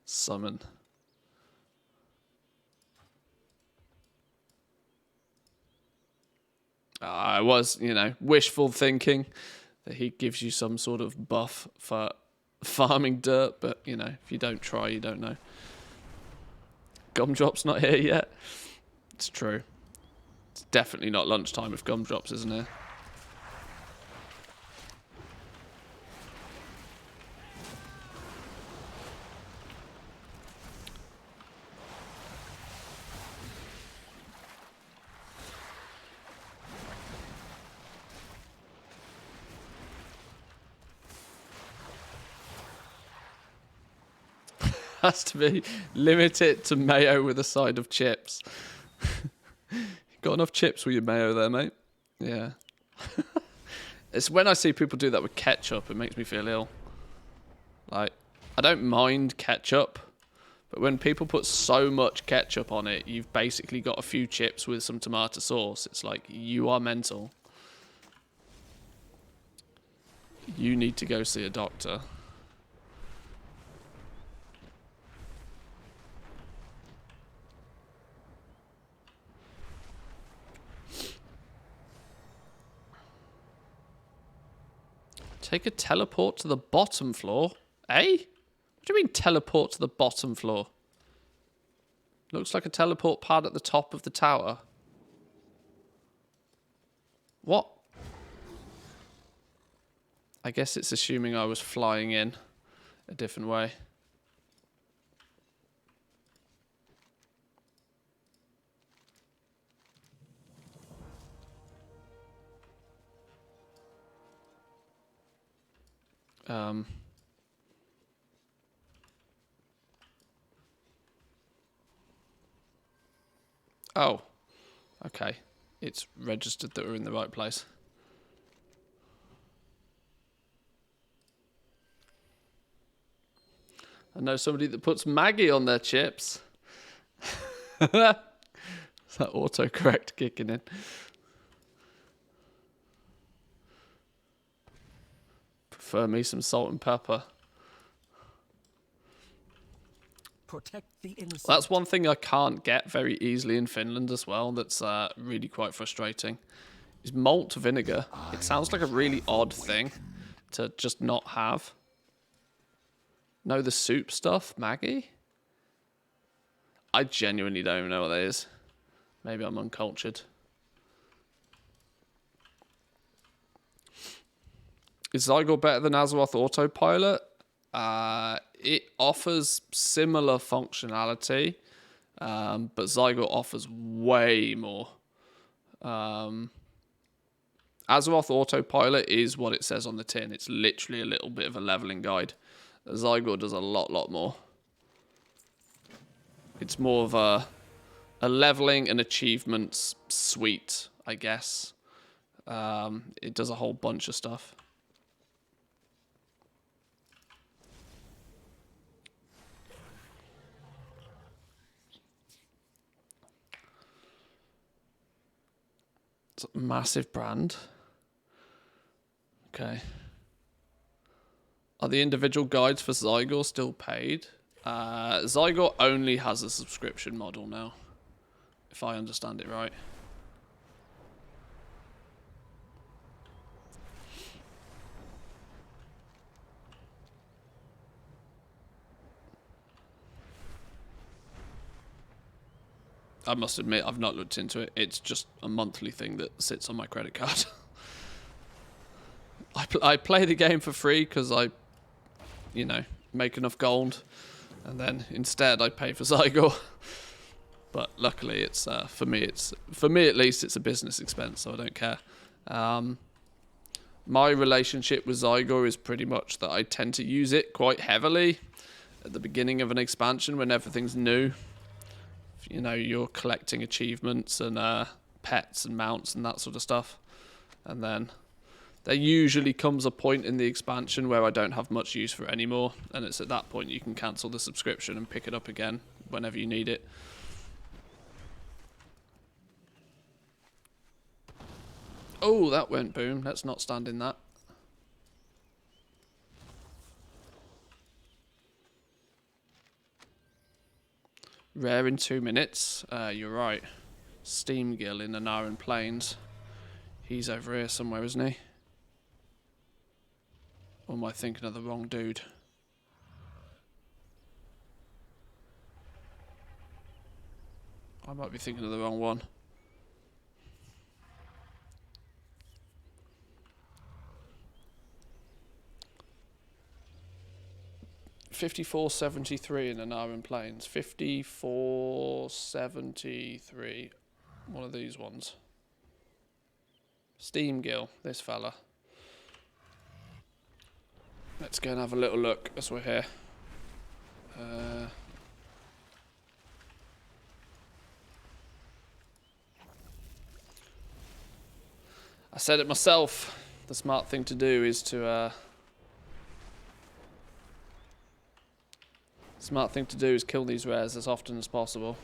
Summon. I was, wishful thinking that he gives you some sort of buff for farming dirt, but, if you don't try, you don't know. Gumdrop's not here yet. It's true. It's definitely not lunchtime if Gumdrops isn't here. Has to be limited to mayo with a side of chips. You've Got enough chips with your mayo there, mate? Yeah. It's when I see people do that with ketchup, it makes me feel ill. Like, I don't mind ketchup, but when people put so much ketchup on it, you've basically got a few chips with some tomato sauce. It's like, you are mental. You need to go see a doctor. Take a teleport to the bottom floor. Eh? What do you mean teleport to the bottom floor? Looks like a teleport pad at the top of the tower. What? I guess it's assuming I was flying in a different way. Oh, okay. It's registered that we're in the right place. I know somebody that puts Maggie on their chips. Is that autocorrect kicking in? Prefer me some salt and pepper. Protect the innocent. That's one thing I can't get very easily in Finland as well. That's really quite frustrating. Is malt vinegar. It sounds like a really odd thing to just not have. No, the soup stuff, Maggie? I genuinely don't even know what that is. Maybe I'm uncultured. Is Zygo better than Azeroth Autopilot? It offers similar functionality, but Zygo offers way more. Azeroth Autopilot is what it says on the tin. It's literally a little bit of a leveling guide. Zygo does a lot more. It's more of a leveling and achievements suite, I guess. It does a whole bunch of stuff. It's a massive brand. Okay. Are the individual guides for Zygo still paid? Zygo only has a subscription model now, if I understand it right. I must admit, I've not looked into it. It's just a monthly thing that sits on my credit card. I play the game for free because I, you know, make enough gold. And then instead I pay for Zygo. But luckily it's, for me at least, it's a business expense, so I don't care. My relationship with Zygo is pretty much that I tend to use it quite heavily at the beginning of an expansion when everything's new. You know, you're collecting achievements and pets and mounts and that sort of stuff. And then there usually comes a point in the expansion where I don't have much use for it anymore. And it's at that point you can cancel the subscription and pick it up again whenever you need it. Oh, that went boom. Let's not stand in that. Rare in 2 minutes. You're right. Steam Gill in the Naran Plains. He's over here somewhere, isn't he? Or am I thinking of the wrong dude? I might be thinking of the wrong one. $54.73 in the Naran Plains. 54.73. One of these ones. Steam Gill, this fella. Let's go and have a little look as we're here. I said it myself. The smart thing to do is to smart thing to do is kill these rares as often as possible.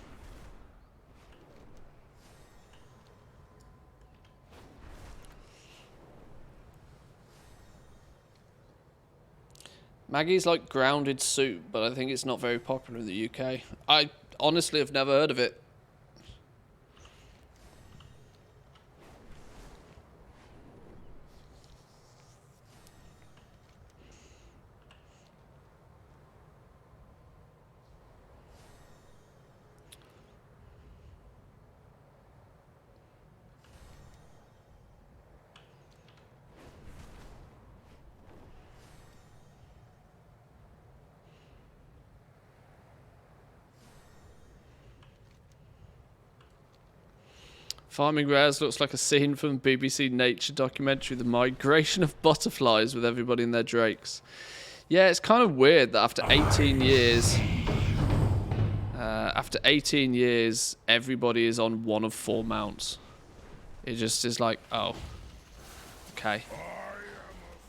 Maggie's like grounded soup, but I think it's not very popular in the UK. I honestly have never heard of it. Farming rares looks like a scene from BBC Nature documentary, The Migration of Butterflies, with everybody in their drakes. Yeah, it's kind of weird that after 18 years, everybody is on one of 4 mounts. It just is like, oh, okay.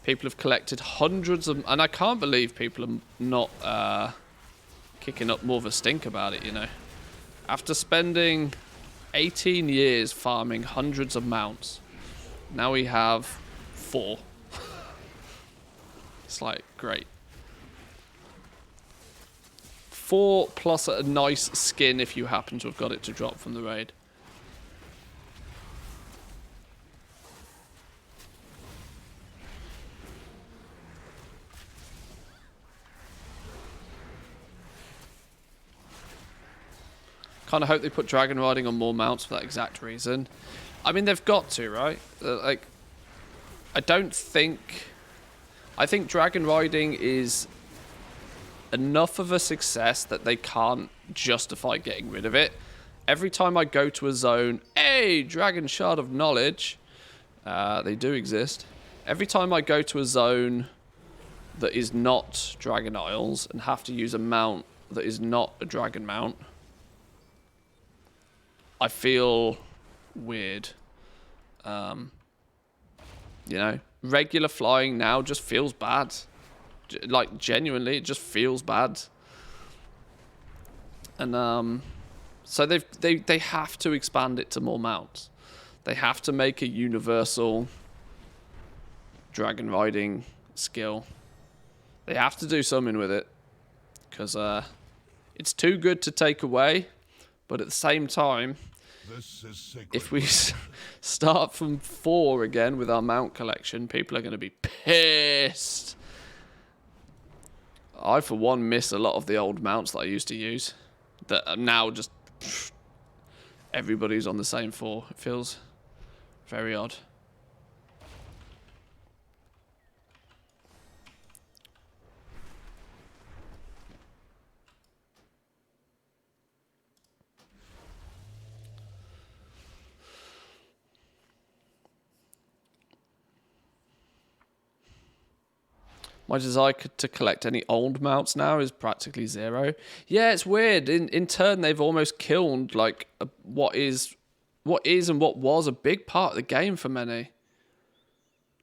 People have collected hundreds of, and I can't believe people are not kicking up more of a stink about it, you know. After spending 18 years farming hundreds of mounts, now we have 4. It's like, great. 4 plus a nice skin if you happen to have got it to drop from the raid. Kind of hope they put dragon riding on more mounts for that exact reason. I mean, they've got to, right? Like, I think dragon riding is enough of a success that they can't justify getting rid of it. Every time I go to a zone, hey, dragon shard of knowledge, they do exist. Every time I go to a zone that is not Dragon Isles and have to use a mount that is not a dragon mount, I feel weird. You know, regular flying now just feels bad. Like, genuinely, it just feels bad. And so they have to expand it to more mounts. They have to make a universal dragon riding skill. They have to do something with it, because it's too good to take away. But at the same time, if we start from 4 again with our mount collection, people are going to be pissed. I, for one, miss a lot of the old mounts that I used to use. That are now just everybody's on the same 4. It feels very odd. My desire to collect any old mounts now is practically 0. Yeah, it's weird. In turn, they've almost killed like what is and what was a big part of the game for many.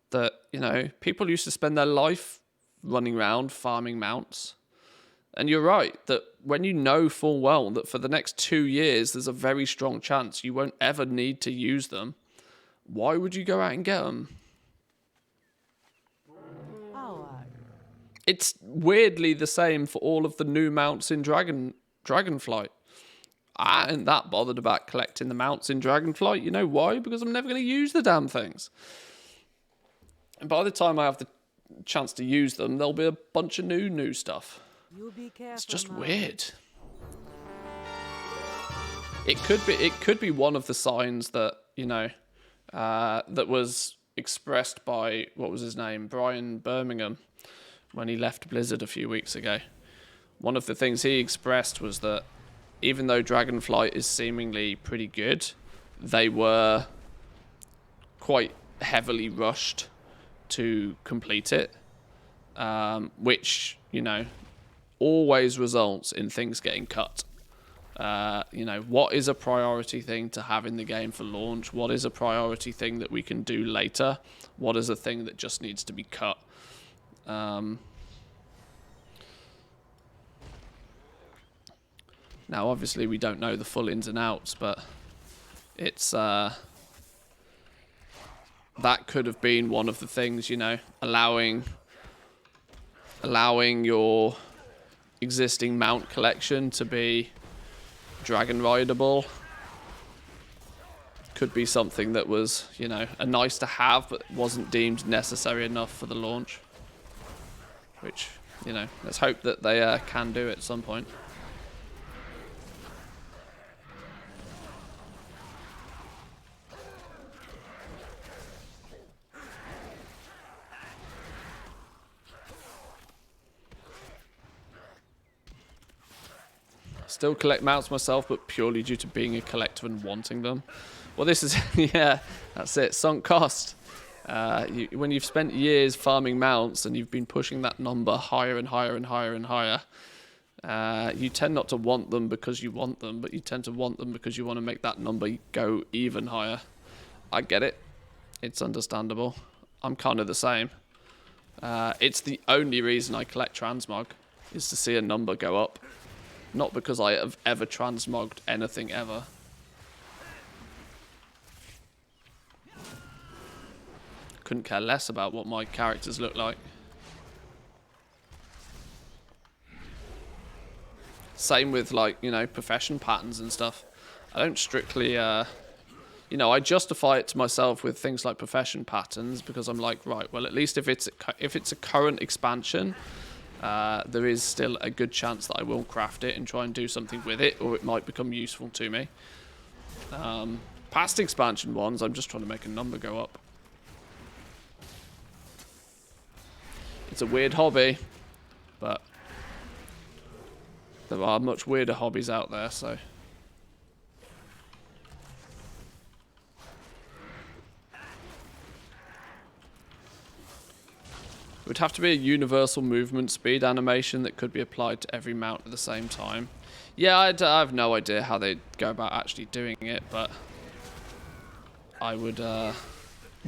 That, you know, people used to spend their life running around farming mounts. And you're right, that when you know full well that for the next 2 years, there's a very strong chance you won't ever need to use them, why would you go out and get them? It's weirdly the same for all of the new mounts in Dragonflight. I ain't that bothered about collecting the mounts in Dragonflight. You know why? Because I'm never going to use the damn things. And by the time I have the chance to use them, there'll be a bunch of new stuff. It's just weird. It could be one of the signs that, you know, that was expressed by, what was his name, Brian Birmingham, when he left Blizzard a few weeks ago. One of the things he expressed was that even though Dragonflight is seemingly pretty good, they were quite heavily rushed to complete it, which, you know, always results in things getting cut. You know, what is a priority thing to have in the game for launch? What is a priority thing that we can do later? What is a thing that just needs to be cut? Now, obviously, we don't know the full ins and outs, but it's that could have been one of the things, you know, allowing your existing mount collection to be dragon rideable could be something that was, you know, a nice to have, but wasn't deemed necessary enough for the launch. Which, you know, let's hope that they can do it at some point. Still collect mounts myself, but purely due to being a collector and wanting them. Well, this is, yeah, that's it, sunk cost. When you've spent years farming mounts and you've been pushing that number higher and higher and higher and higher, you tend not to want them because you want them, but you tend to want them because you want to make that number go even higher. I get it. It's understandable. I'm kind of the same. It's the only reason I collect transmog, is to see a number go up. Not because I have ever transmogged anything ever. Couldn't care less about what my characters look like. Same with, like, you know, profession patterns and stuff. I don't strictly, you know, I justify it to myself with things like profession patterns because I'm like, right, well, at least if it's a current expansion, there is still a good chance that I will craft it and try and do something with it, or it might become useful to me. Past expansion ones, I'm just trying to make a number go up. It's a weird hobby, but there are much weirder hobbies out there, so. It would have to be a universal movement speed animation that could be applied to every mount at the same time. Yeah, I have no idea how they go about actually doing it, but I would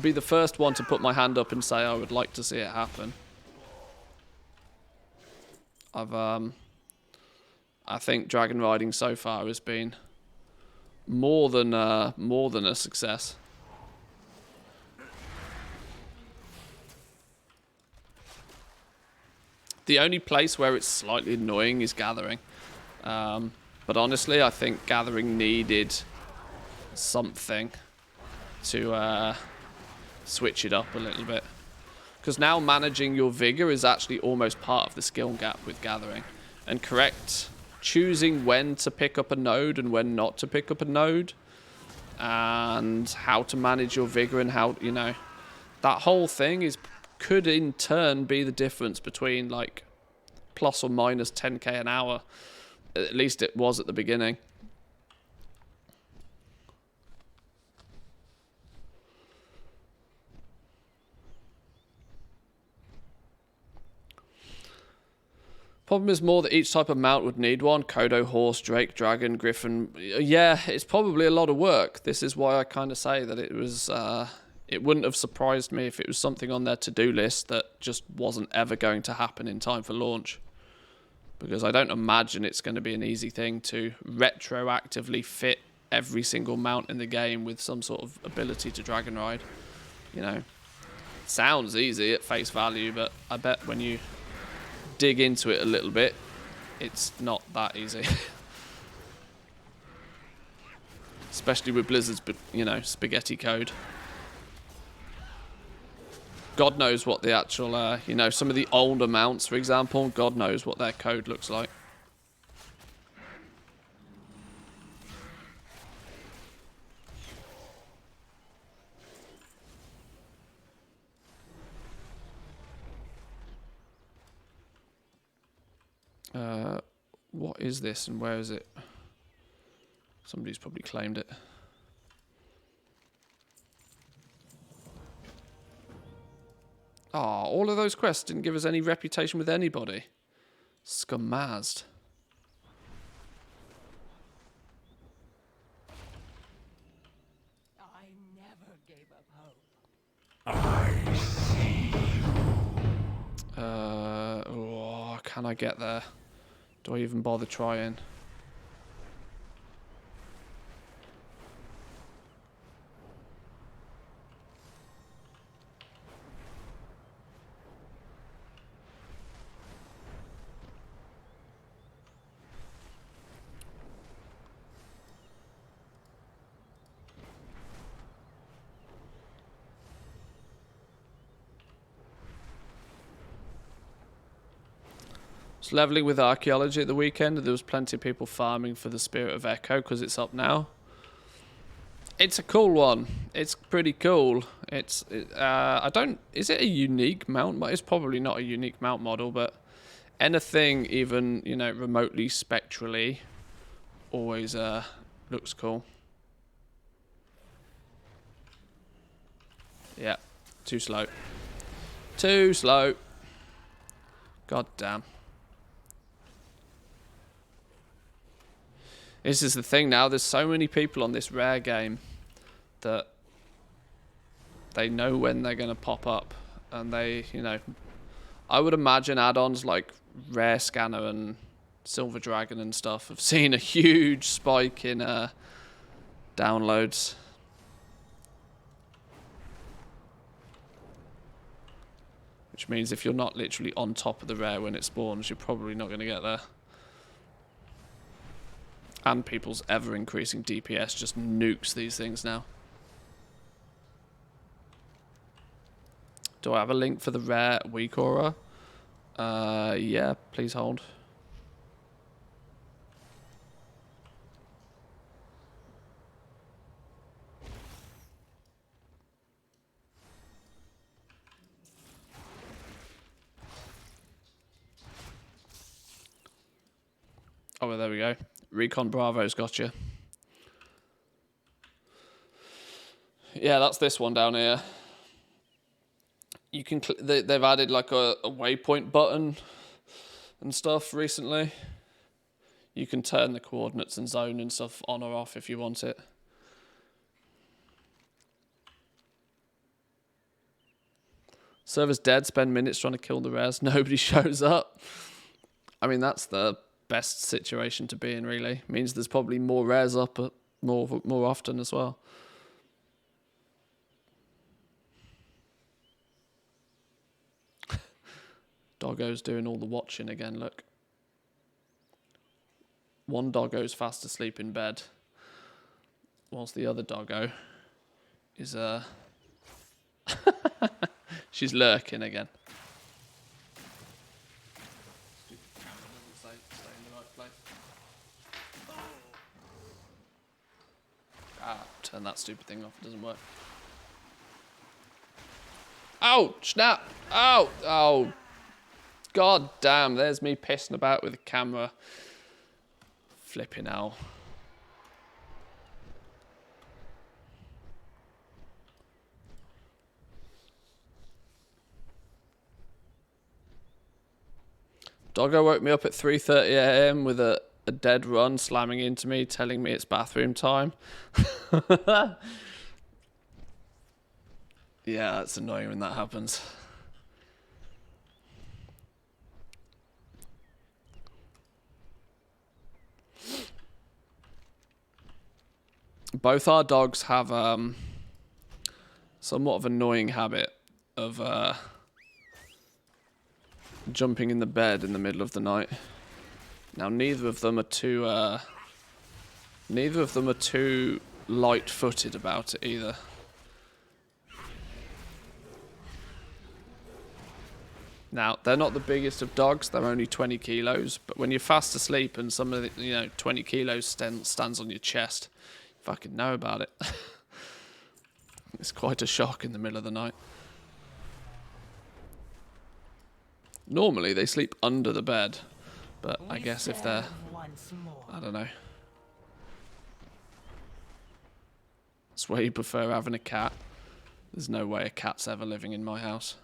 be the first one to put my hand up and say I would like to see it happen. I think dragon riding so far has been more than a success. The only place where it's slightly annoying is gathering. But honestly, I think gathering needed something to switch it up a little bit. Because now managing your vigor is actually almost part of the skill gap with gathering. And choosing when to pick up a node and when not to pick up a node. And how to manage your vigor and how, you know, that whole thing could in turn be the difference between like plus or minus 10k an hour. At least it was at the beginning. Problem is more that each type of mount would need one. Kodo, horse, drake, dragon, griffin. Yeah, it's probably a lot of work. This is why I kind of say that it was... it wouldn't have surprised me if it was something on their to-do list that just wasn't ever going to happen in time for launch. Because I don't imagine it's going to be an easy thing to retroactively fit every single mount in the game with some sort of ability to dragon ride. You know, sounds easy at face value, but I bet when you dig into it a little bit, it's not that easy. Especially with Blizzard's, you know, spaghetti code. God knows what the actual, you know, some of the older mounts, for example, God knows what their code looks like. What is this and where is it? Somebody's probably claimed it. Ah, all of those quests didn't give us any reputation with anybody. Scummazed. I see you. Oh, can I get there? Do I even bother trying? Was leveling with archaeology at the weekend, and there was plenty of people farming for the Spirit of Echo because it's up now. It's a cool one. It's pretty cool. I don't. Is it a unique mount? It's probably not a unique mount model, but anything even remotely spectrally always looks cool. Yeah, too slow. Too slow. God damn. This is the thing now, there's so many people on this rare game that they know when they're going to pop up. And they, I would imagine add-ons like Rare Scanner and Silver Dragon and stuff have seen a huge spike in downloads. Which means if you're not literally on top of the rare when it spawns, you're probably not going to get there. And people's ever-increasing DPS just nukes these things now. Do I have a link for the rare weak aura? Yeah, please hold. Oh, well, there we go. Recon Bravo's got you. Yeah, that's this one down here. You can they've added like a waypoint button and stuff recently. You can turn the coordinates and zone and stuff on or off if you want it. Server's dead, spend minutes trying to kill the rares. Nobody shows up. I mean, that's the best situation to be in, really. It means there's probably more rares up more often as well. Doggo's doing all the watching again, look. One doggo's fast asleep in bed, whilst the other doggo is she's lurking again. Turn that stupid thing off, it doesn't work. Oh, snap! Oh, oh. God damn, there's me pissing about with the camera. Flipping hell. Doggo woke me up at 3:30 AM with a dead run slamming into me, telling me it's bathroom time. Yeah, it's annoying when that happens. Both our dogs have somewhat of an annoying habit of jumping in the bed in the middle of the night. Now neither of them are too light-footed about it either. Now, they're not the biggest of dogs, they're only 20 kilos, but when you're fast asleep and some of the, 20 kilos stands on your chest, you fucking know about it. It's quite a shock in the middle of the night. Normally, they sleep under the bed, but I guess if they're, I don't know. Swear you prefer having a cat. There's no way a cat's ever living in my house.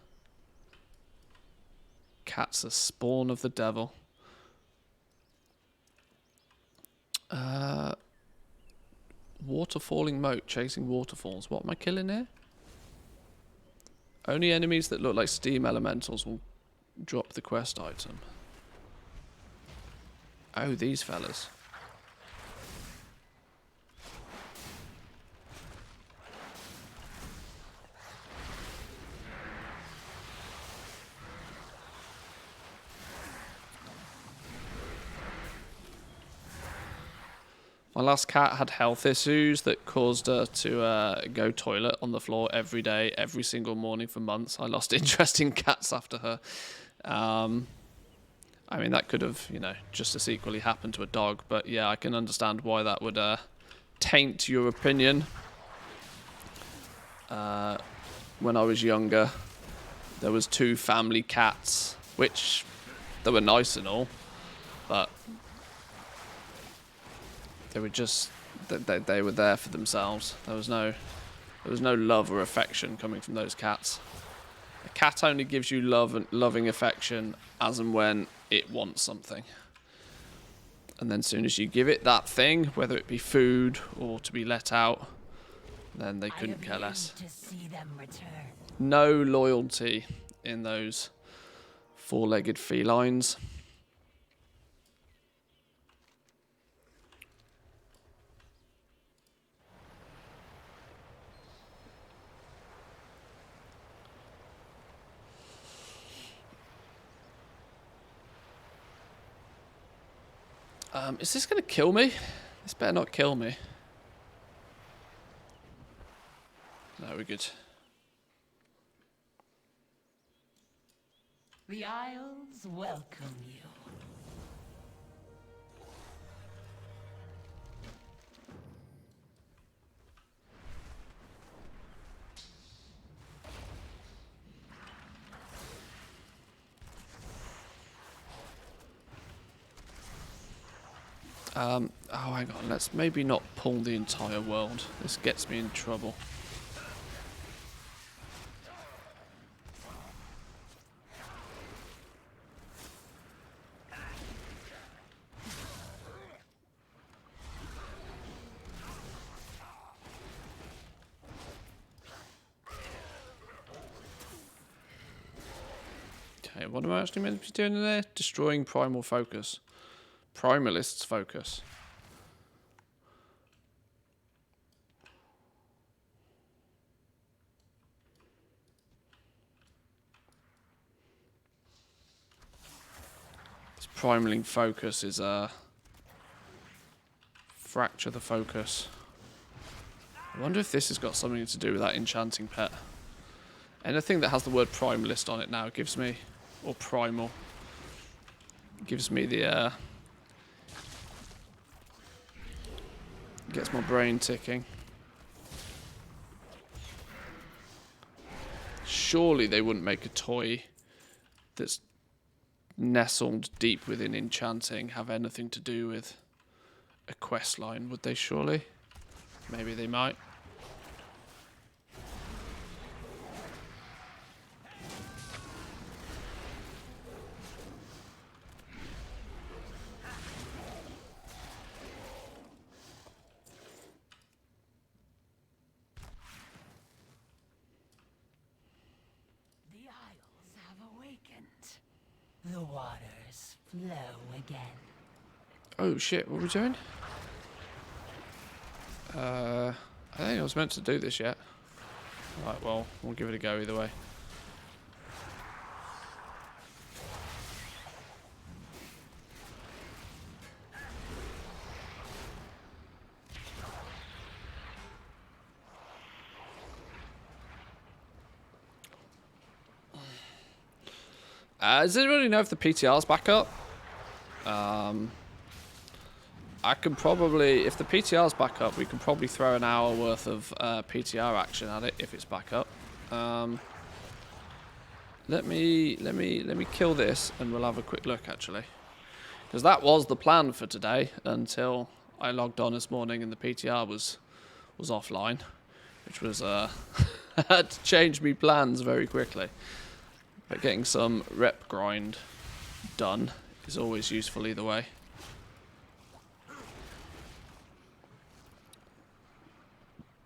Cat's a spawn of the devil. Waterfalling moat, chasing waterfalls. What am I killing here? Only enemies that look like steam elementals will drop the quest item. Oh, these fellas. My last cat had health issues that caused her to go toilet on the floor every day, every single morning for months. I lost interest in cats after her. I mean, that could have, you know, just as equally happened to a dog. But yeah, I can understand why that would taint your opinion. When I was younger, there was 2 family cats, which they were nice and all, but they were just they were there for themselves. There was no love or affection coming from those cats. A cat only gives you love and loving affection as and when it wants something. And then as soon as you give it that thing, whether it be food or to be let out, then they couldn't care less. To see them return. No loyalty in those 4-legged felines. Is this going to kill me? This better not kill me. No, we're good. The Isles welcome you. Oh, hang on. Let's maybe not pull the entire world. This gets me in trouble. Okay, what am I actually meant to be doing in there? Destroying primal focus. Primalist's focus. This primaling focus is fracture the focus. I wonder if this has got something to do with that enchanting pet. Anything that has the word primalist on it now gives me, or primal, gives me the gets my brain ticking. Surely they wouldn't make a toy that's nestled deep within enchanting have anything to do with a quest line, would they surely? Maybe they might. The waters flow again. Oh shit, what are we doing? I think I was meant to do this yet. Right, well, we'll give it a go either way. Does anybody know if the PTR's back up? I can probably, if the PTR's back up, we can probably throw an hour worth of PTR action at it if it's back up. Let me kill this and we'll have a quick look actually, because that was the plan for today until I logged on this morning and the PTR was offline, which was had to change me plans very quickly. But getting some rep grind done is always useful either way.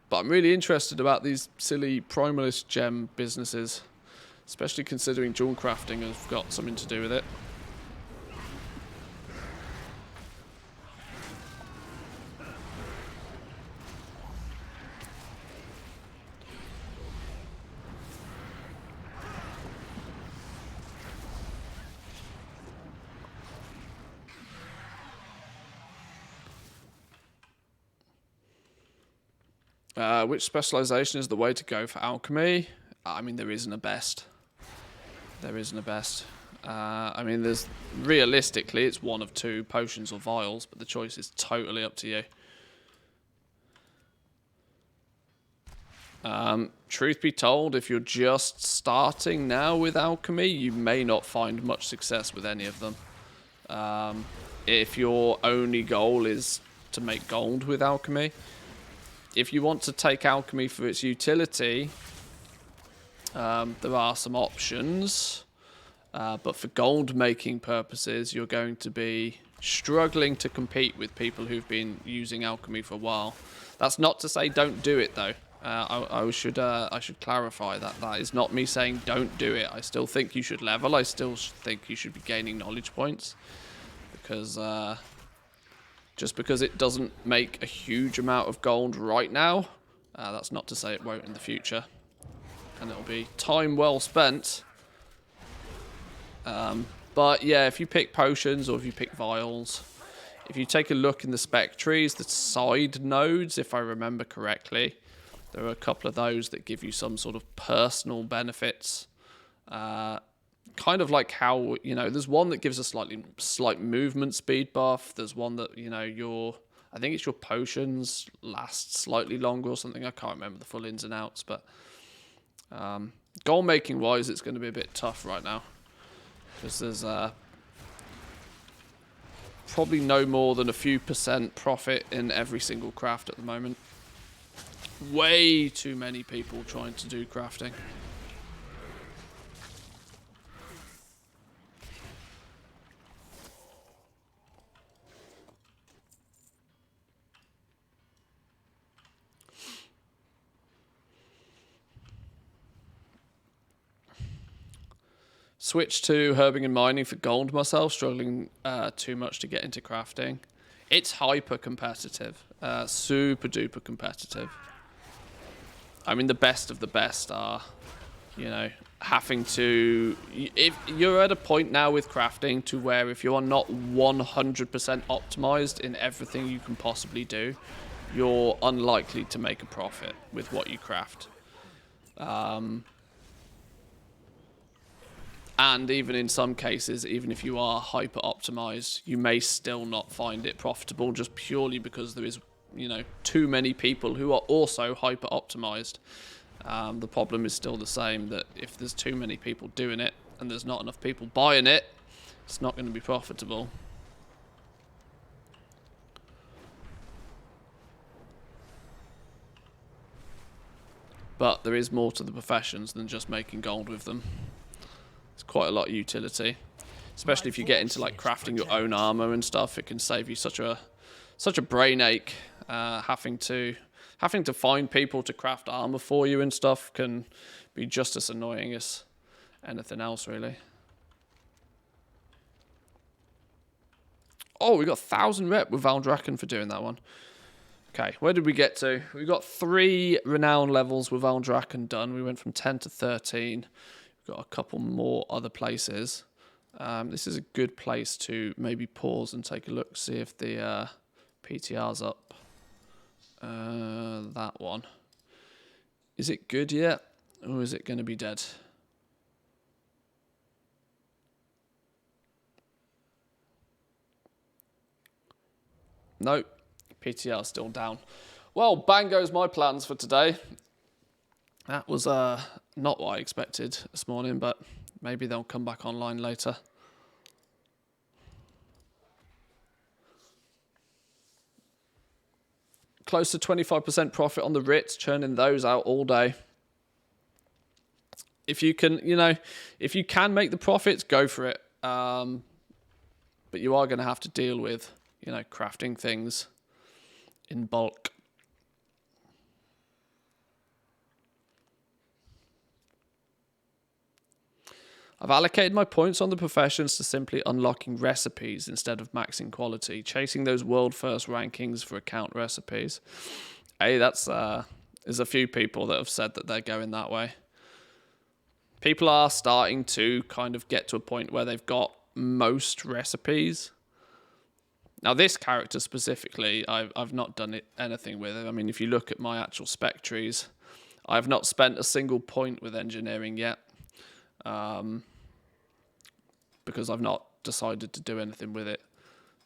But I'm really interested about these silly Primalist gem businesses. Especially considering dual crafting has got something to do with it. Which specialization is the way to go for alchemy? I mean, there isn't a best. There isn't a best. I mean, there's realistically, it's one of two, potions or vials, but the choice is totally up to you. Truth be told, if you're just starting now with alchemy, you may not find much success with any of them. If your only goal is to make gold with alchemy, if you want to take alchemy for its utility, there are some options. But for gold making purposes, you're going to be struggling to compete with people who've been using alchemy for a while. That's not to say don't do it though. I should clarify that. That is not me saying don't do it. I still think you should level. I still think you should be gaining knowledge points. Because just because it doesn't make a huge amount of gold right now, that's not to say it won't in the future. And it'll be time well spent. But yeah, if you pick potions or if you pick vials, if you take a look in the spec trees, the side nodes, if I remember correctly, there are a couple of those that give you some sort of personal benefits. Kind of like how, you know, there's one that gives a slight movement speed buff. There's one that, you know, I think it's your potions last slightly longer or something. I can't remember the full ins and outs, but goal making wise, it's going to be a bit tough right now. Because there's probably no more than a few % profit in every single craft at the moment. Way too many people trying to do crafting. Switch to herbing and mining for gold myself, struggling too much to get into crafting. It's hyper competitive, super duper competitive. I mean, the best of the best are, you know, having to... If you're at a point now with crafting to where if you are not 100% optimized in everything you can possibly do, you're unlikely to make a profit with what you craft. And even in some cases, even if you are hyper optimized, you may still not find it profitable just purely because there is, you know, too many people who are also hyper optimized. The problem is still the same, that if there's too many people doing it and there's not enough people buying it, it's not going to be profitable. But there is more to the professions than just making gold with them. It's quite a lot of utility, especially if you get into like crafting your own armor and stuff. It can save you such a brain ache. Having to find people to craft armor for you and stuff can be just as annoying as anything else, really. Oh, we got 1,000 rep with Valdrakken for doing that one. Okay, where did we get to? We got 3 renown levels with Valdrakken done. We went from 10 to 13. Got a couple more other places. This is a good place to maybe pause and take a look, see if the PTR's up. That one. Is it good yet? Or is it going to be dead? Nope. PTR's still down. Well, bang goes my plans for today. That was not what I expected this morning, but maybe they'll come back online later. Close to 25% profit on the Ritz, churning those out all day. If you can, you know, if you can make the profits, go for it. But you are going to have to deal with, you know, crafting things in bulk. I've allocated my points on the professions to simply unlocking recipes instead of maxing quality, chasing those world first rankings for account recipes. Hey, that's there's a few people that have said that they're going that way. People are starting to kind of get to a point where they've got most recipes. Now, this character specifically, I've not done anything with it. I mean, if you look at my actual spec trees, I've not spent a single point with engineering yet, because I've not decided to do anything with it.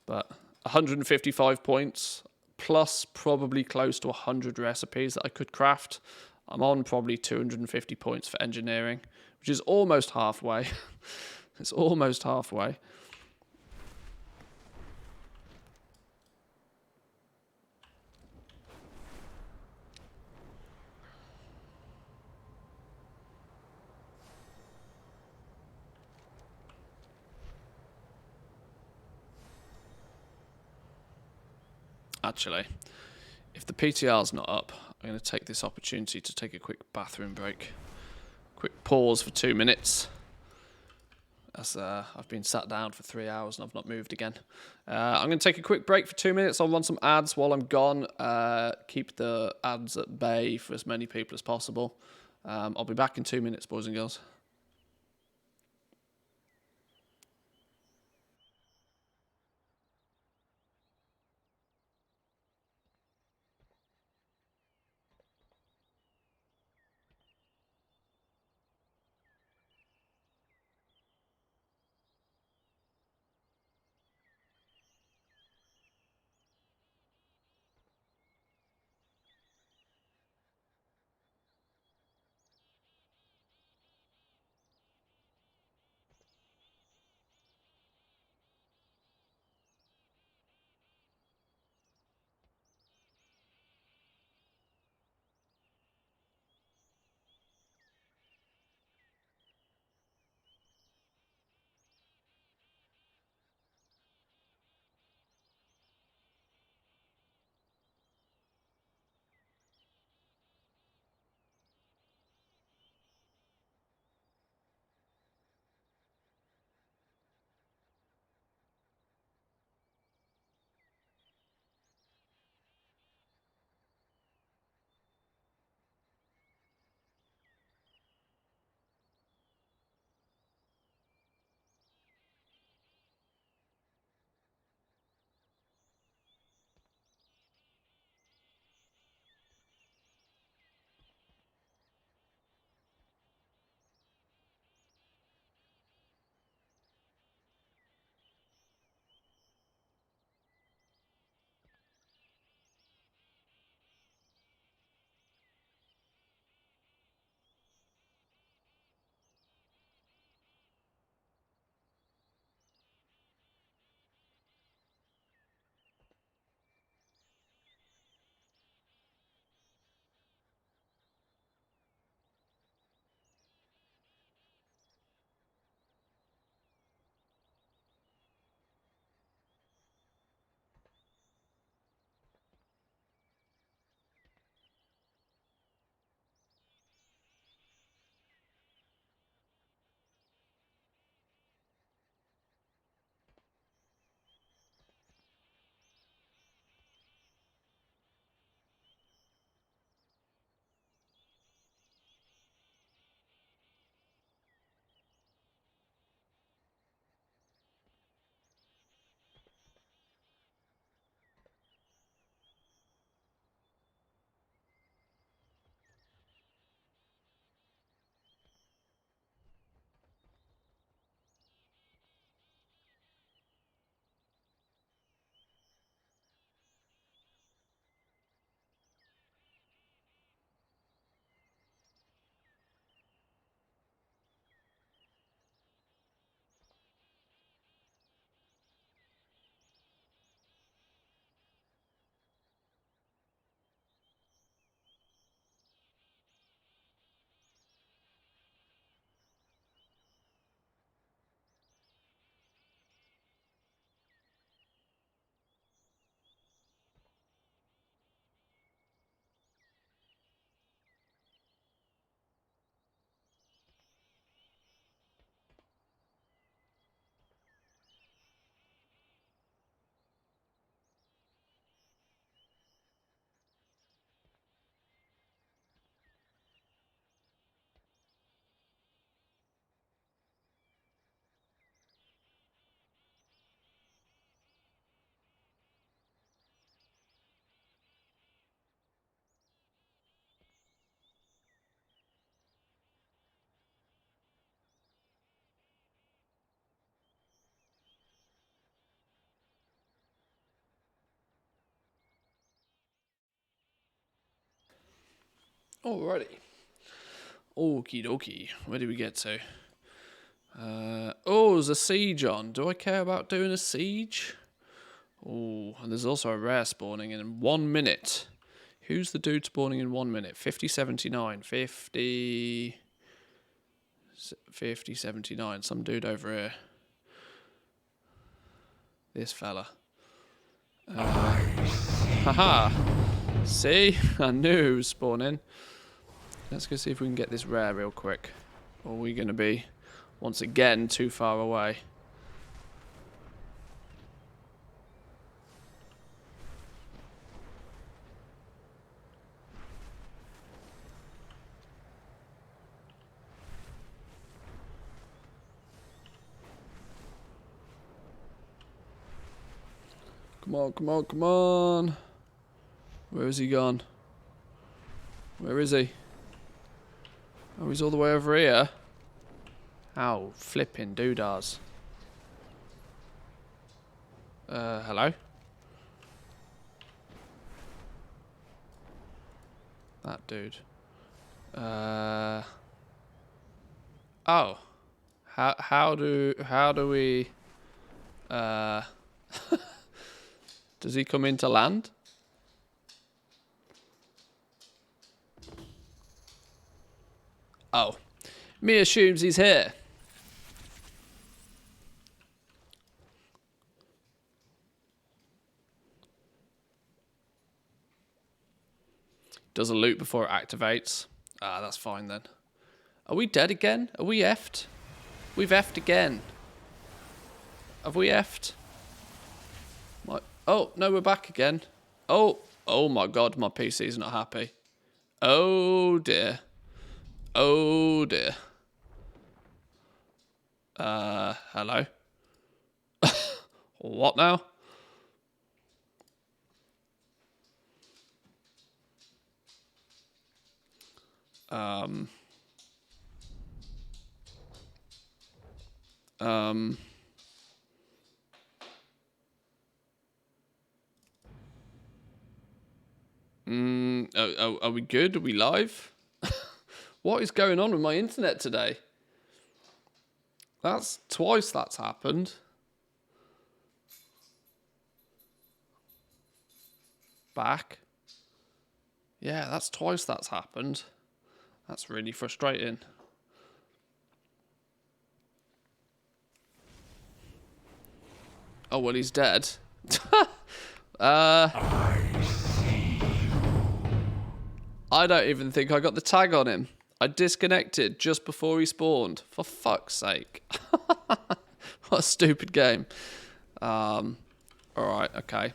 But 155 points, plus probably close to 100 recipes that I could craft. I'm on probably 250 points for engineering, which is almost halfway. It's almost halfway. Actually, if the PTR's not up, I'm going to take this opportunity to take a quick bathroom break. Quick pause for 2 minutes. As I've been sat down for 3 hours and I've not moved again. I'm going to take a quick break for 2 minutes. I'll run some ads while I'm gone. Keep the ads at bay for as many people as possible. I'll be back in 2 minutes, boys and girls. Alrighty. Okie dokie. Where did we get to? Oh, there's a siege on. Do I care about doing a siege? Oh, and there's also a rare spawning in 1 minute. Who's the dude spawning in 1 minute? 5079. 5079. Some dude over here. This fella. Haha. See? I knew who was spawning. Let's go see if we can get this rare real quick. Or are we going to be, once again, too far away? Come on, come on, come on. Where is he gone? Where is he? Oh, he's all the way over here. Ow, flipping doodahs. Hello? That dude. Oh. How do we does he come into land? Oh. Me assumes he's here. Does a loop before it activates. Ah, that's fine then. Are we dead again? Are we effed? We've effed again. Have we effed? Oh, no, we're back again. Oh my god, my PC's not happy. Oh dear. Oh dear. Hello? What now? Are we good? Are we live? What is going on with my internet today? That's twice that's happened. Back. Yeah, that's twice that's happened. That's really frustrating. Oh, well, he's dead. I don't even think I got the tag on him. I disconnected just before he spawned. For fuck's sake. What a stupid game. Alright, okay.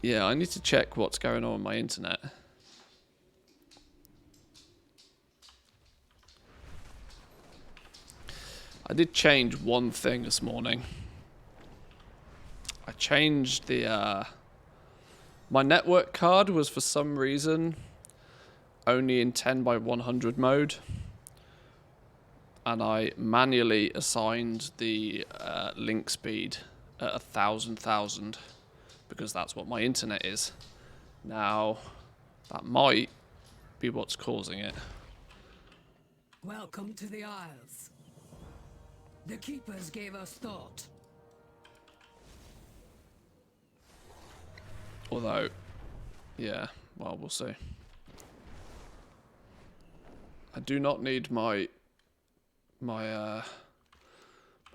Yeah, I need to check what's going on with my internet. I did change one thing this morning. I changed the, my network card was for some reason only in 10 by 100 mode. And I manually assigned the link speed at 1,000 because that's what my internet is. Now, that might be what's causing it. Welcome to the Isles. The Keepers gave us thought. Although, yeah, well, we'll see. I do not need my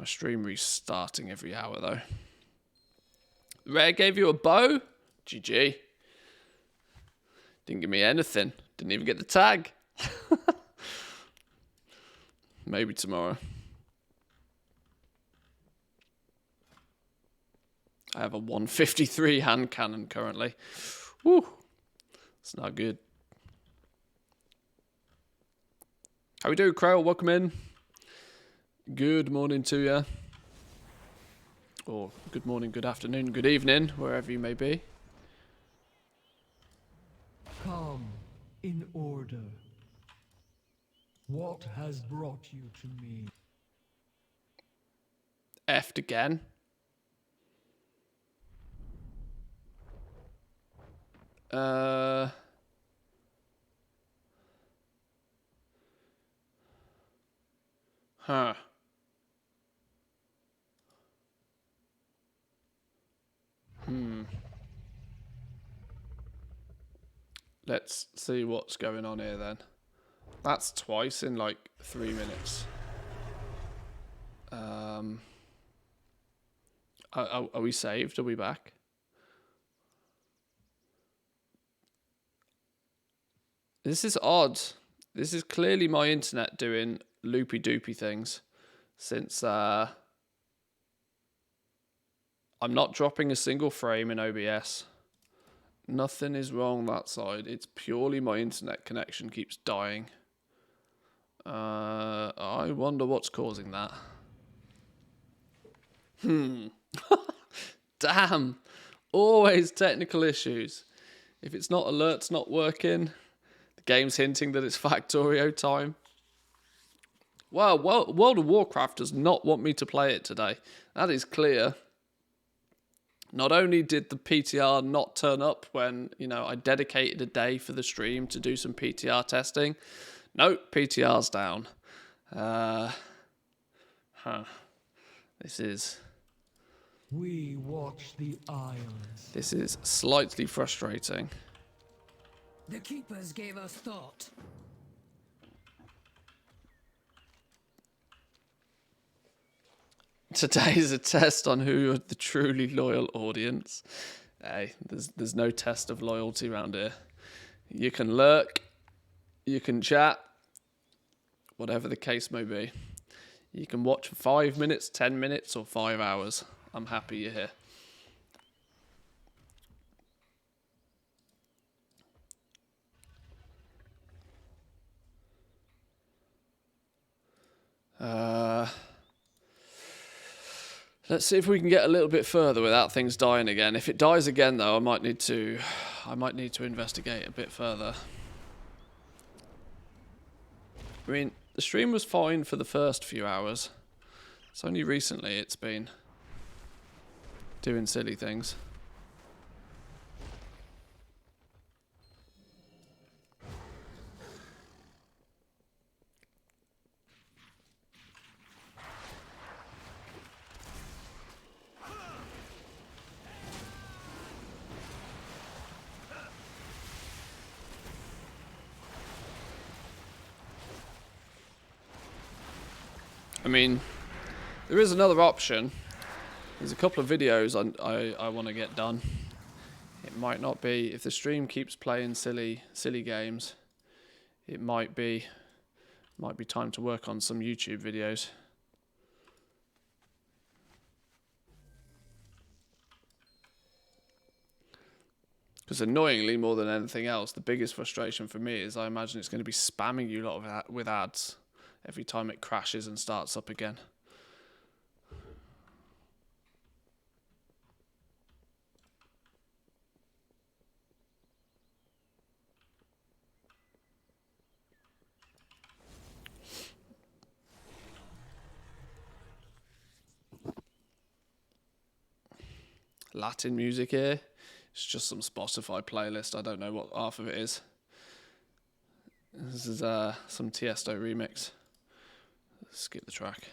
stream restarting every hour, though. Rare gave you a bow? GG. Didn't give me anything. Didn't even get the tag. Maybe tomorrow. I have a 153 hand cannon currently. Woo. It's not good. How we doing, Crow? Welcome in. Good morning to you. Or good morning, good afternoon, good evening, wherever you may be. Come, in order. What has brought you to me? Effed again. Huh. Let's see what's going on here then. That's twice in like 3 minutes. Are we saved? Are we back? This is odd. This is clearly my internet doing loopy-doopy things. Since I'm not dropping a single frame in OBS. Nothing is wrong that side. It's purely my internet connection keeps dying. I wonder what's causing that. Damn. Always technical issues. If it's not alerts not working, the game's hinting that it's Factorio time. Well, World of Warcraft does not want me to play it today. That is clear. Not only did the PTR not turn up when, you know, I dedicated a day for the stream to do some PTR testing. Nope, PTR's down. This is... We watch the Isles. This is slightly frustrating. The Keepers gave us thought. Today is a test on who are the truly loyal audience. Hey, there's no test of loyalty around here. You can lurk, you can chat, whatever the case may be. You can watch for 5 minutes, 10 minutes, or 5 hours. I'm happy you're here. Let's see if we can get a little bit further without things dying again. If it dies again, though, I might need to investigate a bit further. I mean, the stream was fine for the first few hours. It's only recently it's been doing silly things. I mean, there is another option. There's a couple of videos I want to get done. It might not be, if the stream keeps playing silly games, it might be time to work on some YouTube videos. Because annoyingly, more than anything else, the biggest frustration for me is I imagine it's going to be spamming you lot with ads every time it crashes and starts up again. Latin music here. It's just some Spotify playlist. I don't know what half of it is. This is some Tiesto remix. Skip the track.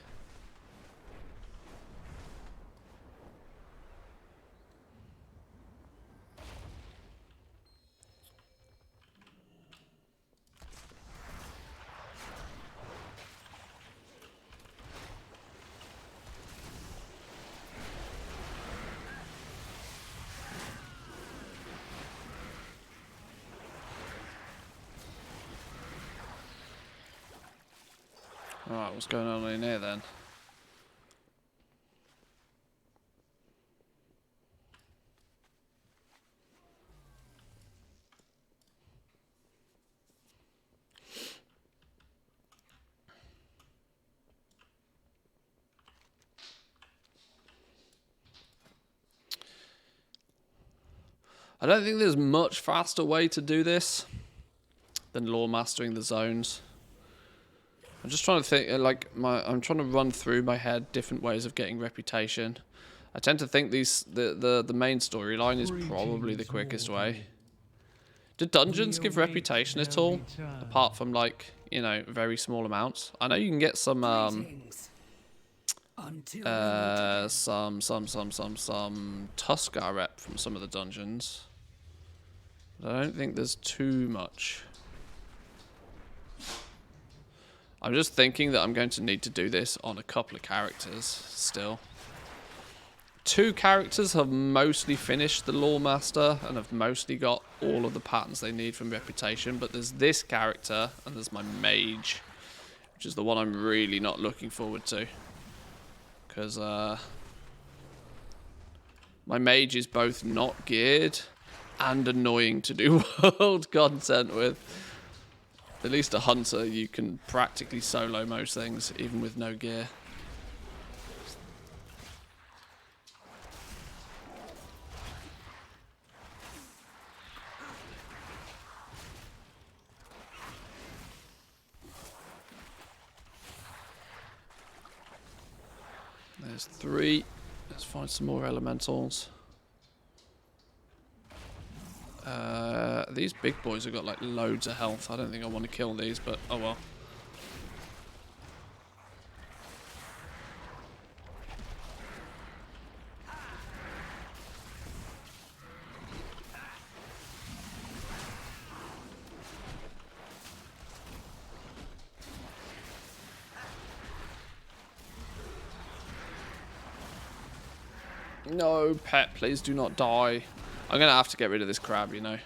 Alright, what's going on in here then? I don't think there's much faster way to do this than lore mastering the zones. I'm just trying to think, I'm trying to run through my head different ways of getting reputation. I tend to think the main storyline is probably the quickest way. Do dungeons give reputation at all? Apart from, like, you know, very small amounts. I know you can get some Tuskar rep from some of the dungeons. But I don't think there's too much. I'm just thinking that I'm going to need to do this on a couple of characters still. 2 characters have mostly finished the Lore Master and have mostly got all of the patterns they need from Reputation, but there's this character and there's my Mage, which is the one I'm really not looking forward to. Because my Mage is both not geared and annoying to do world content with. At least a Hunter, you can practically solo most things, even with no gear. There's 3. Let's find some more elementals. These big boys have got like loads of health. I don't think I want to kill these, but oh well. No, pet, please do not die. I'm going to have to get rid of this crab, you know.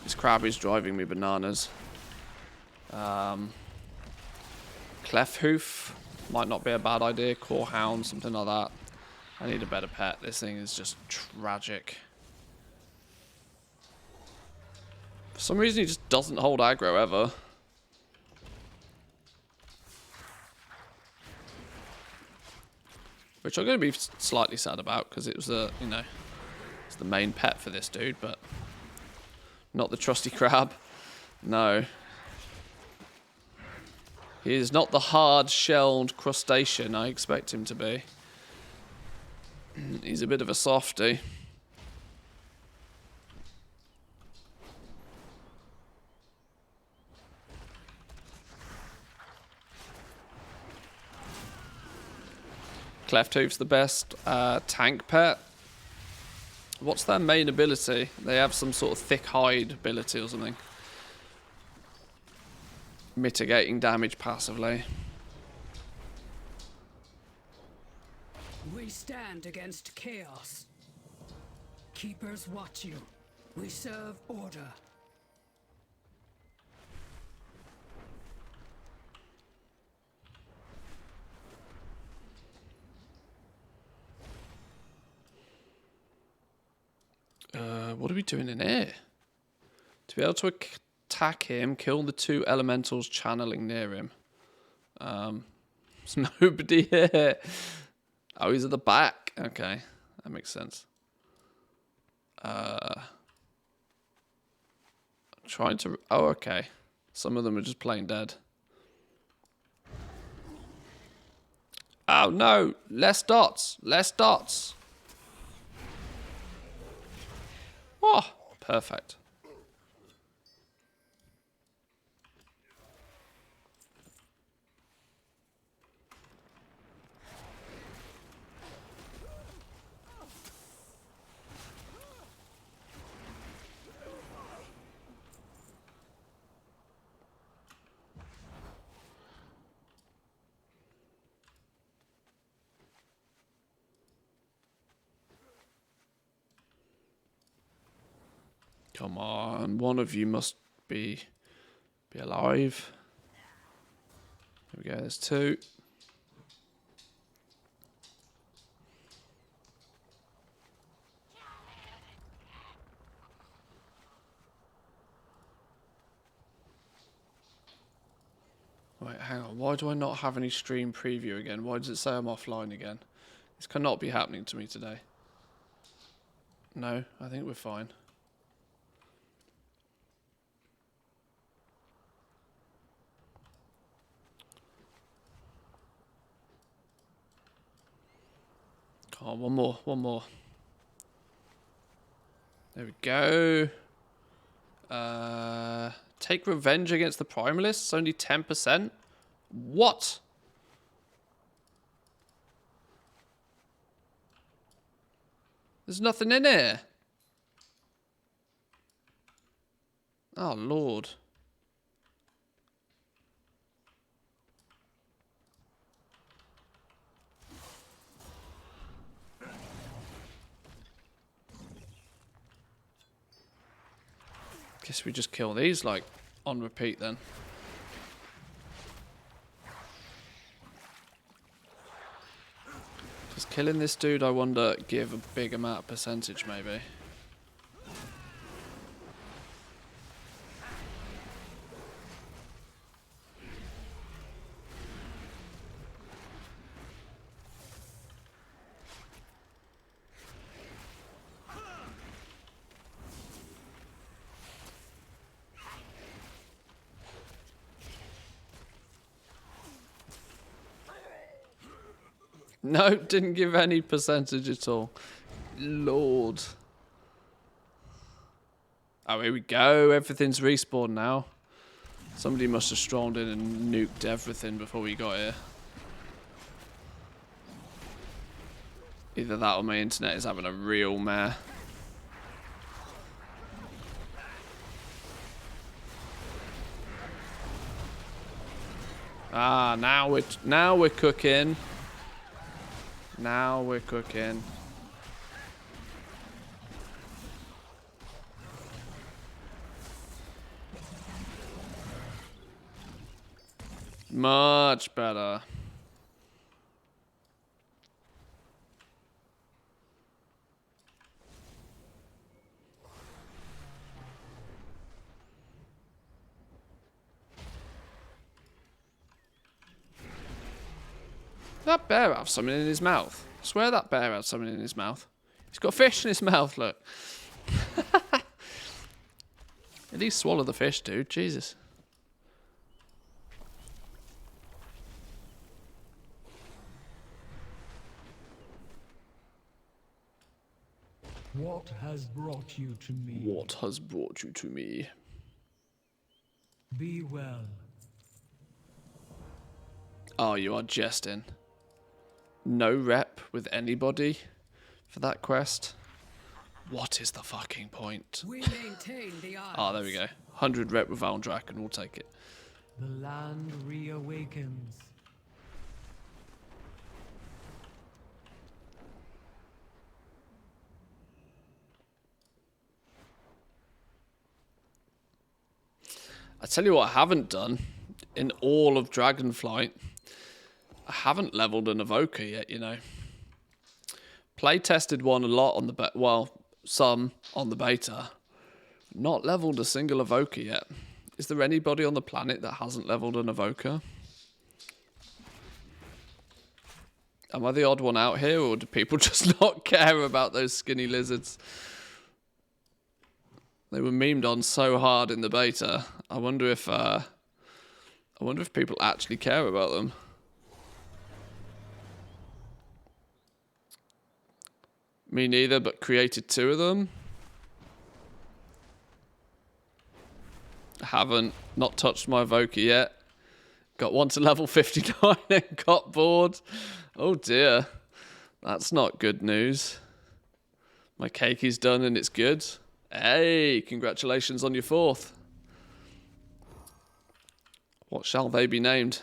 This crab is driving me bananas. Clefhoof might not be a bad idea. Corehound, something like that. I need a better pet. This thing is just tragic. For some reason, he just doesn't hold aggro ever. Which I'm going to be slightly sad about, because it was the, you know, it's the main pet for this dude, but not the trusty crab. No. He is not the hard-shelled crustacean I expect him to be. He's a bit of a softie. Clefthoof's the best tank pet. What's their main ability? They have some sort of thick hide ability or something. Mitigating damage passively. We stand against chaos. Keepers watch you. We serve order. What are we doing in here? To be able to attack him, kill the 2 elementals channeling near him. There's nobody here. Oh, he's at the back. Okay, that makes sense. I'm trying to... Oh, okay. Some of them are just plain dead. Oh, no. Less dots. Less dots. Oh, perfect. Come on, one of you must be alive. Here we go, there's 2. Wait, hang on. Why do I not have any stream preview again? Why does it say I'm offline again? This cannot be happening to me today. No, I think we're fine. Come on, one more. There we go. Take revenge against the Primalists, only 10%? What? There's nothing in here. Oh, Lord. Guess we just kill these, like, on repeat then. Does killing this dude, I wonder, give a big amount of percentage, maybe? No, didn't give any percentage at all. Lord. Oh, here we go. Everything's respawned now. Somebody must have strolled in and nuked everything before we got here. Either that or my internet is having a real mare. Ah, now we're cooking. Now we're cooking. Much better. That bear have something in his mouth. I swear that bear had something in his mouth. He's got fish in his mouth, look. At least swallow the fish, dude. Jesus. What has brought you to me? What has brought you to me? Be well. Oh, you are jesting. No rep with anybody for that quest? What is the fucking point? We maintain the odds. Oh, there we go. 100 rep with Aldrak and we'll take it. The land reawakens. I tell you what I haven't done in all of Dragonflight. I haven't leveled an evoker yet, you know. Play tested one a lot on the well, some on the beta. Not leveled a single evoker yet. Is there anybody on the planet that hasn't leveled an evoker? Am I the odd one out here, or do people just not care about those skinny lizards? They were memed on so hard in the beta. I wonder if people actually care about them. Me neither, but created 2 of them. Haven't. Not touched my evoker yet. Got one to level 59 and got bored. Oh dear. That's not good news. My cake is done and it's good. Hey, congratulations on your 4th. What shall they be named?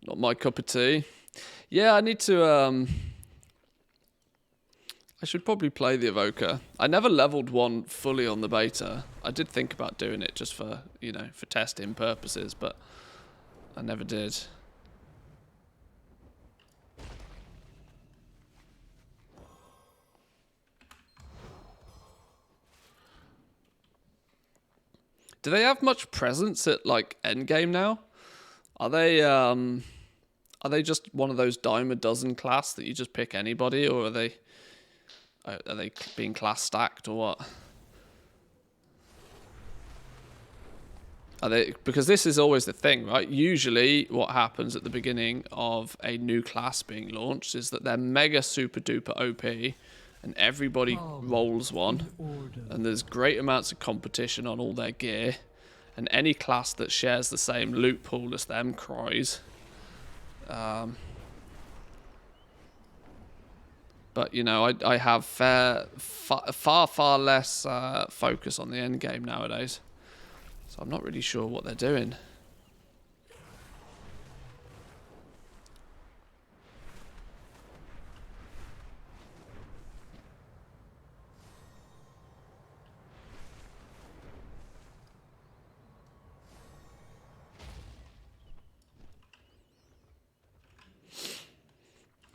Not my cup of tea. Yeah, I need to, I should probably play the evoker. I never leveled one fully on the beta. I did think about doing it just for, you know, for testing purposes, but I never did. Do they have much presence at, like, endgame now? Are they just one of those dime a dozen class that you just pick anybody, or are they being class stacked or what? Because this is always the thing, right? Usually what happens at the beginning of a new class being launched is that they're mega super duper OP and everybody rolls one and there's great amounts of competition on all their gear, and any class that shares the same loot pool as them cries. But, you know, I have far less focus on the end game nowadays. So I'm not really sure what they're doing.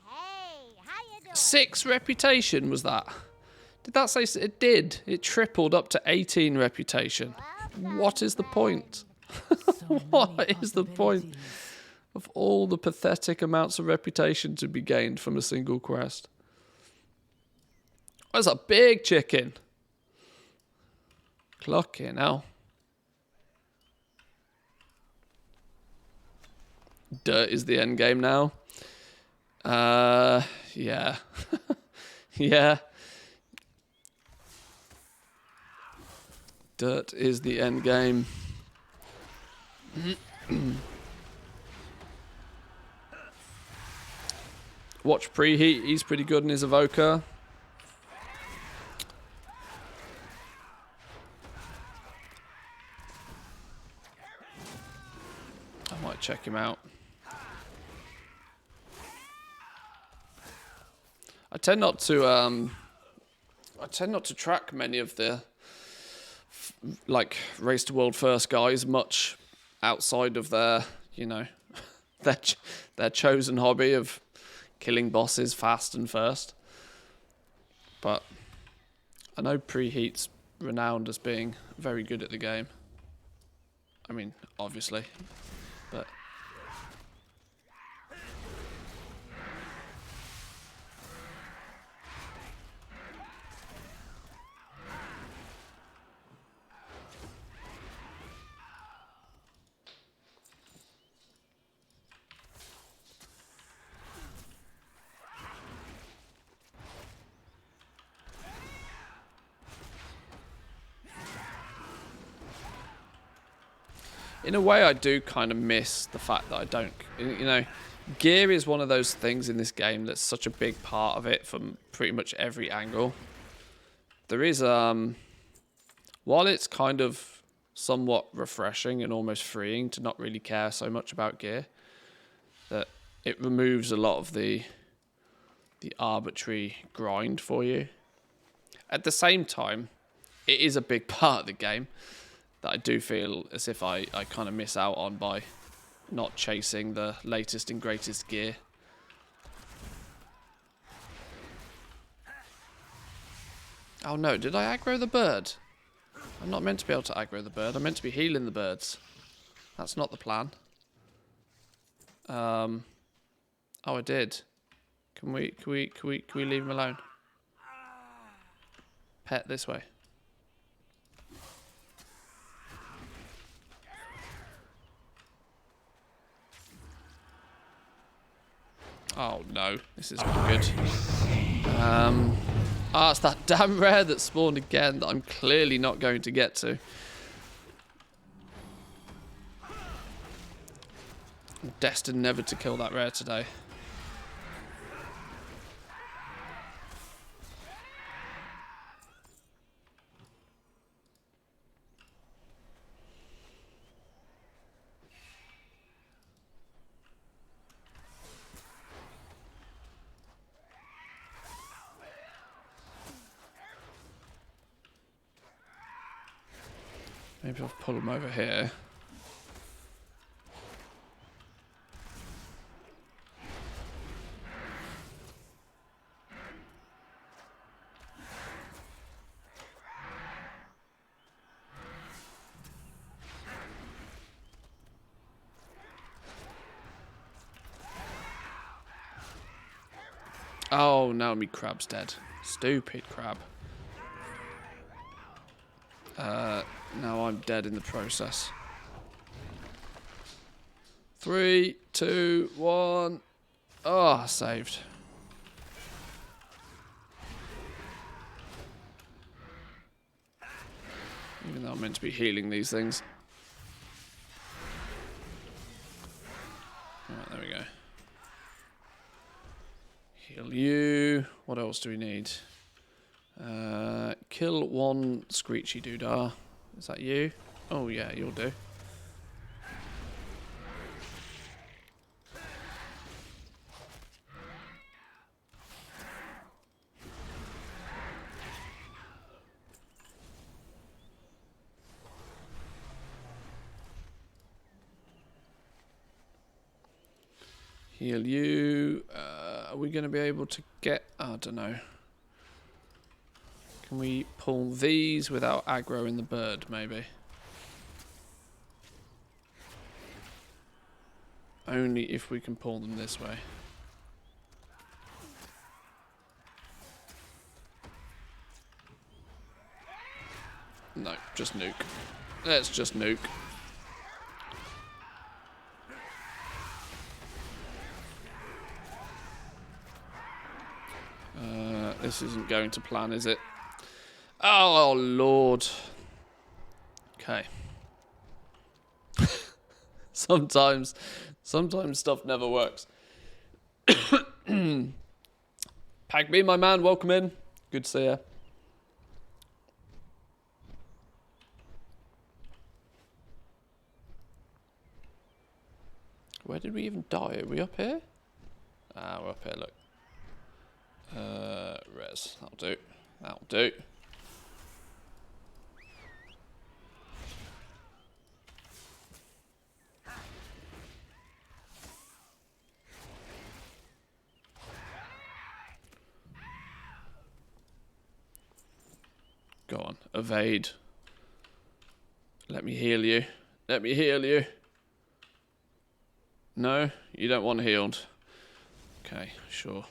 Hey, how you doing? 6 reputation was that? Did that say it did? It tripled up to 18 reputation. What is the point? What is the point of all the pathetic amounts of reputation to be gained from a single quest? That's a big chicken. Clucking hell. Dirt is the end game now. Yeah. Yeah. Dirt is the end game. Watch Preheat, he's pretty good in his evoker. I might check him out. I tend not to track many of the like Race to World First guys much outside of their, you know, their chosen hobby of killing bosses fast and first. But I know Preheat's renowned as being very good at the game. I mean, obviously, but in a way, I do kind of miss the fact that I don't, you know, gear is one of those things in this game that's such a big part of it from pretty much every angle. There is, while it's kind of somewhat refreshing and almost freeing to not really care so much about gear, that it removes a lot of the arbitrary grind for you. At the same time, it is a big part of the game that I do feel as if I kind of miss out on by not chasing the latest and greatest gear. Oh no, did I aggro the bird? I'm not meant to be able to aggro the bird. I'm meant to be healing the birds. That's not the plan. Oh, I did. Can we leave him alone? Pet this way. Oh no, this is not good. It's that damn rare that spawned again that I'm clearly not going to get to. I'm destined never to kill that rare today. Maybe I'll pull him over here. Oh, no, me crab's dead. Stupid crab. Now I'm dead in the process. 3, 2, 1. Oh, saved. Even though I'm meant to be healing these things. Alright, there we go. Heal you. What else do we need? Kill one screechy doodah. Is that you? Oh yeah, you'll do. Heal you. Are we going to be able to get... I don't know. Can we pull these without aggroing the bird, maybe? Only if we can pull them this way. No, just nuke. Let's just nuke. This isn't going to plan, is it? Oh, Lord. Okay. Sometimes stuff never works. Pagby, my man, welcome in. Good to see you. Where did we even die? Are we up here? Ah, we're up here, look. Res. That'll do. That'll do. Go on. Evade. Let me heal you. Let me heal you. No? You don't want healed. Okay, sure.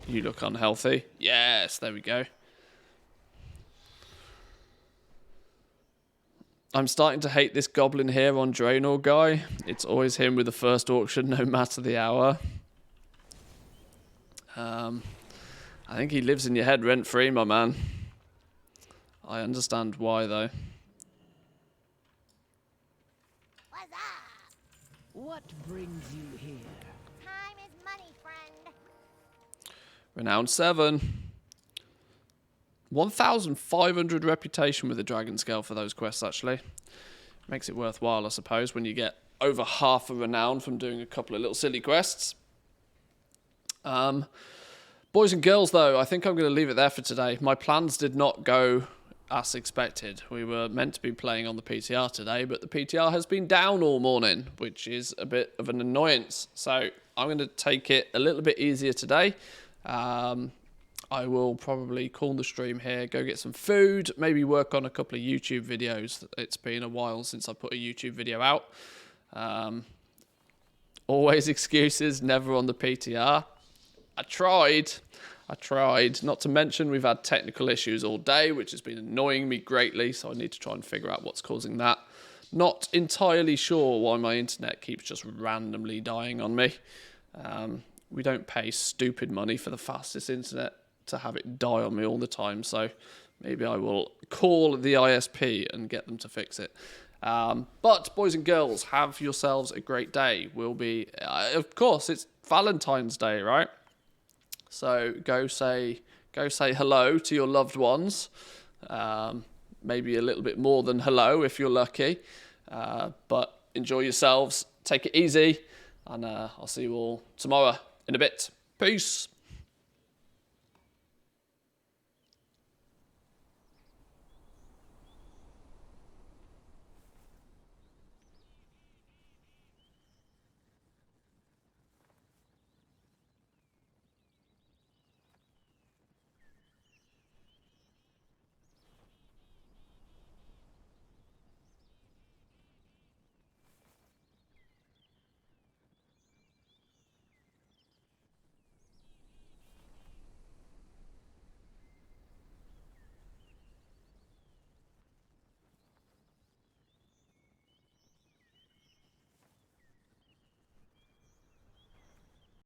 You look unhealthy. Yes, there we go. I'm starting to hate this goblin here on Draenor guy. It's always him with the first auction, no matter the hour. I think he lives in your head rent-free, my man. I understand why, though. What brings you here? Time is money, friend. Renown 7. 1,500 reputation with the dragon scale for those quests, actually. Makes it worthwhile, I suppose, when you get over half a renown from doing a couple of little silly quests. Boys and girls, though, I think I'm going to leave it there for today. My plans did not go as expected. We were meant to be playing on the PTR today, but the PTR has been down all morning, which is a bit of an annoyance. So I'm going to take it a little bit easier today. I will probably call the stream here, go get some food, maybe work on a couple of YouTube videos. It's been a while since I put a YouTube video out. Always excuses, never on the PTR. I tried. Not to mention we've had technical issues all day, which has been annoying me greatly, so I need to try and figure out what's causing that. Not entirely sure why my internet keeps just randomly dying on me. We don't pay stupid money for the fastest internet to have it die on me all the time, so maybe I will call the ISP and get them to fix it. But boys and girls, have yourselves a great day. We'll be, of course, it's Valentine's Day, right? So go say hello to your loved ones. Maybe a little bit more than hello if you're lucky. But enjoy yourselves. Take it easy, and I'll see you all tomorrow in a bit. Peace.